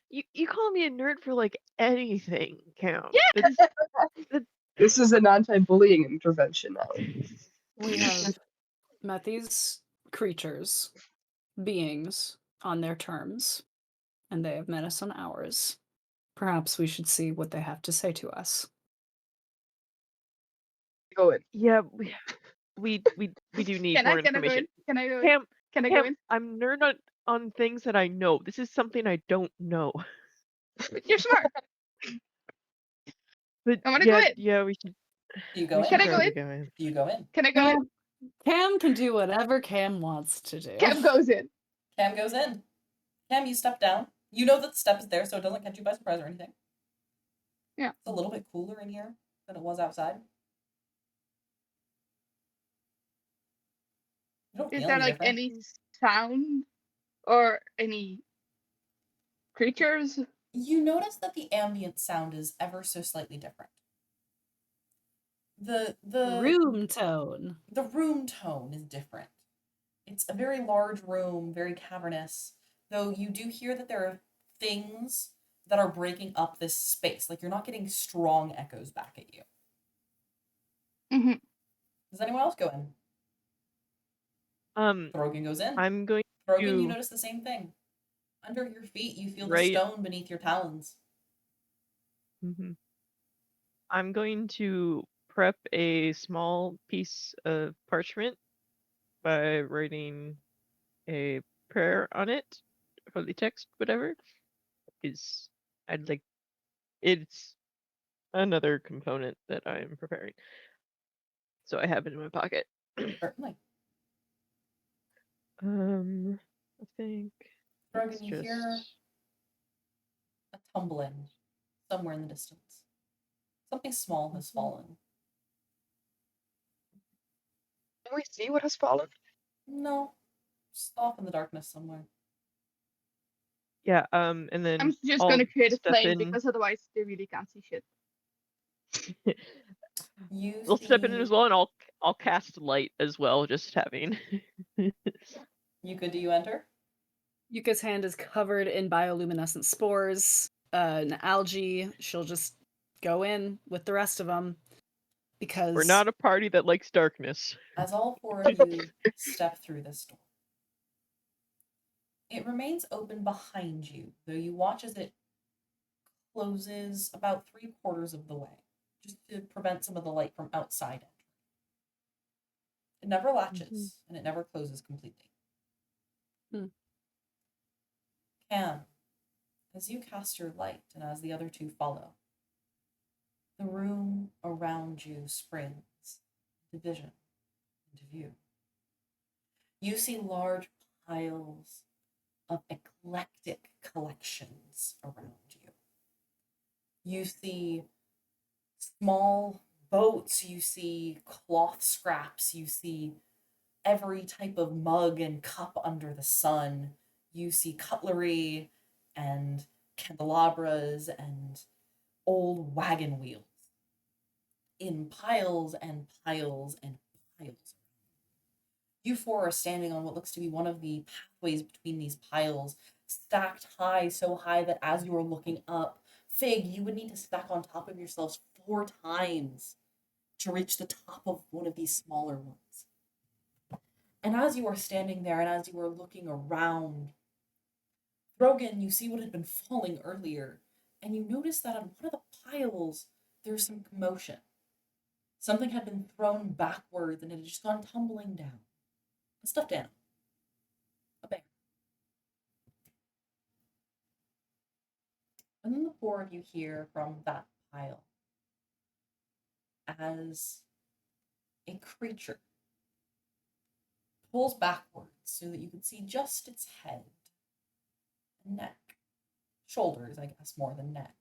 you call me a nerd for like anything, Cam. Yeah. This is an anti-bullying intervention now. We have met these creatures, beings, on their terms, and they have met us on ours. Perhaps we should see what they have to say to us. Go in. Yeah, we do need more information. Can I go in? Cam, Can I go in? I'm nerd on things that I know. This is something I don't know. You're smart. But I wanna go in. yeah, we should Do you go we in? should Can I go probably in? go in. Do you go in? Can I go in? Cam can do whatever Cam wants to do. Cam goes in. Cam goes in. Cam, you step down. You know that the step is there, so it doesn't catch you by surprise or anything. Yeah. It's a little bit cooler in here than it was outside. You don't Is feel there any like different. any sound or any creatures? You notice that the ambient sound is ever so slightly different. The Room tone. the room tone is different. It's a very large room, very cavernous, though you do hear that there are things that are breaking up this space. Like you're not getting strong echoes back at you. Mm-hmm. Does anyone else go in? Throgyn goes in. I'm going Throgyn, you to notice the same thing. Under your feet, you feel the Right. stone beneath your talons. Mhm. I'm going to prep a small piece of parchment by writing a prayer on it, holy text, whatever. Is I'd like it's another component that I'm preparing. So I have it in my pocket. Certainly. I think Throgyn, it's you hear just a tumbling somewhere in the distance. Something small has fallen. Can we see what has fallen? No, just off in the darkness somewhere. yeah, and then I'm just I'll gonna create a step flame in. because otherwise they really can't see shit. You I'll step in see as well, and I'll cast light as well, just having. Yuka, do you enter? Yuka's hand is covered in bioluminescent spores, and algae. She'll just go in with the rest of them because We're not a party that likes darkness. As all four of you step through this door, it remains open behind you, though you watch as it closes about 3/4 of the way, just to prevent some of the light from outside entering. It never latches, and it never closes completely. Hmm. Cam, as you cast your light and as the other two follow, the room around you springs into vision, into view. You see large piles of eclectic collections around you. You see small boats, you see cloth scraps, you see every type of mug and cup under the sun. You see cutlery and candelabras and old wagon wheels in piles and piles and piles. You four are standing on what looks to be one of the pathways between these piles, stacked high, so high that as you are looking up, Fig, you would need to stack on top of yourselves 4 times to reach the top of one of these smaller ones. And as you are standing there and as you are looking around, Throgyn, you see what had been falling earlier, and you notice that on one of the piles, there's some commotion. Something had been thrown backwards and it had just gone tumbling down. A stuffed animal. A bear. And then the 4 of you hear from that pile as a creature pulls backwards so that you can see just its head and neck. Shoulders, I guess, more than neck.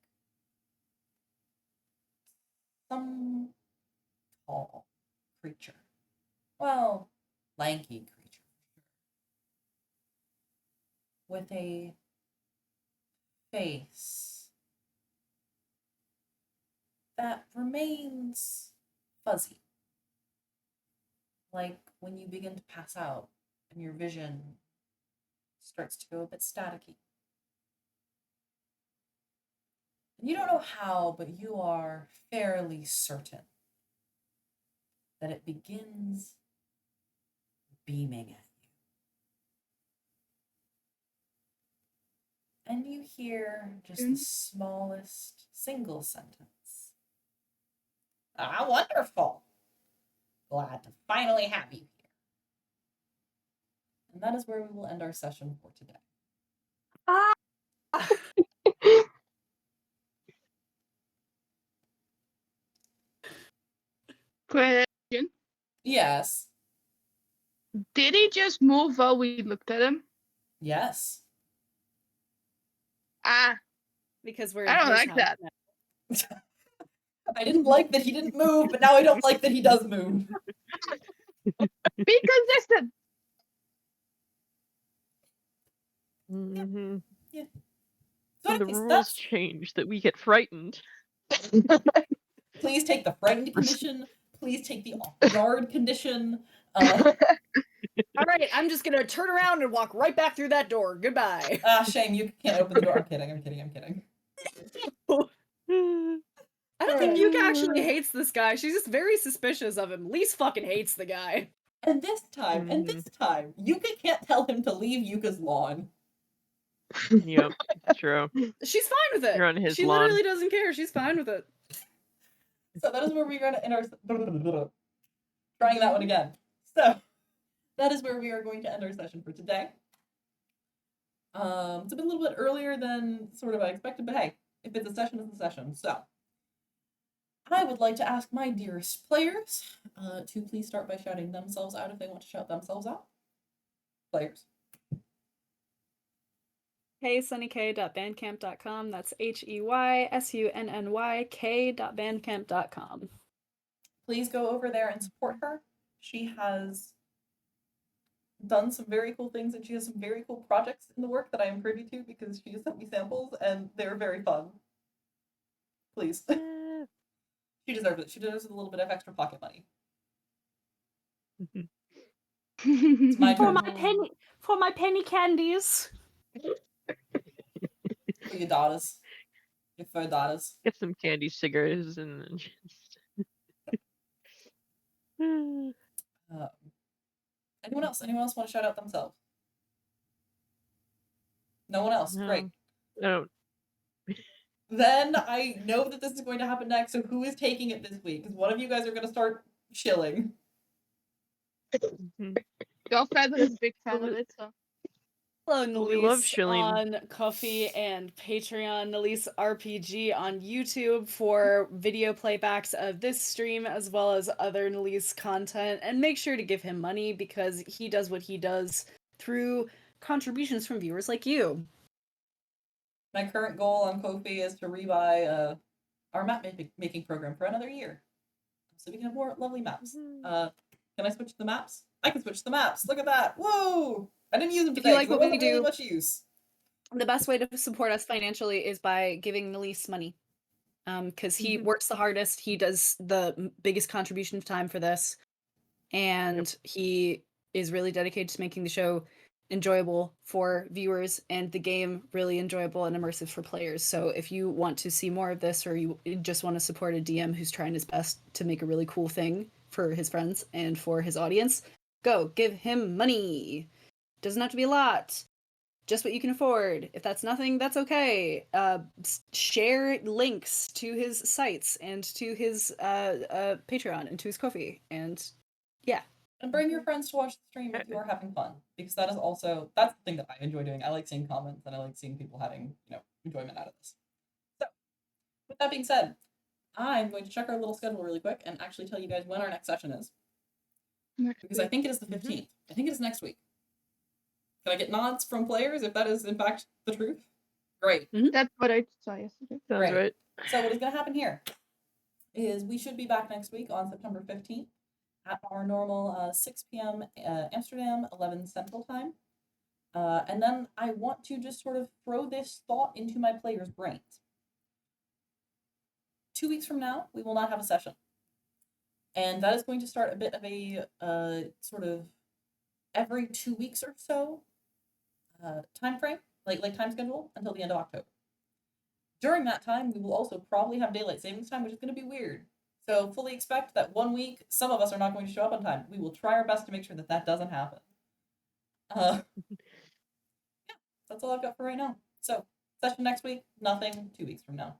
Some tall creature. Well, lanky creature, for sure. With a face that remains fuzzy. Like when you begin to pass out and your vision starts to go a bit staticky. And you don't know how, but you are fairly certain that it begins beaming at you. And you hear just the smallest single sentence. Ah, wonderful. Glad to finally have you here. And that is where we will end our session for today. Question. Yes. Did he just move while we looked at him? Yes. Ah, Because we're I in don't his like house that. now. I didn't like that he didn't move, but now I don't like that he does move. Be consistent. Mm-hmm. So When the anyways, rules that's change, that we get frightened. please take the frightened condition. Please take the off guard condition. All right, I'm just gonna turn around and walk right back through that door. Goodbye. Shame you can't open the door. I'm kidding. I'm kidding. I'm kidding. I don't think Yuka actually hates this guy. She's just very suspicious of him. Lise fucking hates the guy. And this time, Yuka can't tell him to leave Yuka's lawn. Yep, it's true. She's fine with it. You're on his she lawn. literally doesn't care. She's fine with it. So that is where we're going to end our trying that one again. So that is where we are going to end our session for today. It's been a little bit earlier than sort of I expected, but hey, if it's a session, it's a session. So I would like to ask my dearest players to please start by shouting themselves out if they want to shout themselves out. Players. HeySunnyK.bandcamp.com. That's HeySunnyK.bandcamp.com. Please go over there and support her. She has done some very cool things and she has some very cool projects in the work that I am privy to because she has sent me samples and they're very fun. Please. She deserves it. She deserves a little bit of extra pocket money. It's my turn. For my penny candies. For your daughters. Your fur daughters. Get some candy cigarettes and then just... Anyone else? Anyone else want to shout out themselves? No one else. No. Great. No. Then I know that this is going to happen next, so who is taking it this week? Because one of you guys are going to start shilling. Your feather is a big fan of it, so. Hello, Well, we love Nalise shilling. on Ko-fi and Patreon. Nalise RPG on YouTube for video playbacks of this stream as well as other Nalise content. And make sure to give him money because he does what he does through contributions from viewers like you. My current goal on Ko-fi is to rebuy our map making program for another year. So we can have more lovely maps. Can I switch the maps? I can switch the maps. Look at that. Whoa! I didn't use them If today. you like There what we wasn't really do, much use. the best way to support us financially is by giving Nalise money. Because he works the hardest. He does the biggest contribution of time for this. And he is really dedicated to making the show enjoyable for viewers and the game really enjoyable and immersive for players. So if you want to see more of this or you just want to support a DM who's trying his best to make a really cool thing for his friends and for his audience, go give him money. Doesn't have to be a lot. Just what you can afford. If that's nothing, that's okay. Share links to his sites and to his Patreon and to his Ko-fi. And yeah. And bring your friends to watch the stream if you are having fun. Because that is also, that's the thing that I enjoy doing. I like seeing comments and I like seeing people having, enjoyment out of this. So, with that being said, I'm going to check our little schedule really quick and actually tell you guys when our next session is. Because I think it is the 15th. I think it is next week. Can I get nods from players if that is in fact the truth? Great. That's what I saw yesterday. Sounds right. So what is going to happen here is we should be back next week on September 15th at our normal 6 p.m. Amsterdam, 11 Central Time. And then I want to just sort of throw this thought into my players' brains. 2 weeks from now, we will not have a session. And that is going to start a bit of a sort of every 2 weeks or so time frame, like time schedule until the end of October. During that time, we will also probably have daylight savings time, which is going to be weird. So fully expect that 1 week, some of us are not going to show up on time. We will try our best to make sure that that doesn't happen. Yeah, that's all I've got for right now. So session next week, nothing 2 weeks from now.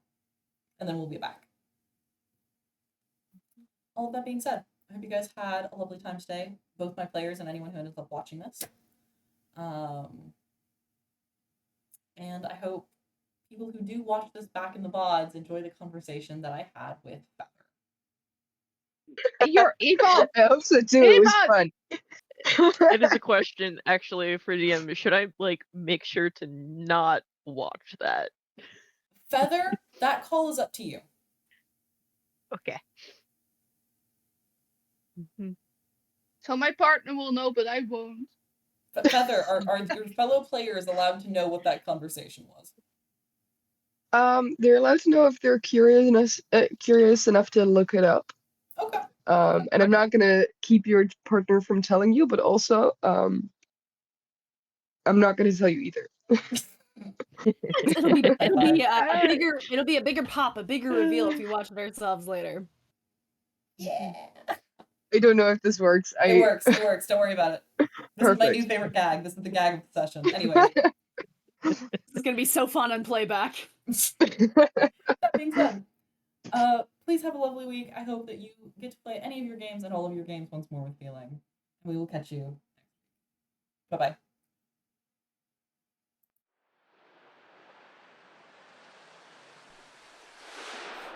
And then we'll be back. All of that being said, I hope you guys had a lovely time today, both my players and anyone who ends up watching this. And I hope people who do watch this back in the VODs enjoy the conversation that I had with Feather. You're evil. I hope so too. It was Eva! fun. It is a question actually for DM. Should I like make sure to not watch that? Feather, that call is up to you. Okay. Mhm. So my partner will know, but I won't. Feather, are your fellow players allowed to know what that conversation was? They're allowed to know if they're curious enough to look it up. Okay. And I'm not gonna keep your partner from telling you, but also, I'm not gonna tell you either. It'll be It'll a bigger pop, a bigger reveal if we watch it ourselves later. Yeah. I don't know if this works. It works. It works. Don't worry about it. This is my new Perfect. favorite gag. This is the gag of the session. Anyway, This is gonna be so fun on playback. that being said, please have a lovely week. I hope that you get to play any of your games and all of your games once more with feeling. And we will catch you. Bye-bye.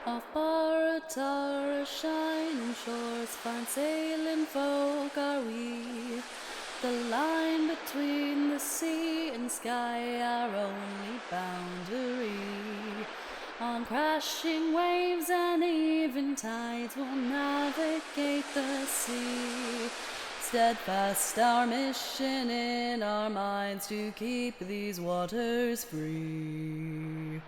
Off Baratar, shining shores, fine sailing folk are we. The line between the sea and sky, our only boundary. On crashing waves and even tides, we'll navigate the sea. Steadfast our mission in our minds to keep these waters free.